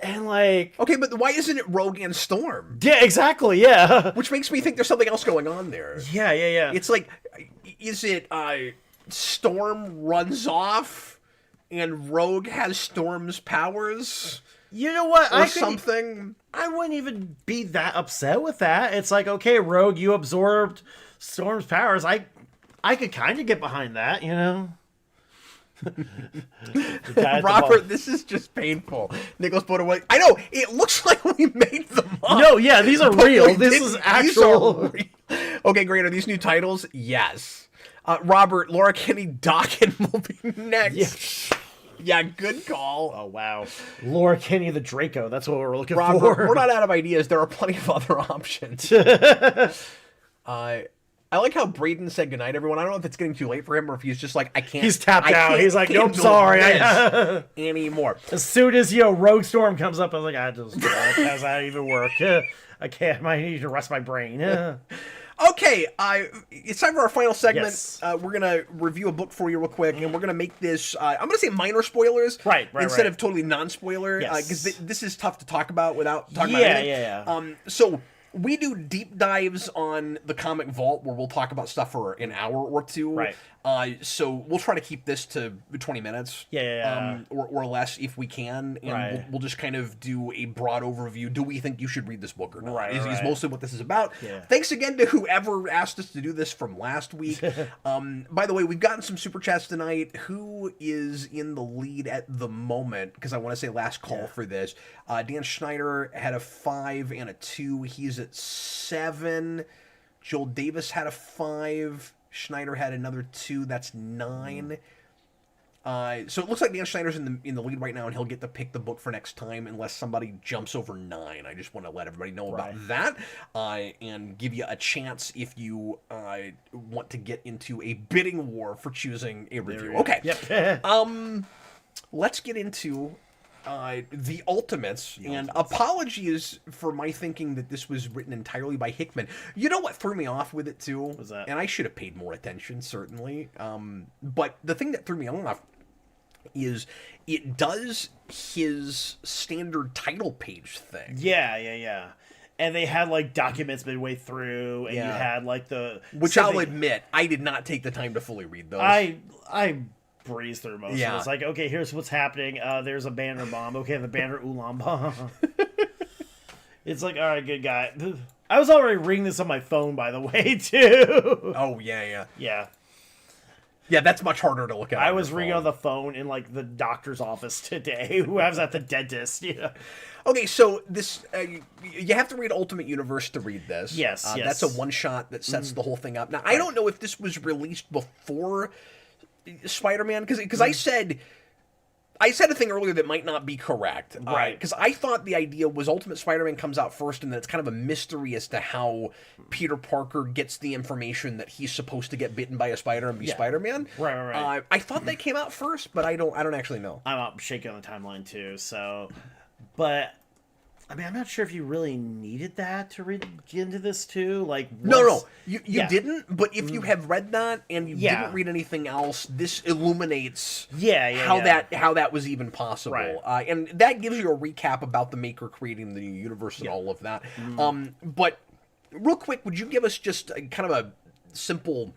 and like... Okay, but why isn't it Rogue and Storm? Yeah, exactly, yeah. Which makes me think there's something else going on there. Yeah. It's like, is it Storm runs off and Rogue has Storm's powers? You know what? Or something? I wouldn't even be that upset with that. It's like, okay, Rogue, you absorbed Storm's powers. I could kind of get behind that, Robert, this is just painful. Nicholas Boda, I know, it looks like we made them up. No, yeah, these are real. This is actual. Okay, great. Are these new titles? Yes. Robert, Laura Kinney, Dokken will be next. Yeah, good call. Oh, wow. Laura Kinney, the Draco. That's what we're looking for. We're not out of ideas. There are plenty of other options. I like how Braden said goodnight, everyone. I don't know if it's getting too late for him or if he's just like, I can't. He's tapped out. He's like, nope, sorry. Anymore. As soon as, Rogue Storm comes up, I was like, how does that even work? I can't. I might need to rest my brain. Okay, it's time for our final segment. Yes. We're going to review a book for you real quick, and we're going to make this, I'm going to say minor spoilers. Right. Instead of totally non-spoiler. Because this is tough to talk about without talking about anything. Yeah. So... we do deep dives on the Comic Vault where we'll talk about stuff for an hour or two. Right. So we'll try to keep this to 20 minutes. Or less if we can. And we'll just kind of do a broad overview. Do we think you should read this book or not? Is mostly what this is about. Yeah. Thanks again to whoever asked us to do this from last week. By the way, we've gotten some super chats tonight. Who is in the lead at the moment? Because I want to say last call for this. Dan Schneider had a 5 and a 2. He's at 7. Joel Davis had a 5. Schneider had another 2. That's 9. So it looks like Dan Schneider's in the lead right now, and he'll get to pick the book for next time unless somebody jumps over 9. I just want to let everybody know about that, and give you a chance if you want to get into a bidding war for choosing a review. Okay. Yep. Let's get into the Ultimates, and apologies for my thinking that this was written entirely by Hickman. You know what threw me off with it too? What was that? And I should have paid more attention, certainly. But the thing that threw me off is it does his standard title page thing. Yeah. And they had like documents midway through, and you had like which I'll admit, I did not take the time to fully read those. I breezed through most of it. It's like, okay, here's what's happening. There's a Banner bomb. Okay, the Banner Ulam bomb. It's like, all right, good guy. I was already reading this on my phone, by the way, too. Oh, yeah. Yeah, that's much harder to look at. I was reading on the phone in like the doctor's office today. Who I was at the dentist. Okay, so this you have to read Ultimate Universe to read this. Yes. That's a one shot that sets the whole thing up. Now, I don't know if this was released before Spider-Man, because I said a thing earlier that might not be correct. Right. Because I thought the idea was Ultimate Spider-Man comes out first, and then it's kind of a mystery as to how Peter Parker gets the information that he's supposed to get bitten by a spider and be Spider-Man. Right. I thought that came out first, but I don't actually know. I'm up shaking on the timeline too, so... But... I mean, I'm not sure if you really needed that to get into this too. Like, no, you didn't. But if you have read that and you didn't read anything else, this illuminates how that was even possible. Right. And that gives you a recap about the Maker creating the universe and all of that. But real quick, would you give us just kind of a simple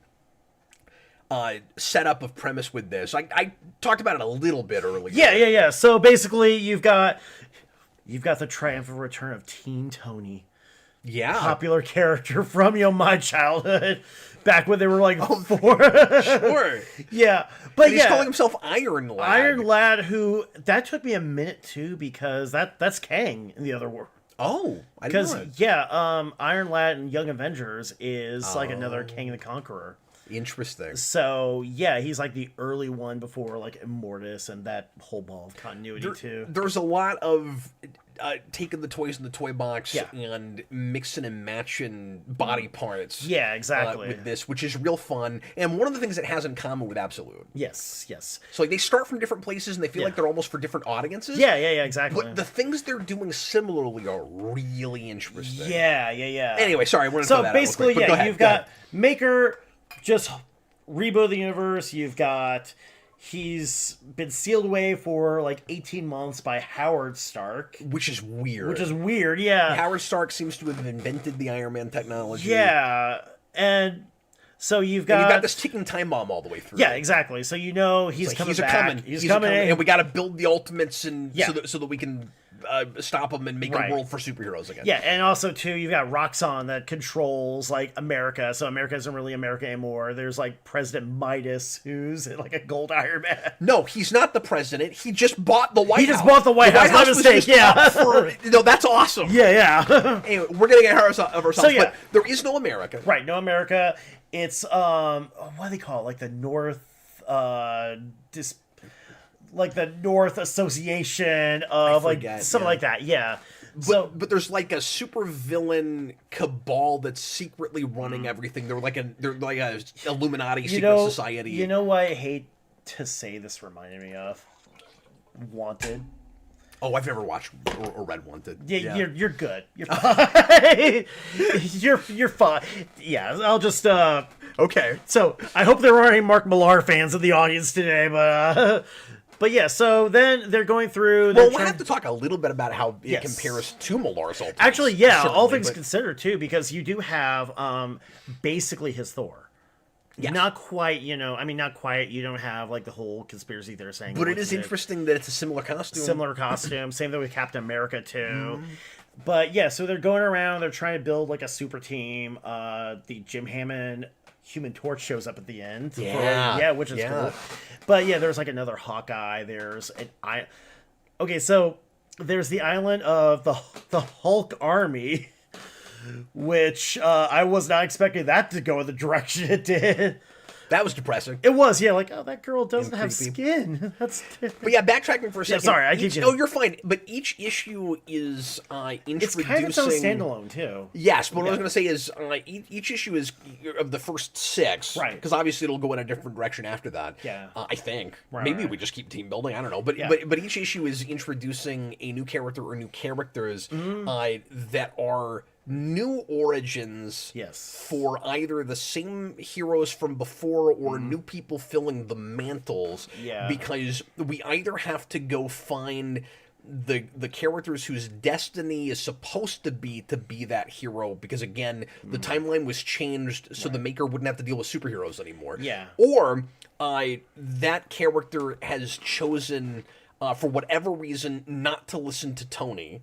setup of premise with this? I talked about it a little bit earlier. Yeah. So basically, you've got the triumphant return of Teen Tony. Yeah. Popular character from, my childhood. Back when they were like 4. Sure. Yeah. But he's calling himself Iron Lad. Iron Lad, who... That took me a minute, too, because that's Kang in the other world. Oh, I didn't know. Iron Lad in Young Avengers is like another Kang the Conqueror. Interesting. So, he's like the early one before like Immortus and that whole ball of continuity too. There's a lot of taking the toys in the toy box and mixing and matching body parts. Yeah, exactly. With this, which is real fun. And one of the things it has in common with Absolute. Yes. So like they start from different places and they feel like they're almost for different audiences. Yeah, exactly. But the things they're doing similarly are really interesting. Yeah. Anyway, sorry, I wanted to so throw that basically, out real quick, but you've got Maker just reboot the universe. You've got he's been sealed away for like 18 months by Howard Stark, which is weird. Yeah. Howard Stark seems to have invented the Iron Man technology. Yeah, and so you've got this ticking time bomb all the way through. Yeah, exactly. So he's coming back. He's coming, and we got to build the Ultimates and so that we can stop them and make a world for superheroes again. Yeah, and also too, you've got Roxxon that controls like America, so America isn't really America anymore. There's like President Midas, who's like a gold Iron Man. No, he's not the president. He just bought the White House. He just bought the White House. My mistake. No, that's awesome. Yeah. Anyway, we're getting ahead of ourselves. But there is no America. Right, no America. It's what do they call it? Like the North like the North Association of something like that. Yeah. But there's like a super villain cabal that's secretly running everything. They're like a Illuminati secret society. You know what I hate to say this reminded me of? Wanted. Oh, I've never watched or read Wanted. Yeah. You're good. You're fine. you're fine. Yeah, I'll just okay. So I hope there aren't any Mark Millar fans in the audience today, but yeah, so then they're going through... We'll have to talk a little bit about how it compares to Millar's Ultimates. Actually, all things considered, too, because you do have basically his Thor. Yes. Not quite, not quite. You don't have, like, the whole conspiracy they're saying. But it is interesting that it's a similar costume. Same thing with Captain America, too. But, yeah, so they're going around. They're trying to build, like, a super team. The Jim Hammond Human Torch shows up at the end. Which is cool. But yeah, there's like another Hawkeye. There's okay, so there's the island of the Hulk army, which I was not expecting that to go in the direction it did. That was depressing. It was, yeah, like, oh, that girl doesn't have skin. But yeah, backtracking for a second. Yeah, sorry, I keep you're fine. But each issue is introducing... It's kind of its own standalone, too. Yes, but what I was going to say is each issue is of the first 6. Right. Because obviously it'll go in a different direction after that. Yeah. I think. Right, Maybe we just keep team building. I don't know. But each issue is introducing a new character or new characters that are... new origins for either the same heroes from before or new people filling the mantles. Yeah. Because we either have to go find the characters whose destiny is supposed to be that hero, because again, the timeline was changed so the maker wouldn't have to deal with superheroes anymore. Yeah. Or that character has chosen... for whatever reason, not to listen to Tony,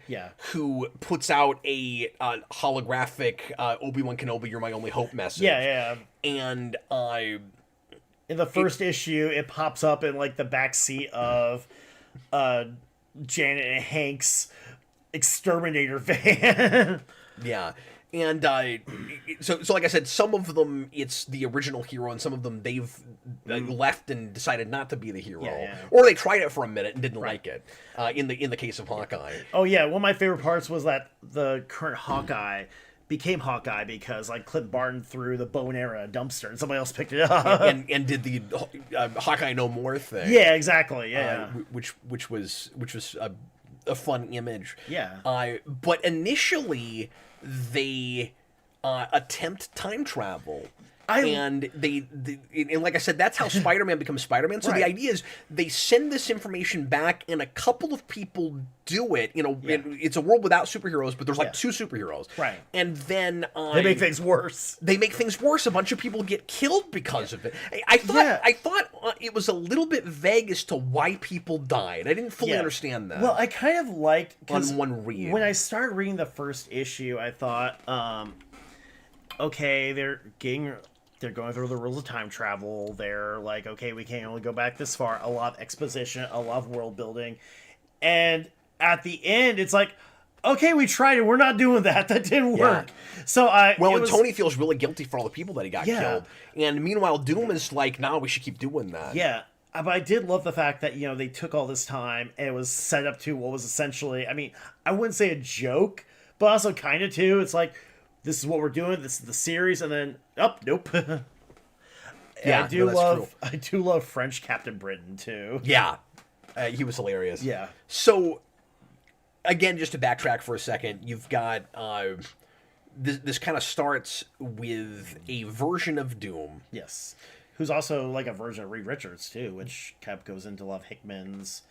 who puts out a holographic Obi-Wan Kenobi, you're my only hope message. Yeah. And in the first issue, it pops up in like the backseat of Janet and Hank's exterminator van. Yeah. And so like I said, some of them it's the original hero, and some of them they've left and decided not to be the hero, or they tried it for a minute and didn't like it. In the case of Hawkeye. Oh yeah, one of my favorite parts was that the current Hawkeye became Hawkeye because like Clint Barton threw the bow and arrow in a dumpster and somebody else picked it up and did the Hawkeye No More thing. Yeah, exactly. Yeah, which was a fun image. Yeah. But initially they attempt time travel. And and like I said, that's how Spider-Man becomes Spider-Man. So the idea is they send this information back, and a couple of people do it. You know, it's a world without superheroes, but there's like 2 superheroes. Right. And then they make things worse. They make things worse. A bunch of people get killed because of it. I thought it was a little bit vague as to why people died. I didn't fully understand that. Well, I kind of liked on one read. When I started reading the first issue, I thought, okay, they're going through the rules of time travel. They're like, okay, we can only go back this far. A lot of exposition, a lot of world building. And at the end, it's like, okay, we tried it. We're not doing that. That didn't work. So Tony feels really guilty for all the people that he got killed. And meanwhile, Doom is like, no, we should keep doing that. Yeah. But I did love the fact that, they took all this time and it was set up to what was essentially, I mean, I wouldn't say a joke, but also kind of too. It's like, this is what we're doing. This is the series, and then nope. I do love French Captain Britain too. Yeah, he was hilarious. Yeah. So, again, just to backtrack for a second, you've got this kind of starts with a version of Doom. Yes, who's also like a version of Reed Richards too, which kind of goes into Love Hickman's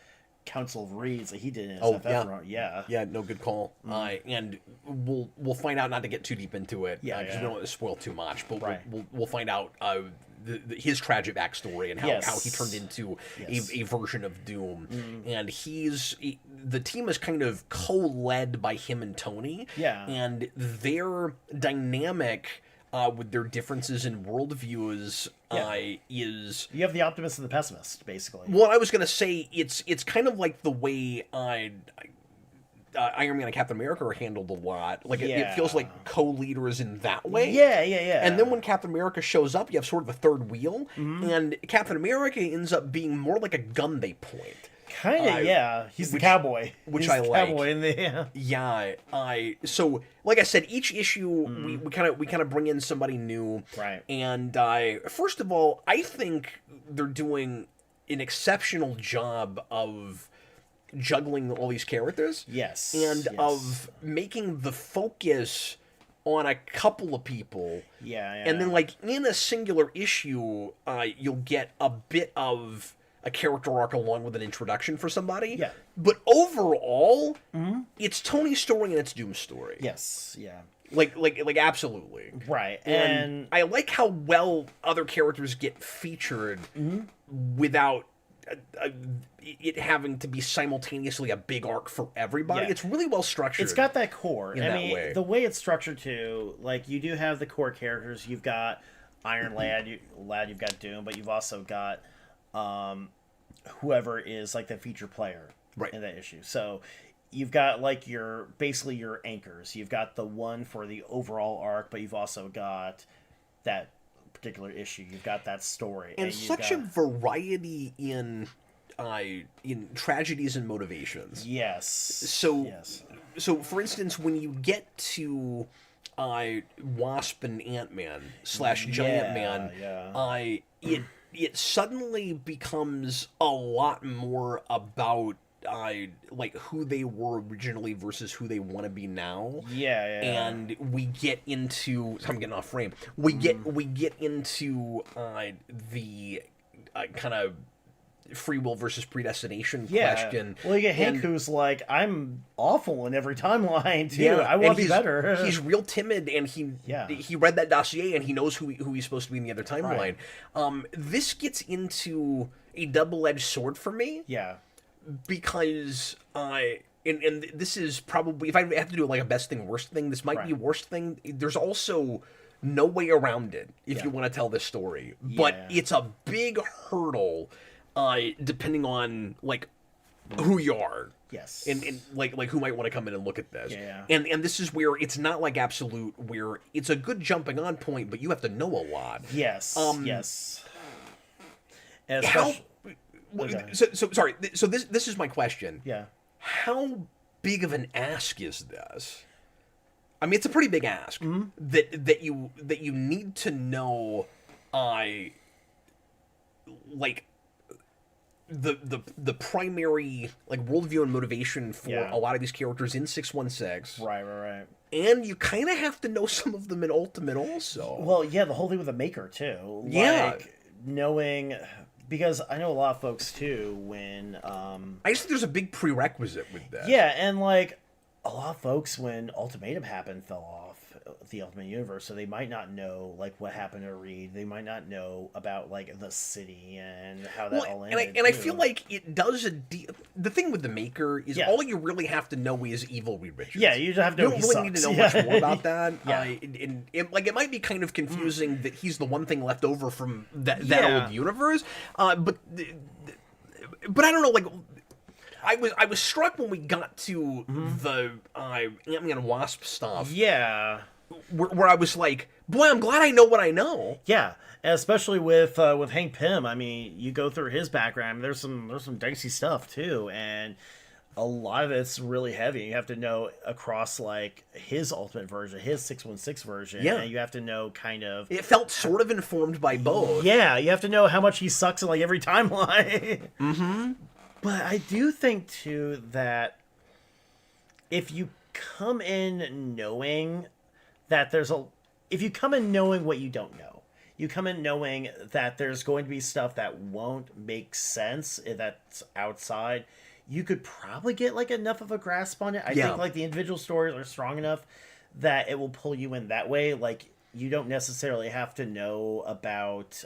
Council of Reeds that he did in his FF run. Yeah, no, good call. And we'll find out, not to get too deep into it, because we don't want to spoil too much, but we'll find out his tragic backstory and how he turned into a version of Doom. And the team is kind of co-led by him and Tony. Yeah. And their dynamic with their differences in worldviews is... You have the optimist and the pessimist, basically. Well, I was going to say, it's kind of like the way Iron Man and Captain America are handled a lot. Like, it feels like co-leaders in that way. Yeah. And then when Captain America shows up, you have sort of a third wheel, and Captain America ends up being more like a gun they point. Kind of, He's the cowboy. Which I like. Cowboy in the, so, like I said, each issue we kind of bring in somebody new. Right. And first of all, I think they're doing an exceptional job of juggling all these characters. Yes. And of making the focus on a couple of people. Yeah. And then, like, in a singular issue, you'll get a bit of a character arc along with an introduction for somebody. Yeah. But overall, it's Tony's story and it's Doom's story. Yes, yeah. Like absolutely. Right. And I like how well other characters get featured without it having to be simultaneously a big arc for everybody. It's really well structured. It's got that core. I mean, way. The way it's structured too, like, you do have the core characters. You've got Iron Lad, you've got Doom, but you've also got whoever is like the feature player in that issue. So you've got like basically your anchors. You've got the one for the overall arc, but you've also got that particular issue. You've got that story, and such a variety in tragedies and motivations. Yes. So for instance, when you get to Wasp and Ant-Man / Giant Man, it suddenly becomes a lot more about like who they were originally versus who they want to be now. And we get into I'm getting off frame. We get into the kind of free will versus predestination question. Well, you get Hank, who's like, I'm awful in every timeline too. I want to be better. He's real timid, and he read that dossier, and he knows who he's supposed to be in the other timeline. Right. This gets into a double-edged sword for me. Yeah. Because and this is probably, if I have to do like a best thing, worst thing, this might be worst thing. There's also no way around it if you want to tell this story. But it's a big hurdle. Depending on like who you are, and like who might want to come in and look at this, and this is where it's not like Absolute, where it's a good jumping on point, but you have to know a lot. And sorry. So this is my question. Yeah. How big of an ask is this? I mean, it's a pretty big ask that you need to know. Like. The primary like worldview and motivation for a lot of these characters in 616. Right. And you kind of have to know some of them in Ultimate also. Well, the whole thing with the Maker too. Like knowing, because I know a lot of folks too when I just think there's a big prerequisite with that. Yeah, and like a lot of folks when Ultimatum happened fell off the Ultimate Universe, so they might not know like what happened to Reed. They might not know about like the city and how that all ended. And I feel like it does the thing with the Maker is all you really have to know is evil Reed Richards. Yeah, you just have to know. You don't really need to know much more about that. It might be kind of confusing that he's the one thing left over from that old universe. But I don't know, like. I was struck when we got to the Ant-Man and Wasp stuff. Yeah. Where I was like, boy, I'm glad I know what I know. Yeah, and especially with Hank Pym. I mean, you go through his background. There's some dicey stuff too, and a lot of it's really heavy. You have to know across like his Ultimate version, his 616 version. Yeah, and you have to know kind of. It felt sort of informed by both. Yeah, you have to know how much he sucks in like every timeline. But I do think too that if you come in knowing that if you come in knowing what you don't know, you come in knowing that there's going to be stuff that won't make sense that's outside, you could probably get like enough of a grasp on it. I think like the individual stories are strong enough that it will pull you in that way. Like you don't necessarily have to know about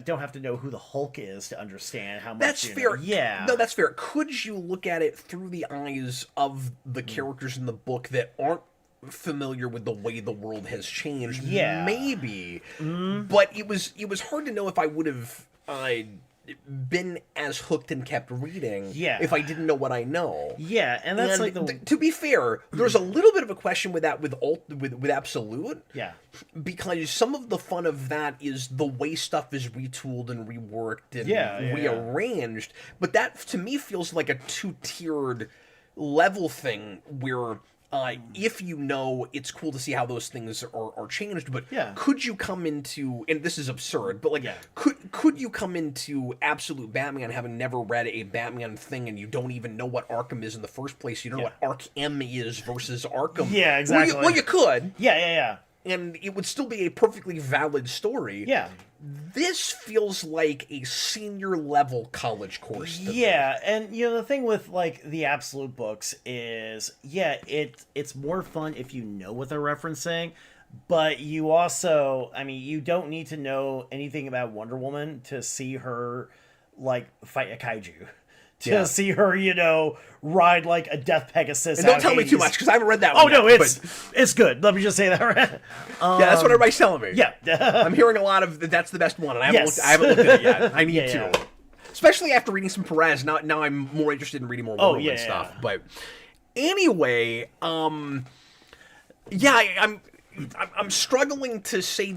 don't have to know who the Hulk is to understand how much. That's fair. Yeah. No, that's fair. Could you look at it through the eyes of the characters in the book that aren't familiar with the way the world has changed? Yeah. Maybe. But it was hard to know if I would have been as hooked and kept reading if I didn't know what I know. Yeah, and that's to be fair, there's a little bit of a question with that with Absolute. Yeah. Because some of the fun of that is the way stuff is retooled and reworked and rearranged. But that to me feels like a two-tiered level thing where if you know, it's cool to see how those things are changed, but could you come into, and this is absurd, but like, could you come into Absolute Batman having never read a Batman thing and you don't even know what Arkham is in the first place? You don't know what Arkham is versus Arkham. Yeah, exactly. Well, you could. Yeah. And it would still be a perfectly valid story. Yeah. This feels like a senior level college course to me. And the thing with like the Absolute books is it's more fun if you know what they're referencing, but you also, I mean, you don't need to know anything about Wonder Woman to see her like fight a kaiju. To see her, ride like a death Pegasus. And don't tell me too much because I haven't read that one. Oh, no, it's good. Let me just say that. That's what everybody's telling me. Yeah. I'm hearing a lot of that's the best one, and I haven't looked at it yet. I need to. especially after reading some Perez. Now I'm more interested in reading more Wonder Woman stuff. But anyway, I'm struggling to say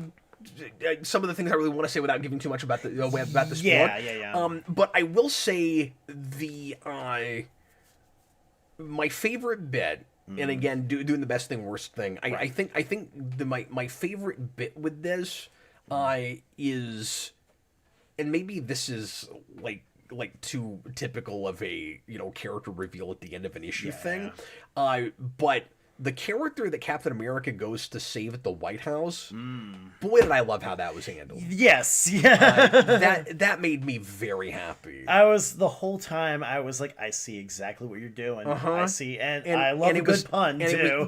some of the things I really want to say without giving too much about the sport. Yeah. But I will say my favorite bit, and again, doing the best thing, worst thing. I think my favorite bit with this is, and maybe this is like too typical of a character reveal at the end of an issue thing, but the character that Captain America goes to save at the White House, boy, did I love how that was handled. Yes, that made me very happy. The whole time I was like, I see exactly what you're doing. I see, and I love a good pun too.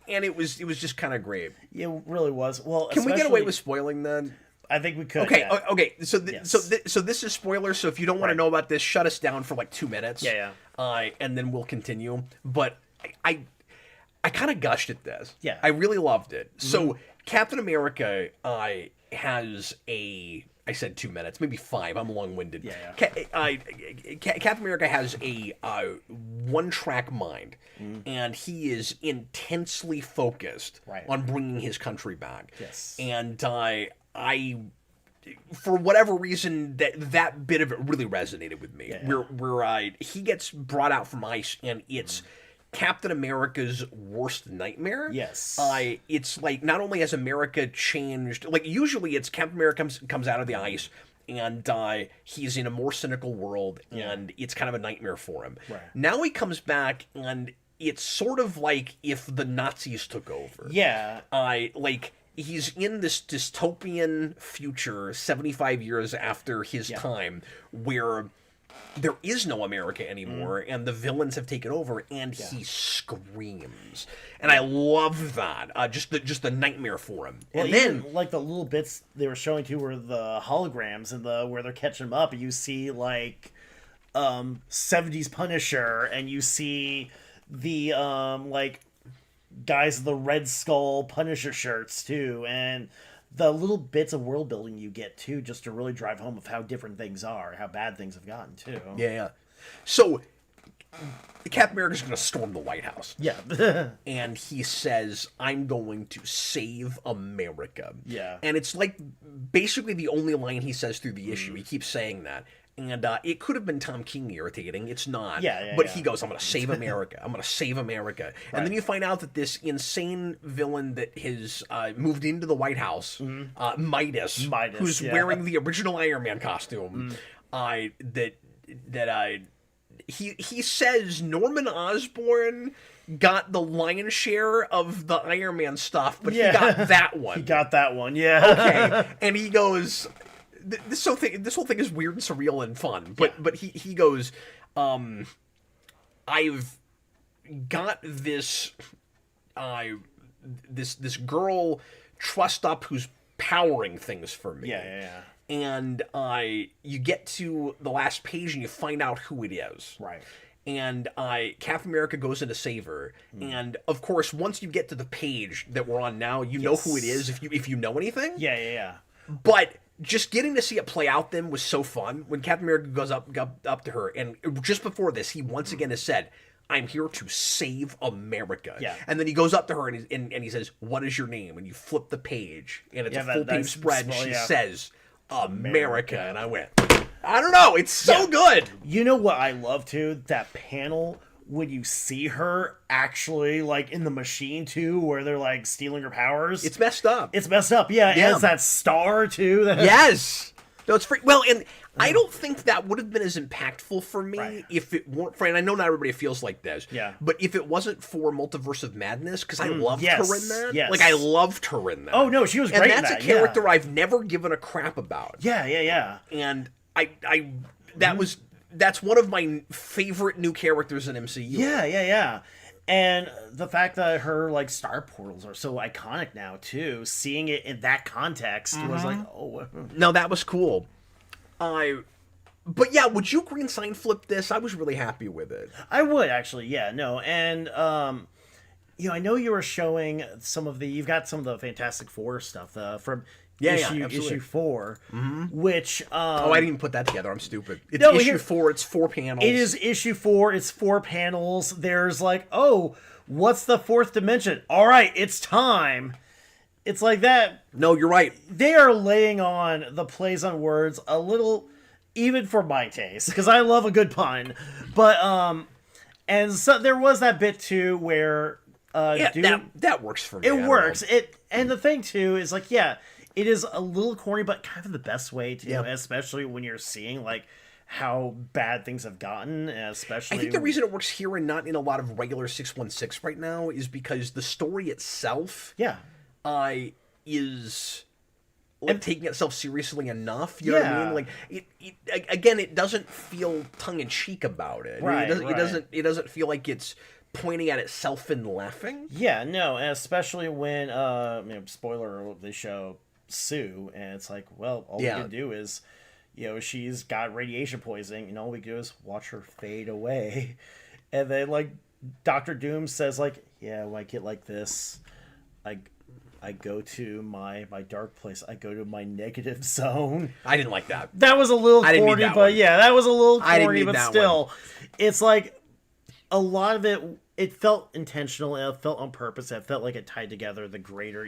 And it was just kind of great. It really was. Well, can we get away with spoiling then? I think we could. Okay, okay. So this is spoilers. So if you don't want to know about this, shut us down for like 2 minutes. And then we'll continue. But I kind of gushed at this. Yeah. I really loved it. So Captain America has a... I said 2 minutes, maybe 5. I'm long-winded. Captain America has a one-track mind, and he is intensely focused on bringing his country back. Yes. And for whatever reason, that bit of it really resonated with me. Where he gets brought out from ice, and it's Captain America's worst nightmare. Yes. It's like, not only has America changed, like usually it's Captain America comes out of the ice and he's in a more cynical world and it's kind of a nightmare for him. Right. Now he comes back and it's sort of like if the Nazis took over. Yeah. Like he's in this dystopian future 75 years after his time where there is no America anymore, and the villains have taken over, and he screams, and I love that. Just the nightmare for him. Well, and even, then like the little bits they were showing too were the holograms and where they're catching them up. You see like 70s Punisher, and you see the like guys with the Red Skull Punisher shirts too, and the little bits of world building you get too, just to really drive home of how different things are, how bad things have gotten too. Yeah. So Captain America's going to storm the White House. Yeah. And he says, "I'm going to save America." Yeah. And it's like basically the only line he says through the issue. He keeps saying that. And it could have been Tom King irritating. It's not. But he goes, "I'm going to save America. I'm going to save America." And then you find out that this insane villain that has moved into the White House, Midas, who's wearing the original Iron Man costume, he says Norman Osborn got the lion's share of the Iron Man stuff, but he got that one. He got that one, yeah. Okay. And he goes... This whole thing is weird and surreal and fun, but he goes, I've got this this girl trussed up who's powering things for me. Yeah. And you get to the last page and you find out who it is. Right. And Captain America goes in to save her. And of course, once you get to the page that we're on now, you know who it is if you know anything. Yeah. But just getting to see it play out then was so fun. When Captain America goes up to her, and just before this, he once again has said, "I'm here to save America." Yeah. And then he goes up to her and he says, "What is your name?" And you flip the page, and it's a full page spread, and she says, America. And I went, I don't know, it's so good. You know what I love too? That panel when you see her actually like in the machine too, where they're like stealing her powers. It's messed up. Yeah. It has that star too. Yes. No, it's free. Well, and I don't think that would have been as impactful for me if it weren't for, and I know not everybody feels like this, but if it wasn't for Multiverse of Madness, because I loved her in that. Yes. Like, I loved her in that. Oh, no, she was great in that. And that's a character I've never given a crap about. Yeah. And that's one of my favorite new characters in MCU. Yeah. And the fact that her like star portals are so iconic now too, seeing it in that context was like, oh. No, that was cool. But yeah, would you green sign flip this? I was really happy with it. I would actually, yeah, no, and I know you were showing you've got some of the Fantastic Four stuff from issue 4, which I didn't even put that together. I'm stupid. It's issue 4. It's 4 panels. It is issue 4. It's 4 panels. There's like, oh, what's the 4th dimension? All right, it's time. It's like that. No, you're right. They are laying on the plays on words a little, even for my taste, because I love a good pun. But and so there was that bit too where Doom, that works for me. It works. And the thing too is like, yeah, it is a little corny, but kind of the best way to, especially when you're seeing like how bad things have gotten, especially. I think the reason it works here and not in a lot of regular 616 right now is because the story itself, is taking itself seriously enough. You know what I mean? Like it doesn't feel tongue in cheek about it. Right, It doesn't feel like it's pointing at itself and laughing. Yeah, no, and especially when spoiler, they show Sue, and it's like, well, all we can do is, she's got radiation poisoning, and all we do is watch her fade away. And then like Dr. Doom says like, yeah, when I get like this, I go to my dark place. I go to my negative zone. I didn't like that. That was a little corny, but that was a little corny, but still, it's like a lot of it felt intentional, and it felt on purpose. It felt like it tied together the greater,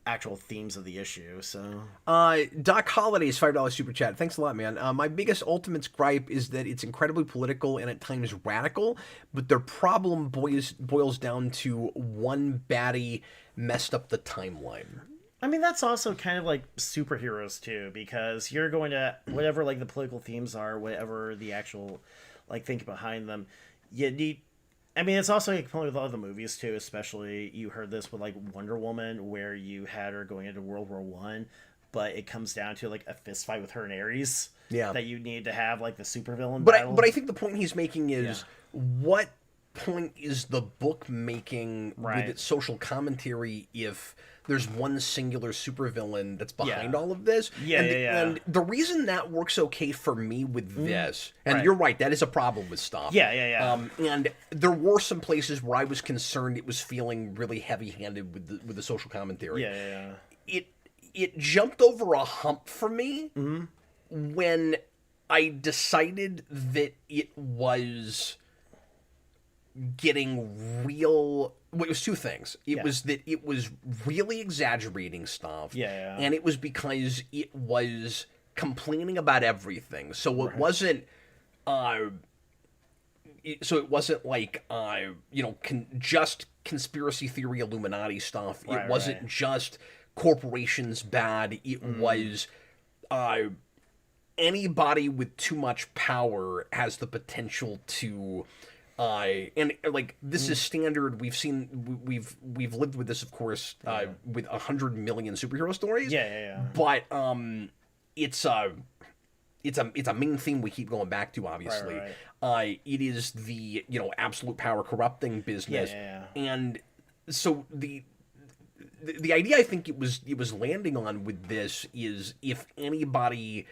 actual themes of the issue. So, Doc Holiday's $5 super chat. Thanks a lot, man. My biggest Ultimates gripe is that it's incredibly political and at times radical, but their problem boils down to one baddie messed up the timeline. I mean, that's also kind of like superheroes too, because you're going to whatever like the political themes are, whatever the actual like think behind them. You need. I mean, it's also like with a lot of the movies too. Especially you heard this with like Wonder Woman, where you had her going into World War I, but it comes down to like a fist fight with her and Ares. Yeah, that you need to have like the supervillain. But I think the point he's making is what point is the book making with its social commentary if there's one singular supervillain that's behind all of this. And the reason that works okay for me with this, and you're right, that is a problem with stuff. And there were some places where I was concerned it was feeling really heavy-handed with the social commentary. It jumped over a hump for me when I decided that it was getting real. Well, it was two things. It was that it was really exaggerating stuff, and it was because it was complaining about everything. So it wasn't. So it wasn't like just conspiracy theory Illuminati stuff. It wasn't just corporations bad. It was anybody with too much power has the potential to. And like this is standard. We've lived with this, of course, with 100 million superhero stories. But it's a main theme we keep going back to. Obviously, it is the absolute power corrupting business. And so the idea I think it was landing on with this is if anybody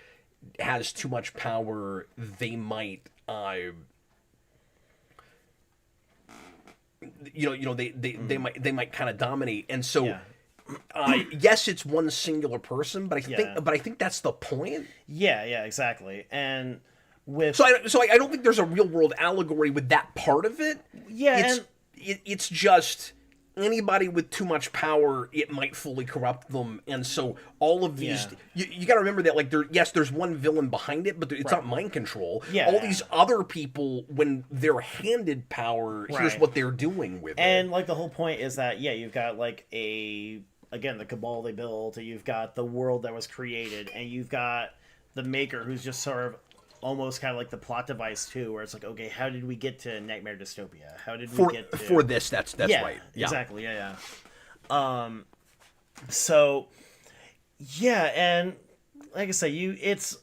has too much power, they might. They might kind of dominate, and so yes, it's one singular person, but I think that's the point. Exactly. And with I don't think there's a real world allegory with that part of it. It's just anybody with too much power, it might fully corrupt them, and so all of these you got to remember that like there's one villain behind it, but it's not mind control. All these other people, when they're handed power, here's what they're doing with it. And like the whole point is that you've got like the cabal they built, you've got the world that was created, and you've got the maker who's just sort of almost kind of like the plot device too, where it's like, okay, how did we get to Nightmare Dystopia? How did we get to... for this? That's right. Exactly. So and like I say, it's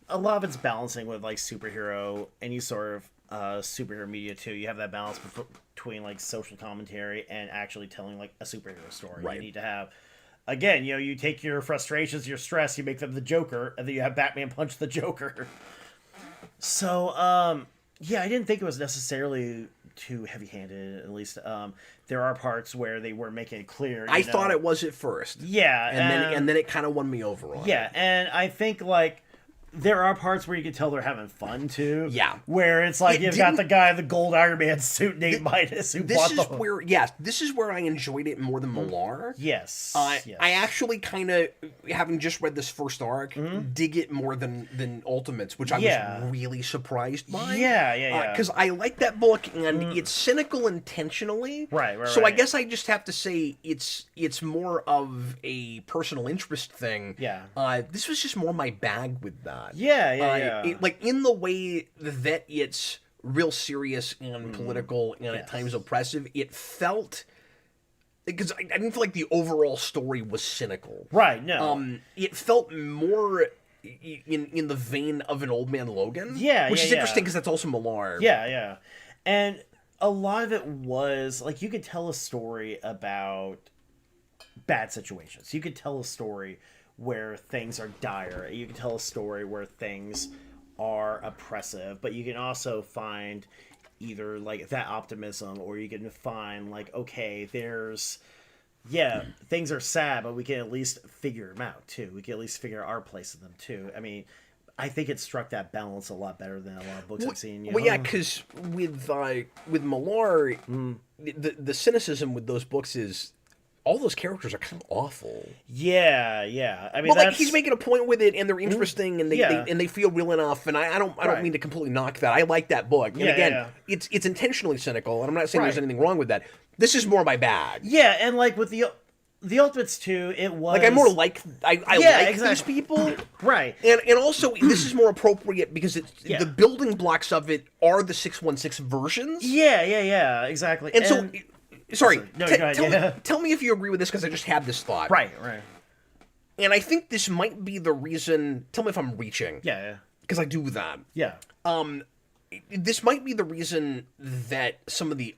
a lot of it's balancing with like superhero, any sort of superhero media too. You have that balance between like social commentary and actually telling like a superhero story. You need to have. Again, you take your frustrations, your stress, you make them the Joker, and then you have Batman punch the Joker. So, Yeah, I didn't think it was necessarily too heavy-handed. At least there are parts where they were making it clear. I thought it was at first. Yeah, and then it kind of won me over on yeah, it. and I think like there are parts where you can tell they're having fun too. Yeah, where it's like you've got the guy in the gold Iron Man suit, Nate Midas, who this bought is the... where this is where I enjoyed it more than Millar. Yes, I actually kind of, having just read this first arc, dig it more than Ultimates, which I was really surprised by. Yeah. Because I like that book, and it's cynical intentionally. Right. So I guess I just have to say it's more of a personal interest thing. Yeah. This was just more my bag with that. Yeah. Like, in the way that it's real serious and political and at times oppressive, it felt... Because I didn't feel like the overall story was cynical. Right, no. It felt more in the vein of an Old Man Logan. Which is interesting because that's also Millar. Yeah. And a lot of it was, like, you could tell a story about bad situations. You could tell a story where things are dire. You can tell a story where things are oppressive, but you can also find either like that optimism, or you can find like, okay, there's things are sad, but we can at least figure them out too. We can at least figure our place in them too. I mean, I think it struck that balance a lot better than a lot of books I've seen. Because with Millar, the cynicism with those books is all those characters are kind of awful. Yeah. I mean, like, he's making a point with it, and they're interesting, and they feel real enough. And I don't mean to completely knock that. I like that book. And again, it's intentionally cynical, and I'm not saying there's anything wrong with that. This is more my bag. Yeah, and like with the Ultimates too, it was like I more like these people, right? And also this is more appropriate because the building blocks of it are the 616 versions. Yeah, exactly. And so. Sorry, tell me if you agree with this, because I just had this thought. Right. And I think this might be the reason... Tell me if I'm reaching. Yeah. Because I do that. Yeah. This might be the reason that some of the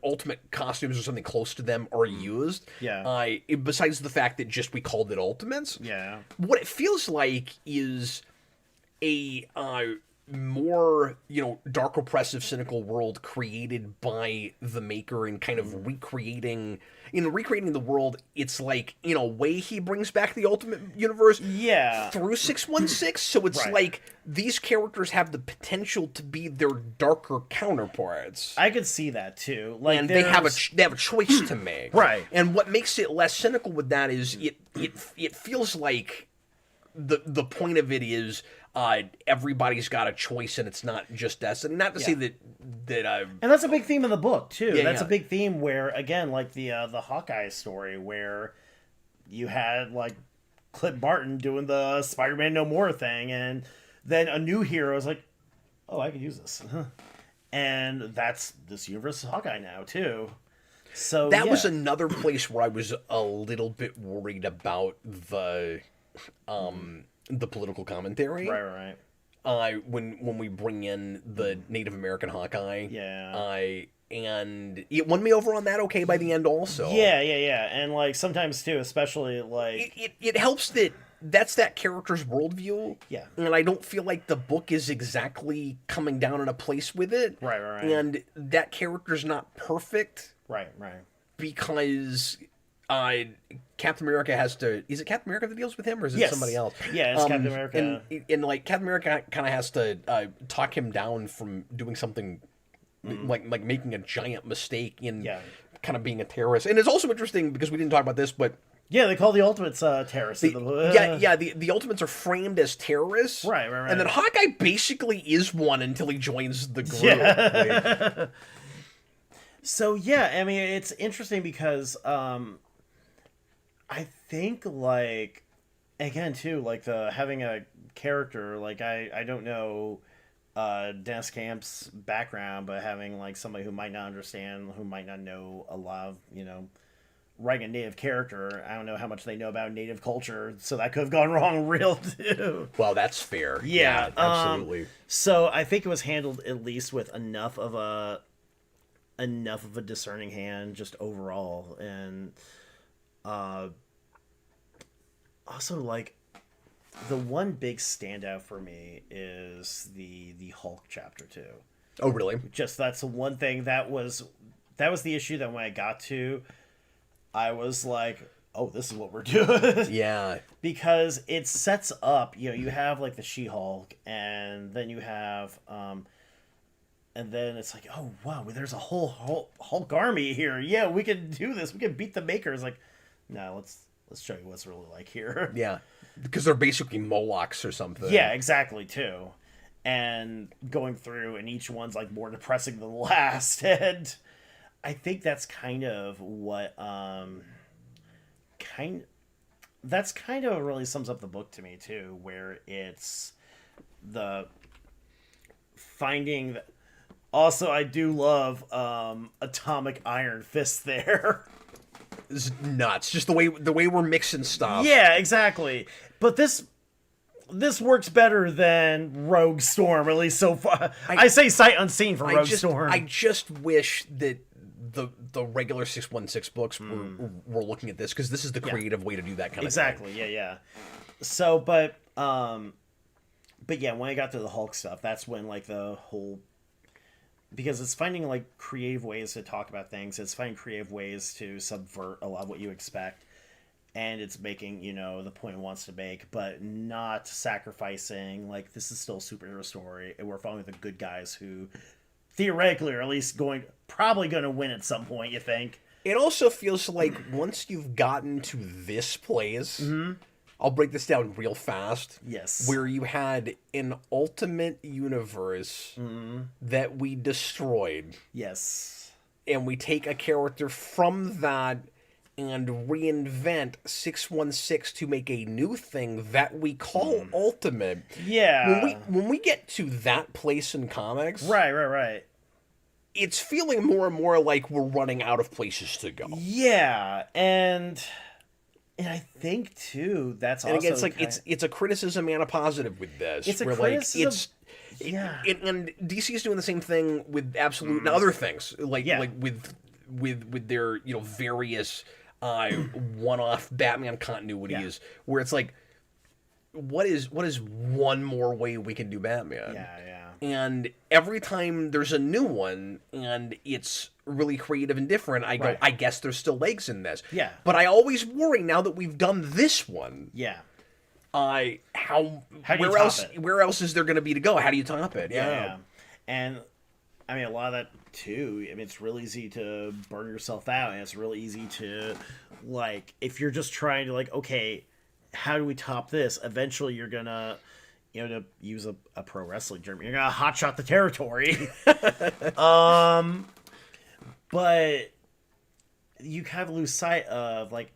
Ultimate costumes or something close to them are used. Yeah. Besides the fact that just we called it Ultimates. Yeah. What it feels like is a... more, dark, oppressive, cynical world created by the maker, and kind of recreating the world. It's like, in a way, he brings back the Ultimate Universe through 616. So it's like these characters have the potential to be their darker counterparts. I could see that too. Like, and they have a choice to make. Right. And what makes it less cynical with that is it feels like the point of it is everybody's got a choice, and it's not just destiny. Not to say that and that's a big theme in the book too. That's a big theme where, again, like the Hawkeye story, where you had like Clint Barton doing the Spider-Man No More thing, and then a new hero is like, oh, I can use this, and that's this universe is Hawkeye now too. So that was another place where I was a little bit worried about the political commentary. Right. When we bring in the Native American Hawkeye. Yeah. And it won me over on that okay by the end also. Yeah. And like sometimes too, especially like it helps that's that character's worldview. Yeah. And I don't feel like the book is exactly coming down in a place with it. Right. And that character's not perfect. Right. Because Captain America has to... Is it Captain America that deals with him, or is it somebody else? Yeah, it's Captain America. And like, Captain America kind of has to talk him down from doing something like making a giant mistake in kind of being a terrorist. And it's also interesting, because we didn't talk about this, but... Yeah, they call the Ultimates terrorists. The Ultimates are framed as terrorists. Right. And then Hawkeye basically is one until he joins the group. Yeah. So, yeah, I mean, it's interesting because... I think, like, again, too, like, having a character, like, I don't know Dennis Camp's background, but having, like, somebody who might not understand, who might not know a lot of, writing a native character, I don't know how much they know about native culture, so that could have gone wrong real, too. Well, that's fair. Yeah, absolutely. So I think it was handled at least with enough of a discerning hand, just overall, and... also, like, the one big standout for me is the Hulk chapter 2. Oh, really? Just that's the one thing that was the issue that when I got to, I was like, oh, this is what we're doing. Yeah. Because it sets up, you have like the She-Hulk, and then you have, and then it's like, oh, wow, there's a whole Hulk army here. Yeah, we can do this. We can beat the Makers. Like, no, let's show you what's really like here. Yeah. Because they're basically Molochs or something. Yeah, exactly, too. And going through, and each one's like more depressing than the last. And I think that's kind of what, that's kind of really sums up the book to me, too, where it's the finding... Also, I do love Atomic Iron Fist there. It's nuts. Just the way we're mixing stuff. Yeah, exactly. But this works better than Rogue Storm, at least so far. I say sight unseen for Rogue Storm. I just wish that the regular 616 books were looking at this, because this is the creative way to do that kind of thing. Exactly, yeah. So, but yeah, when I got to the Hulk stuff, that's when like the whole... Because it's finding like creative ways to talk about things. It's finding creative ways to subvert a lot of what you expect. And it's making, the point it wants to make, but not sacrificing, like, this is still a superhero story, and we're following the good guys who theoretically are at least probably going to win at some point, you think. It also feels like once you've gotten to this place, I'll break this down real fast. Yes. Where you had an ultimate universe that we destroyed. Yes. And we take a character from that and reinvent 616 to make a new thing that we call Ultimate. Yeah. When we get to that place in comics... Right. It's feeling more and more like we're running out of places to go. Yeah, and I think too that's also... And again, it's like it's a criticism and a positive with this. It's a criticism... Yeah. And DC is doing the same thing with Absolute and other things. Like with their, various... one-off Batman continuities, where it's like, what is one more way we can do Batman? Yeah. And every time there's a new one and it's really creative and different, I go, I guess there's still legs in this. Yeah. But I always worry now that we've done this one. Yeah. Where else is there going to be to go? How do you top it? Yeah. And I mean, a lot of that too. I mean, it's real easy to burn yourself out, and it's really easy to, like, if you're just trying to, like, okay, how do we top this? Eventually, you're gonna, to use a pro wrestling term, you're gonna hotshot the territory. But you kind of lose sight of, like,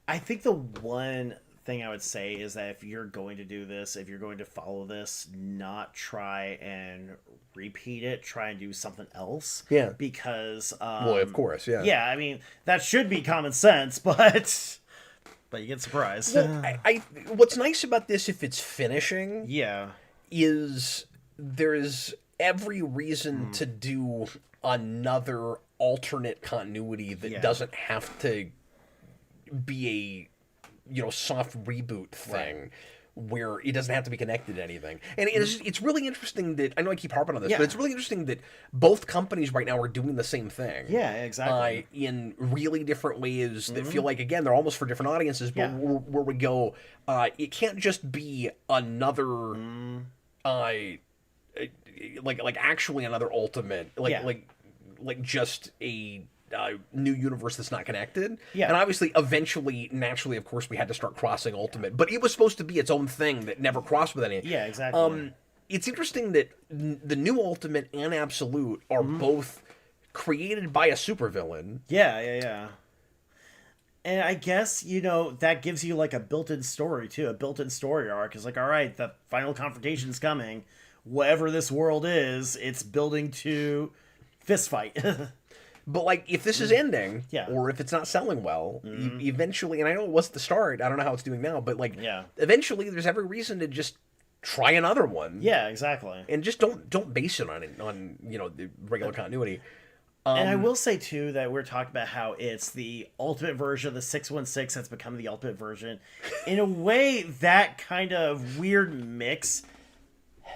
I think the one thing I would say is that if you're going to do this, if you're going to follow this, not try and repeat it, try and do something else. Yeah. Because well, of course, yeah. Yeah, I mean, that should be common sense, but you get surprised. Well, what's nice about this, if it's finishing, is there's every reason to do another alternate continuity that doesn't have to be a soft reboot thing where it doesn't have to be connected to anything. And it's really interesting that, I know I keep harping on this, but it's really interesting that both companies right now are doing the same thing. Yeah, exactly. In really different ways that feel like, again, they're almost for different audiences, but where we go, it can't just be another, like actually another Ultimate, like just a new universe that's not connected. Yeah. And obviously, eventually, naturally, of course, we had to start crossing Ultimate. But it was supposed to be its own thing that never crossed with any. Yeah, exactly. It's interesting that the new Ultimate and Absolute are both created by a supervillain. Yeah. And I guess, that gives you, like, a built-in story, too. A built-in story arc. It's like, all right, the final confrontation's coming. Whatever this world is, it's building to fist fight. But, like, if this is ending, or if it's not selling well, eventually, and I know it was the start, I don't know how it's doing now, but, like, eventually there's every reason to just try another one. Yeah, exactly. And just don't base it on the regular continuity. And I will say, too, that we're talking about how it's the ultimate version of the 616 that's become the ultimate version. In a way, that kind of weird mix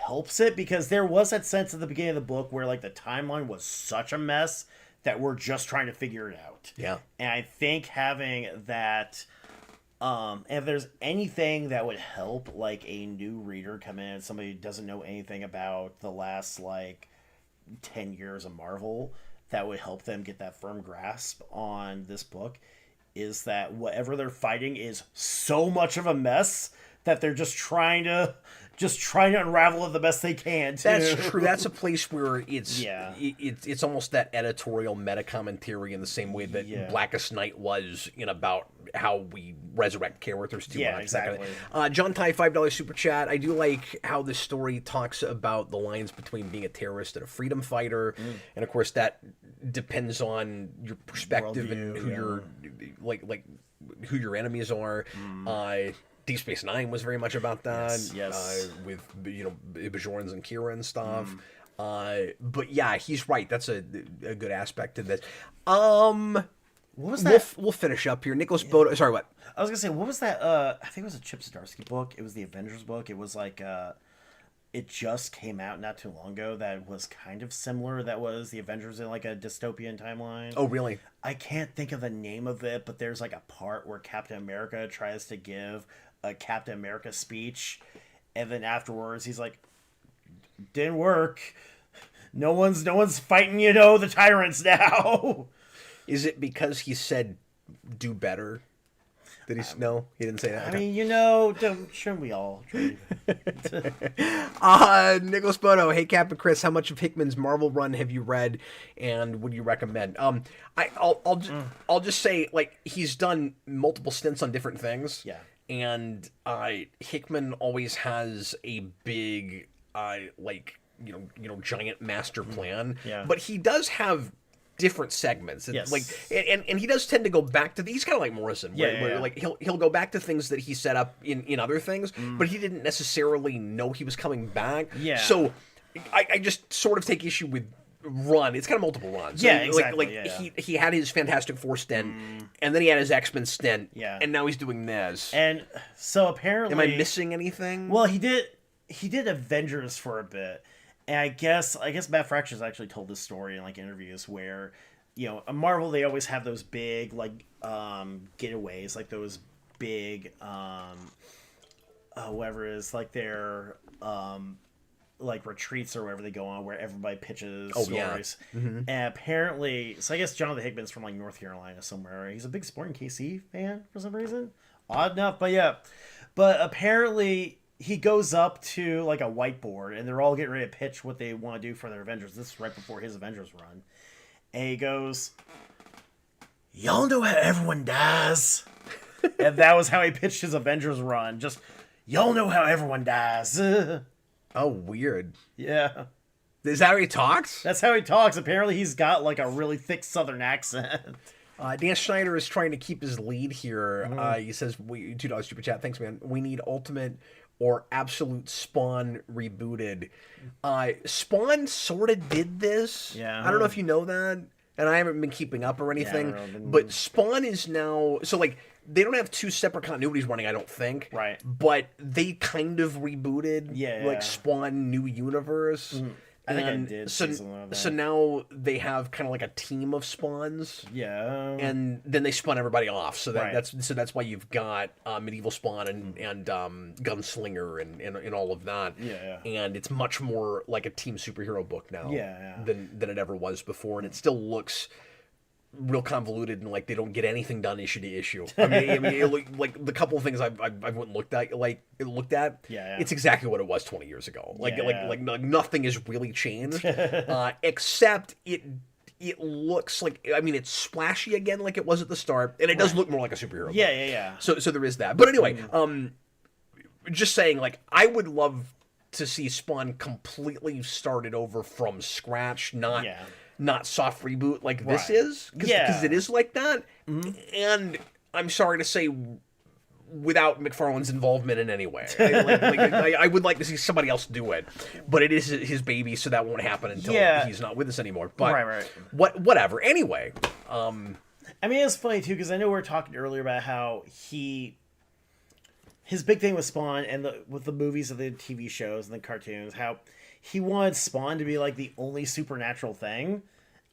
helps it, because there was that sense at the beginning of the book where like the timeline was such a mess that we're just trying to figure it out. Yeah. And I think having that, if there's anything that would help like a new reader come in, somebody who doesn't know anything about the last like 10 years of Marvel, that would help them get that firm grasp on this book, is that whatever they're fighting is so much of a mess that they're just trying to unravel it the best they can, too. That's true. That's a place where it's almost that editorial meta commentary in the same way that Blackest Night was in about how we resurrect characters too much. Exactly. John Ty, $5 super chat. I do like how this story talks about the lines between being a terrorist and a freedom fighter, and of course that depends on your perspective and who your who your enemies are. Deep Space Nine was very much about that. Yes. With Bajorans and Kira and stuff. But yeah, he's right. That's a good aspect to this. What was that? We'll finish up here. Nicholas Bodo. Sorry, what? I was gonna say, what was that? I think it was a Chip Zdarsky book. It was the Avengers book. It was like it just came out not too long ago. That was kind of similar. That was the Avengers in like a dystopian timeline. Oh, really? I can't think of the name of it, but there's like a part where Captain America tries to give a Captain America speech, and then afterwards he's like, didn't work. No one's fighting, the tyrants now. Is it because he said do better? Did he? No, he didn't say that. I mean, shouldn't we all? Nicholas Bono. Hey, Captain Chris, how much of Hickman's Marvel run have you read, and would you recommend? I'll just say, like, he's done multiple stints on different things. Yeah. And Hickman always has a big, giant master plan. Yeah. But he does have different segments. Yes. Like, and he does tend to go back to these, kind of like Morrison, where like he'll go back to things that he set up in other things, but he didn't necessarily know he was coming back. Yeah. So I just sort of take issue with run. It's kind of multiple runs. Yeah, exactly. He had his Fantastic Four stint, and then he had his X-Men stint, and now he's doing this. And so apparently, am I missing anything? Well, he did Avengers for a bit, and I guess Matt Fracture's actually told this story in like interviews where, at Marvel they always have those big like getaways, like those big whatever it is, like their like retreats or wherever they go on, where everybody pitches stories. Yeah. Mm-hmm. And apparently, so I guess Jonathan Hickman's from like North Carolina somewhere. He's a big Sporting KC fan for some reason. Odd enough, but yeah. But apparently he goes up to like a whiteboard and they're all getting ready to pitch what they want to do for their Avengers. This is right before his Avengers run. And he goes, "Y'all know how everyone dies?" And that was how he pitched his Avengers run. Just, y'all know how everyone dies. Oh, weird. Yeah. Is that how he talks? That's how he talks. Apparently he's got like a really thick Southern accent. Dan Schneider is trying to keep his lead here. He says, $2 super chat. Thanks, man. We need Ultimate or Absolute Spawn rebooted. Spawn sort of did this. Yeah. I don't know if you know that, and I haven't been keeping up or anything, but Spawn is now... So, like, they don't have two separate continuities running, I don't think. Right. But they kind of rebooted, like, Spawn New Universe. Mm-hmm. I think I did. So now they have kind of like a team of Spawns. Yeah. And then they spun everybody off. So that's why you've got Medieval Spawn and Gunslinger and all of that. Yeah. And it's much more like a team superhero book now. Yeah. Than it ever was before, and it still looks real convoluted and like they don't get anything done issue to issue. I mean, like the couple of things I went and looked at, it's exactly what it was 20 years ago. Like nothing has really changed, except it looks like, I mean, it's splashy again like it was at the start, and it does look more like a superhero. Yeah. So there is that. But anyway, just saying, like, I would love to see Spawn completely started over from scratch, not soft reboot like this is, because it is like that. And I'm sorry to say, without McFarlane's involvement in any way. I would like to see somebody else do it, but it is his baby, so that won't happen until he's not with us anymore. But whatever. Anyway, I mean, it's funny too, because I know we were talking earlier about how he his big thing with Spawn and with the movies and the TV shows and the cartoons, how he wanted Spawn to be like the only supernatural thing,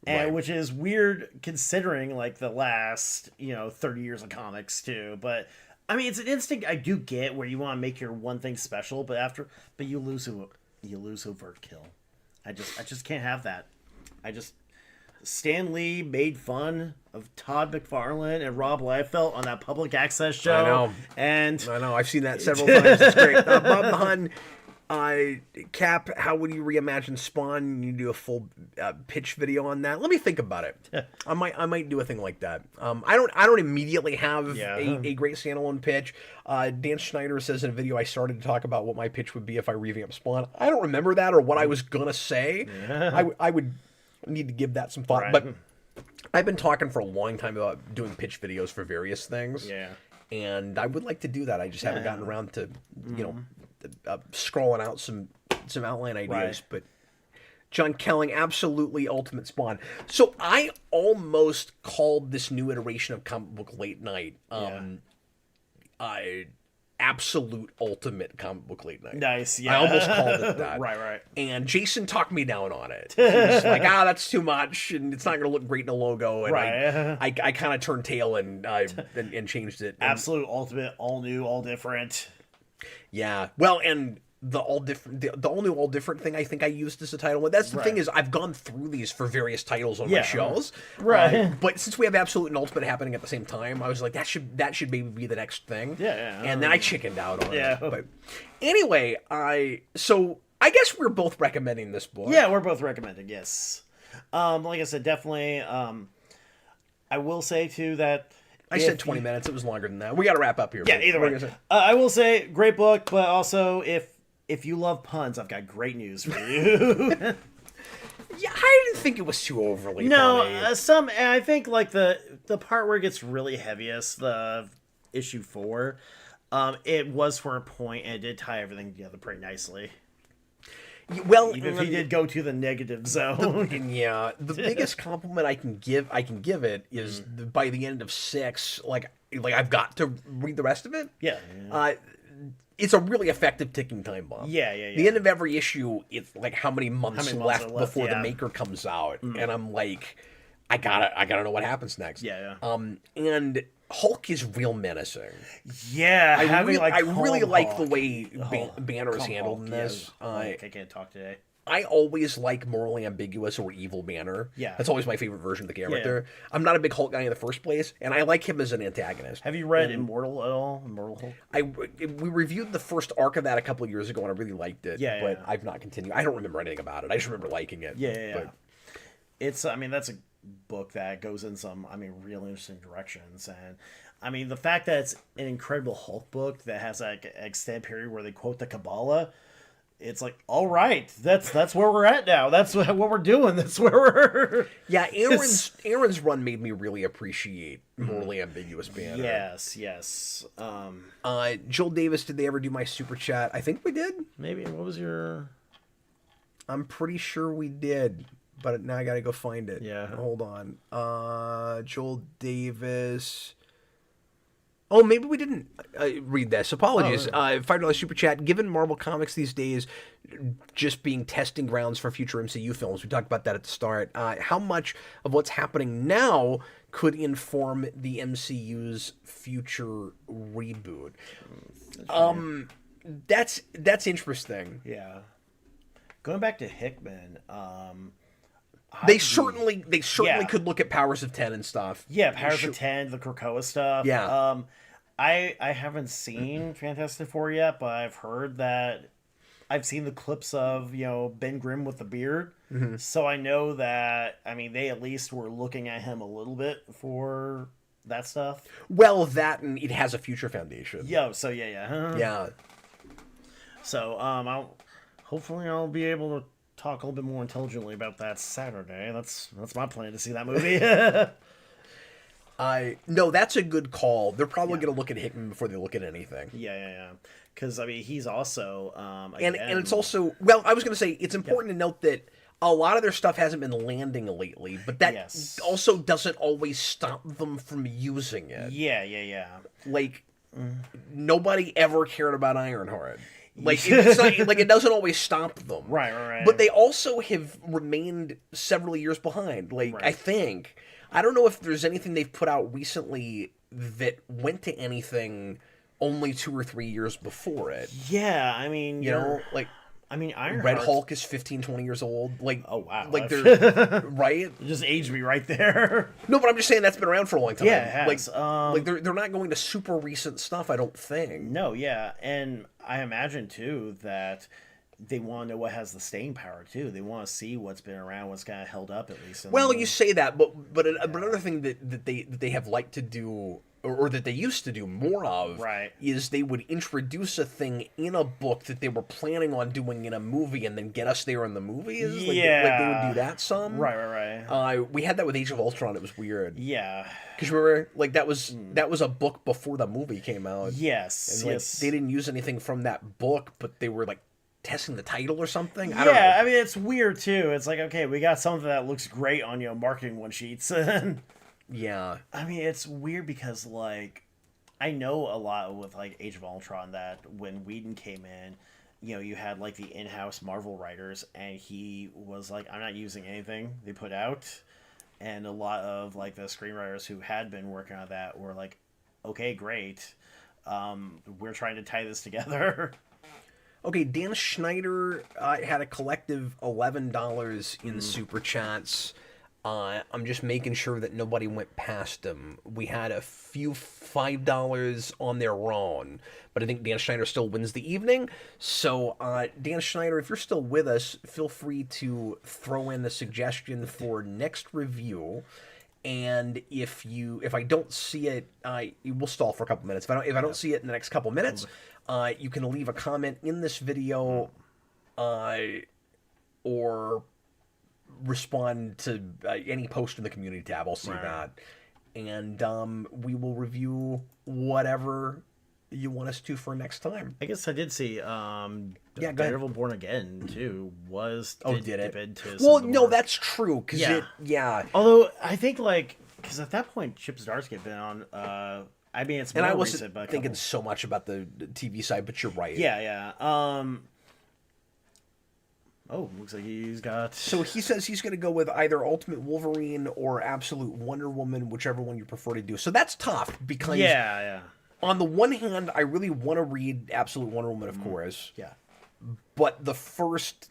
and which is weird considering like the last 30 years of comics too. But I mean, it's an instinct I do get where you want to make your one thing special, but you lose overkill. I just can't have that. Stan Lee made fun of Todd McFarlane and Rob Liefeld on that public access show. I know. I've seen that several times. It's great. Bob Hun, Cap, how would you reimagine Spawn? You do a full pitch video on that. Let me think about it. I might do a thing like that. I don't immediately have a great standalone pitch. Dan Schneider says in a video I started to talk about what my pitch would be if I revamped Spawn. I don't remember that or what I was gonna say. I would need to give that some thought. But I've been talking for a long time about doing pitch videos for various things. And I would like to do that. I just haven't gotten around to scrolling out some outline ideas. But John Kelling, absolutely ultimate Spawn. So I almost called this new iteration of Comic Book Late Night absolute ultimate Comic Book Late Night. Nice, yeah. I almost called it that. Right. And Jason talked me down on it. He was like, that's too much, and it's not going to look great in a logo. And I kind of turned tail and changed it. Absolute ultimate, all new, all different. Yeah. Well, and the all different, the all new, all different thing I think I used as a title. And that's the thing is I've gone through these for various titles on my shows. But since we have Absolute and Ultimate happening at the same time, I was like, that should maybe be the next thing. And then I chickened out on it. But anyway, so I guess we're both recommending this book. Yeah, we're both recommending, yes. Like I said, definitely. I will say too that I said 20 minutes. It was longer than that. We got to wrap up here. Yeah, either way. I will say, great book, but also if you love puns, I've got great news for you. Yeah, I didn't think it was too overly funny. I think like the part where it gets really heaviest, the issue 4, it was for a point, and it did tie everything together pretty nicely. Well, even if he did go to the negative zone. The biggest compliment I can give it is by the end of 6, like I've got to read the rest of it. It's a really effective ticking time bomb. The end of every issue, it's like how many months left before the Maker comes out, and I'm like, I gotta know what happens next. And Hulk is real menacing. I really like the way Banner is handled in this. I can't talk today. I always like morally ambiguous or evil Banner. That's always my favorite version of the character. I'm not a big Hulk guy in the first place, and I like him as an antagonist. Have you read Immortal at all? Immortal Hulk? We reviewed the first arc of that a couple of years ago, and I really liked it. But I've not continued. I don't remember anything about it. I just remember liking it. But it's, that's a book that goes in some, real interesting directions. And, the fact that it's an Incredible Hulk book that has like an extended period where they quote the Kabbalah, it's like, all right, that's where we're at now. That's what we're doing. That's where we're... Yeah, Aaron's run made me really appreciate morally ambiguous Banner. Yes. Joel Davis, did they ever do my super chat? I think we did. Maybe. What was your... I'm pretty sure we did, but now I gotta go find it. Hold on. Joel Davis... Oh, maybe we didn't read this. Apologies. $5 super chat. Given Marvel Comics these days just being testing grounds for future MCU films, we talked about that at the start. How much of what's happening now could inform the MCU's future reboot? That's interesting. Yeah. Going back to Hickman, they certainly could look at Powers of 10 and stuff. Powers of 10, the Krakoa stuff. I haven't seen Fantastic Four yet, but I've heard that I've seen the clips of, Ben Grimm with the beard. So I know that, they at least were looking at him a little bit for that stuff. Well, that and it has a future foundation. Yeah. So, hopefully I'll be able to talk a little bit more intelligently about that Saturday. That's my plan to see that movie. No, that's a good call. They're probably going to look at Hickman before they look at anything. Because he's also and it's also, well, I was going to say it's important to note that a lot of their stuff hasn't been landing lately, but that also doesn't always stop them from using it. Yeah. Like nobody ever cared about Ironheart. Like, it's not, like, it doesn't always stop them. Right. But they also have remained several years behind. Like, I think. I don't know if there's anything they've put out recently that went to anything only 2 or 3 years before it. Yeah, I mean... You know, like... I mean, Ironheart... Red Hulk is 15, 20 years old. Like, oh, wow. Like, they're... right? You just aged me right there. No, but I'm just saying that's been around for a long time. Yeah, it has. Like they're not going to super recent stuff, I don't think. No, yeah. And I imagine, too, that they want to know what has the staying power, too. They want to see what's been around, what's kind of held up, at least. Well, you say that, but another thing that they have liked to do... Or that they used to do more of, is they would introduce a thing in a book that they were planning on doing in a movie and then get us there in the movies. Like, like they would do that some. Right. We had that with Age of Ultron. It was weird. Yeah. Because remember, like, that was a book before the movie came out. Yes. And, like, they didn't use anything from that book, but they were, like, testing the title or something. I don't know. I mean, it's weird, too. It's like, okay, we got something that looks great on, marketing one sheets. Yeah. I mean, it's weird because, like, I know a lot with, like, Age of Ultron that when Whedon came in, you had, like, the in-house Marvel writers, and he was like, I'm not using anything they put out. And a lot of, like, the screenwriters who had been working on that were like, okay, great. We're trying to tie this together. Okay, Dan Schneider had a collective $11 in Super Chats. I'm just making sure that nobody went past him. We had a few $5 on their own, but I think Dan Schneider still wins the evening. So, Dan Schneider, if you're still with us, feel free to throw in a suggestion for next review. And if I don't see it, we'll stall for a couple minutes. If I don't see it in the next couple minutes, you can leave a comment in this video, or respond to any post in the community tab. I'll see that, and we will review whatever you want us to for next time. I guess I did see Daredevil Born Again too did it? Well, no, that's true because although I think because at that point Chip Zdarsky had been on I mean it's more I recent, wasn't but thinking so much about the TV side, but you're right. Oh, looks like he's got... So he says he's going to go with either Ultimate Wolverine or Absolute Wonder Woman, whichever one you prefer to do. So that's tough because... On the one hand, I really want to read Absolute Wonder Woman, of course. Yeah. But the first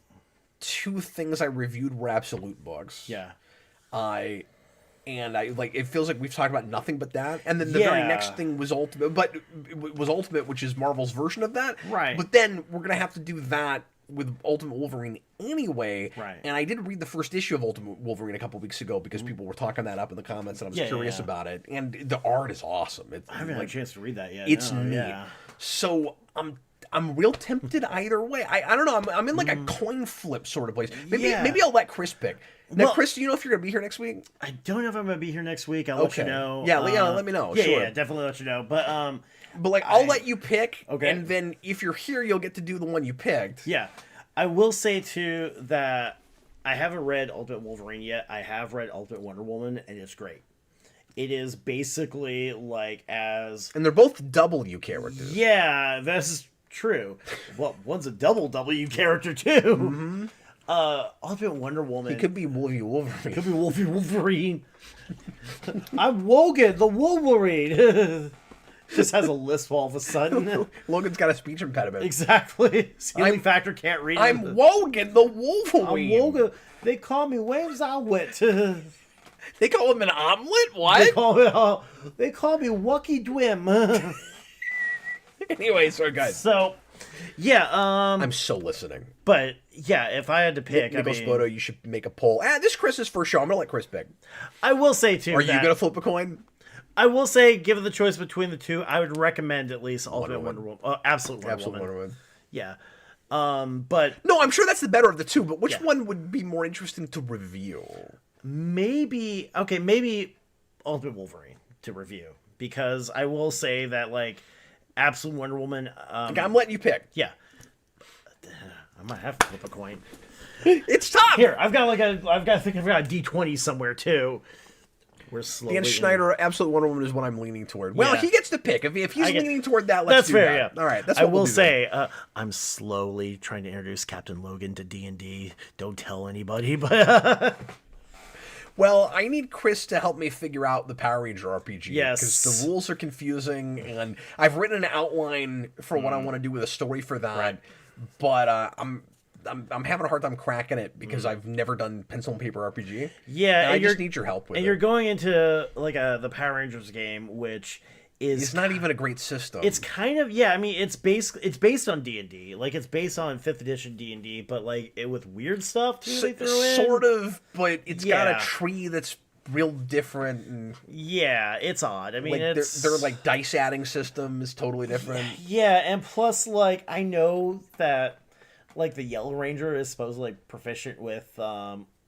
2 things I reviewed were Absolute books. Yeah. And it feels like we've talked about nothing but that. And then the very next thing was Ultimate, but it was Ultimate, which is Marvel's version of that. Right. But then we're going to have to do that with Ultimate Wolverine anyway. Right. And I did read the first issue of Ultimate Wolverine a couple weeks ago because people were talking that up in the comments, and I was curious about it. And the art is awesome. I haven't had a chance to read that yet. It's neat. Yeah. So I'm real tempted either way. I don't know. I'm in like a coin flip sort of place. Maybe I'll let Chris pick. Now, Chris, do you know if you're going to be here next week? I don't know if I'm going to be here next week. I'll let you know. Yeah, let me know. Yeah, definitely let you know. But I'll let you pick. Okay. And then if you're here, you'll get to do the one you picked. Yeah. I will say, too, that I haven't read Ultimate Wolverine yet. I have read Ultimate Wonder Woman, and it's great. It is basically like as... And they're both W characters. Yeah, that's true. Well, one's a double W character, too. Mm-hmm. Ultimate Wonder Woman... He could be Wolverine. He could be Wolverine. I'm Logan, the Wolverine. Just has a lisp all of a sudden. Logan's got a speech impediment. Exactly. Ceiling factor can't read. I'm Logan, the Wolverine. I'm Logan. They call me Waves Outwit. They call him an omelet? What? They call me Wucky Dwim. Anyway, so guys. So, yeah. I'm so listening. But yeah, if I had to pick, Nico Spoto, you should make a poll. This is Chris's first show. I'm gonna let Chris pick. I will say too. Are you gonna flip a coin? I will say, given the choice between the two, I would recommend at least Ultimate Wonder Woman. Absolute Wonder Woman. Yeah. But no, I'm sure that's the better of the two. But which one would be more interesting to review? Maybe Ultimate Wolverine to review, because I will say that Absolute Wonder Woman. I'm letting you pick. Yeah. I might have to flip a coin. It's tough. Here, I've got a D20 somewhere too. We're slowly. Dan Schneider, Absolute Wonder Woman is what I'm leaning toward. Well, he gets to pick. If he's leaning toward that, let's do fair, that. Yeah. All right, that's I what will we'll do say. I'm slowly trying to introduce Captain Logan to D&D. Don't tell anybody, but. Well, I need Chris to help me figure out the Power Ranger RPG. Yes. Because the rules are confusing, and I've written an outline for what I want to do with a story for that. Right. But I'm having a hard time cracking it because I've never done pencil and paper RPG. Yeah, and I just need your help with it. And you're going into like the Power Rangers game, which is it's not even a great system. It's kind of I mean, it's based on D&D, like it's based on 5th edition D&D, but like with weird stuff too. They threw in sort of, but it's got a tree that's real different. And it's odd. I mean, like their like dice adding system is totally different. Yeah, and plus, like I know that like the Yellow Ranger is supposedly proficient with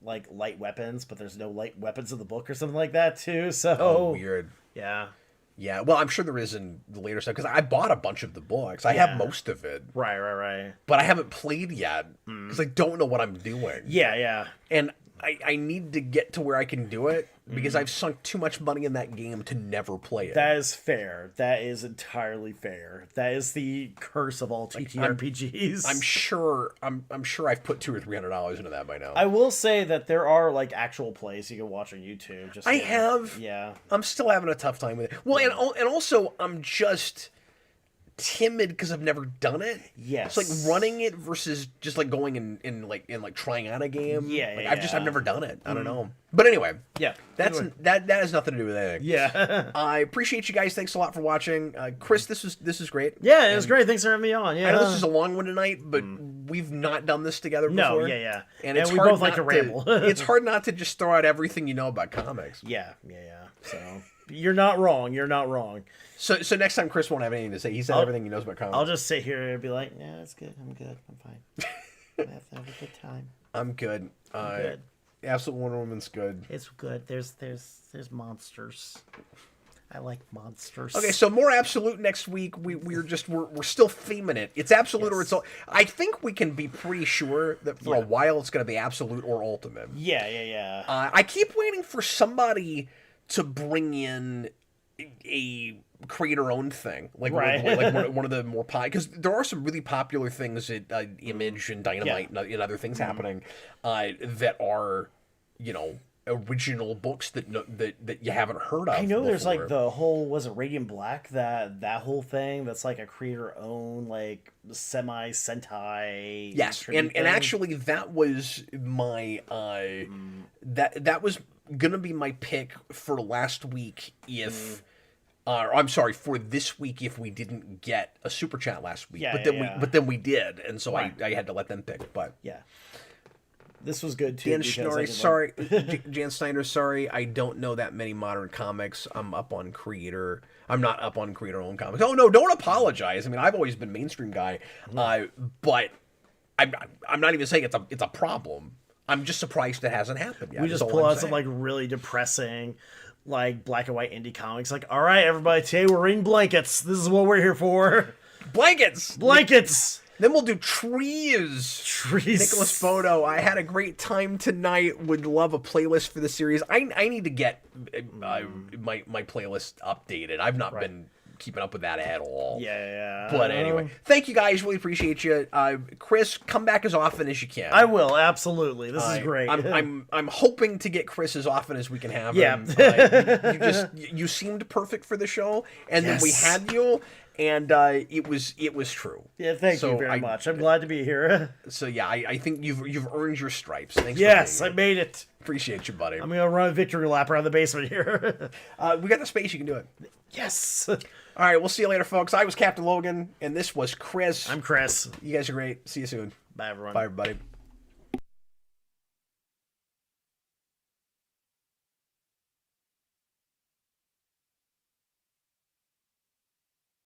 like light weapons, but there's no light weapons in the book or something like that too. So weird. Yeah. Yeah, well, I'm sure there is in the later stuff, because I bought a bunch of the books. I have most of it. Right. But I haven't played yet, because I don't know what I'm doing. Yeah. And I need to get to where I can do it, because I've sunk too much money in that game to never play it. That is fair. That is entirely fair. That is the curse of all TTRPGs. I'm sure I've put $200 or $300 into that by now. I will say that there are like actual plays you can watch on YouTube. Just I have. Yeah. I'm still having a tough time with it. Well, and also I'm just timid because I've never done it. Yes. It's like running it versus just like going and trying out a game. Yeah. I've never done it. I don't know. But anyway. Yeah. That has nothing to do with anything. Yeah. I appreciate you guys. Thanks a lot for watching. Chris, this is great. Yeah, it was great. Thanks for having me on. Yeah. I know this is a long one tonight, but we've not done this together before. No, yeah. And it's we hard both like to ramble. It's hard not to just throw out everything you know about comics. Yeah. So you're not wrong. So next time Chris won't have anything to say. He said everything he knows about comics. I'll just sit here and be like, yeah, it's good. I'm good. I'm fine. I have to have a good time. I'm good. Good. Absolute Wonder Woman's good. It's good. There's monsters. I like monsters. Okay, so more Absolute next week. We're still theming it. It's Absolute or it's all. I think we can be pretty sure that for a while it's going to be Absolute or Ultimate. Yeah. I keep waiting for somebody to bring in a creator-owned thing, like one of the more because there are some really popular things at Image and Dynamite and other things happening that are original books that you haven't heard of. I know before. there's like the whole Radiant Black that whole thing that's like a creator-owned like semi Sentai. Yes, and actually that was my that was gonna be my pick for last week if. I'm sorry, for this week if we didn't get a super chat last week, but then we did, and so I had to let them pick. But this was good too. Dan Schneider, Jan Snyder, sorry, I don't know that many modern comics. I'm not up on creator-owned comics. Oh no, don't apologize. I mean, I've always been mainstream guy, but I'm not even saying it's a problem. I'm just surprised it hasn't happened yet. We just pull out some like really depressing, like black and white indie comics. Like, all right, everybody, today we're reading blankets. This is what we're here for. Blankets. Then we'll do trees. Nicholas Bodo, I had a great time tonight. Would love a playlist for the series. I need to get my playlist updated. I've not been keeping up with that at all. Yeah. But anyway, thank you guys. Really appreciate you. Chris, come back as often as you can. I will, absolutely. This is great. I'm hoping to get Chris as often as we can have him. You seemed perfect for the show, and then we had you. And it was true. Yeah, thank you very much. I'm glad to be here. So yeah, I think you've earned your stripes. Thanks. Yes, I made it. Appreciate you, buddy. I'm gonna run a victory lap around the basement here. We got the space. You can do it. Yes. All right, we'll see you later, folks. I was Captain Logan, and this was Chris. I'm Chris. You guys are great. See you soon. Bye, everyone. Bye, everybody.